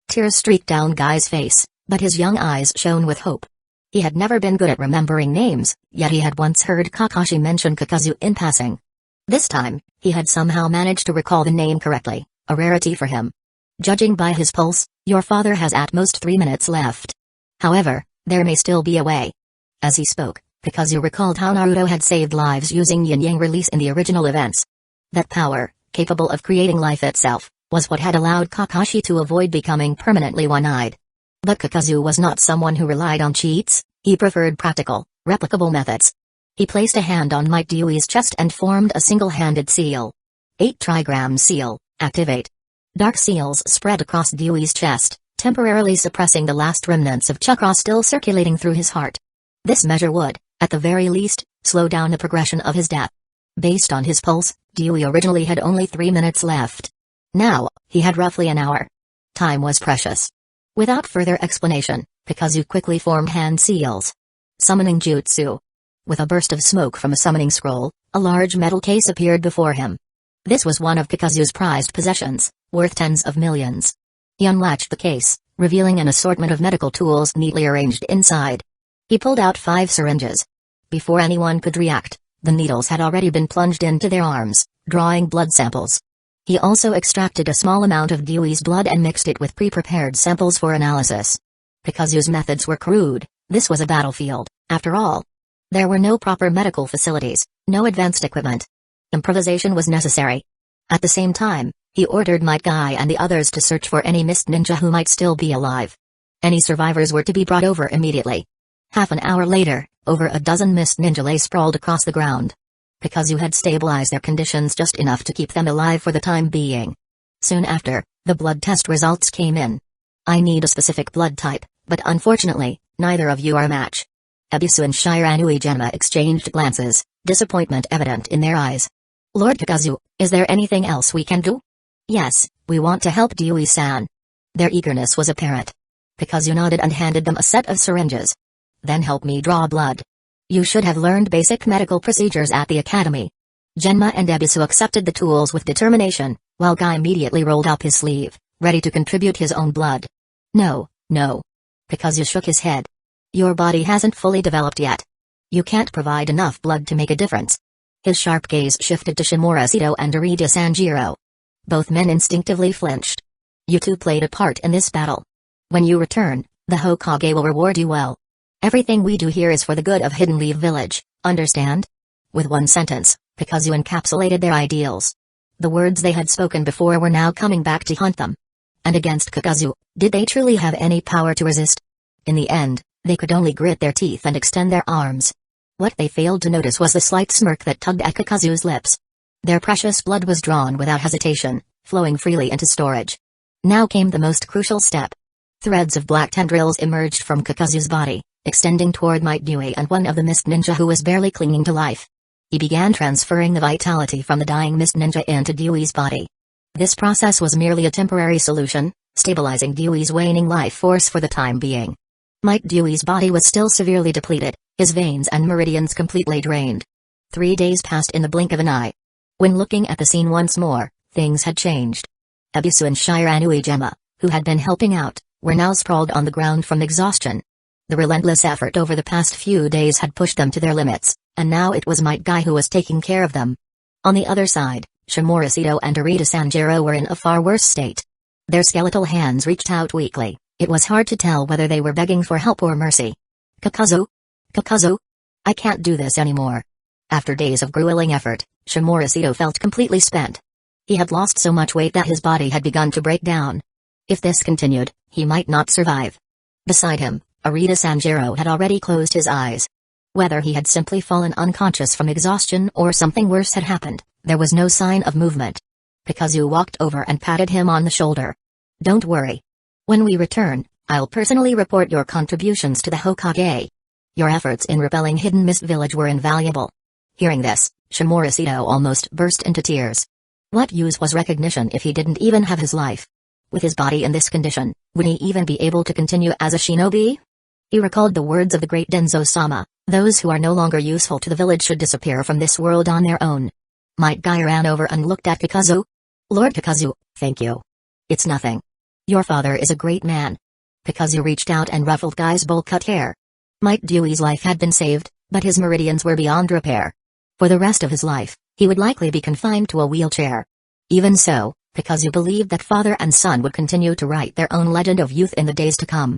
Tears streaked down Guy's face, but his young eyes shone with hope. He had never been good at remembering names, yet he had once heard Kakashi mention Kakuzu in passing. This time, he had somehow managed to recall the name correctly, a rarity for him. Judging by his pulse, your father has at most 3 minutes left. However, there may still be a way. As he spoke, Kakuzu recalled how Naruto had saved lives using yin-yang release in the original events. That power, capable of creating life itself, was what had allowed Kakashi to avoid becoming permanently one-eyed. But Kakuzu was not someone who relied on cheats, he preferred practical, replicable methods. He placed a hand on Might Dewey's chest and formed a single-handed seal. 8 trigram seal, activate. Dark seals spread across Dewey's chest, temporarily suppressing the last remnants of chakra still circulating through his heart. This measure would, at the very least, slow down the progression of his death. Based on his pulse, Dewey originally had only 3 minutes left. Now, he had roughly an hour. Time was precious. Without further explanation, Kakuzu quickly formed hand seals. Summoning jutsu. With a burst of smoke from a summoning scroll, a large metal case appeared before him. This was one of Kakuzu's prized possessions, worth tens of millions. He unlatched the case, revealing an assortment of medical tools neatly arranged inside. He pulled out 5 syringes. Before anyone could react, the needles had already been plunged into their arms, drawing blood samples. He also extracted a small amount of Dewey's blood and mixed it with pre-prepared samples for analysis. Kakuzu's methods were crude. This was a battlefield, after all. There were no proper medical facilities, no advanced equipment. Improvisation was necessary. At the same time, he ordered Might Guy and the others to search for any mist ninja who might still be alive. Any survivors were to be brought over immediately. Half an hour later, over a dozen mist ninja lay sprawled across the ground. Kakuzu had stabilized their conditions just enough to keep them alive for the time being. Soon after, the blood test results came in. I need a specific blood type, but unfortunately, neither of you are a match. Ebisu and Shiranui Genma exchanged glances, disappointment evident in their eyes. Lord Kakuzu, is there anything else we can do? Yes, we want to help Dewey-san. Their eagerness was apparent. Kakuzu nodded and handed them a set of syringes. Then help me draw blood. You should have learned basic medical procedures at the academy. Genma and Ebisu accepted the tools with determination, while Guy immediately rolled up his sleeve, ready to contribute his own blood. No, no. Kakuzu shook his head. Your body hasn't fully developed yet. You can't provide enough blood to make a difference. His sharp gaze shifted to Shimura Sito and Arita Sanjiro. Both men instinctively flinched. You two played a part in this battle. When you return, the Hokage will reward you well. Everything we do here is for the good of Hidden Leaf Village, understand? With one sentence, Kakuzu encapsulated their ideals. The words they had spoken before were now coming back to haunt them. And against Kakuzu, did they truly have any power to resist? In the end, they could only grit their teeth and extend their arms. What they failed to notice was the slight smirk that tugged at Kakuzu's lips. Their precious blood was drawn without hesitation, flowing freely into storage. Now came the most crucial step. Threads of black tendrils emerged from Kakuzu's body, extending toward Might Dewey and one of the Mist Ninja who was barely clinging to life. He began transferring the vitality from the dying Mist Ninja into Dewey's body. This process was merely a temporary solution, stabilizing Dewey's waning life force for the time being. Might Dewey's body was still severely depleted, his veins and meridians completely drained. 3 days passed in the blink of an eye. When looking at the scene once more, things had changed. Ebisu and Shiranui Gemma, who had been helping out, were now sprawled on the ground from exhaustion. The relentless effort over the past few days had pushed them to their limits, and now it was Might Guy who was taking care of them. On the other side, Shimura Sito and Arita Sanjiro were in a far worse state. Their skeletal hands reached out weakly. It was hard to tell whether they were begging for help or mercy. Kakuzu? Kakuzu? I can't do this anymore. After days of grueling effort, Shimura Sito felt completely spent. He had lost so much weight that his body had begun to break down. If this continued, he might not survive. Beside him, Arita Sanjiro had already closed his eyes. Whether he had simply fallen unconscious from exhaustion or something worse had happened, there was no sign of movement. Kakuzu walked over and patted him on the shoulder. Don't worry. When we return, I'll personally report your contributions to the Hokage. Your efforts in repelling Hidden Mist Village were invaluable. Hearing this, Shimura Sito almost burst into tears. What use was recognition if he didn't even have his life? With his body in this condition, would he even be able to continue as a shinobi? He recalled the words of the great Danzō-sama, those who are no longer useful to the village should disappear from this world on their own. Might Guy ran over and looked at Kakuzu. Lord Kakuzu, thank you. It's nothing. Your father is a great man. Kakuzu reached out and ruffled Guy's bowl-cut hair. Might Dewey's life had been saved, but his meridians were beyond repair. For the rest of his life, he would likely be confined to a wheelchair. Even so, Kakuzu believed that father and son would continue to write their own legend of youth in the days to come.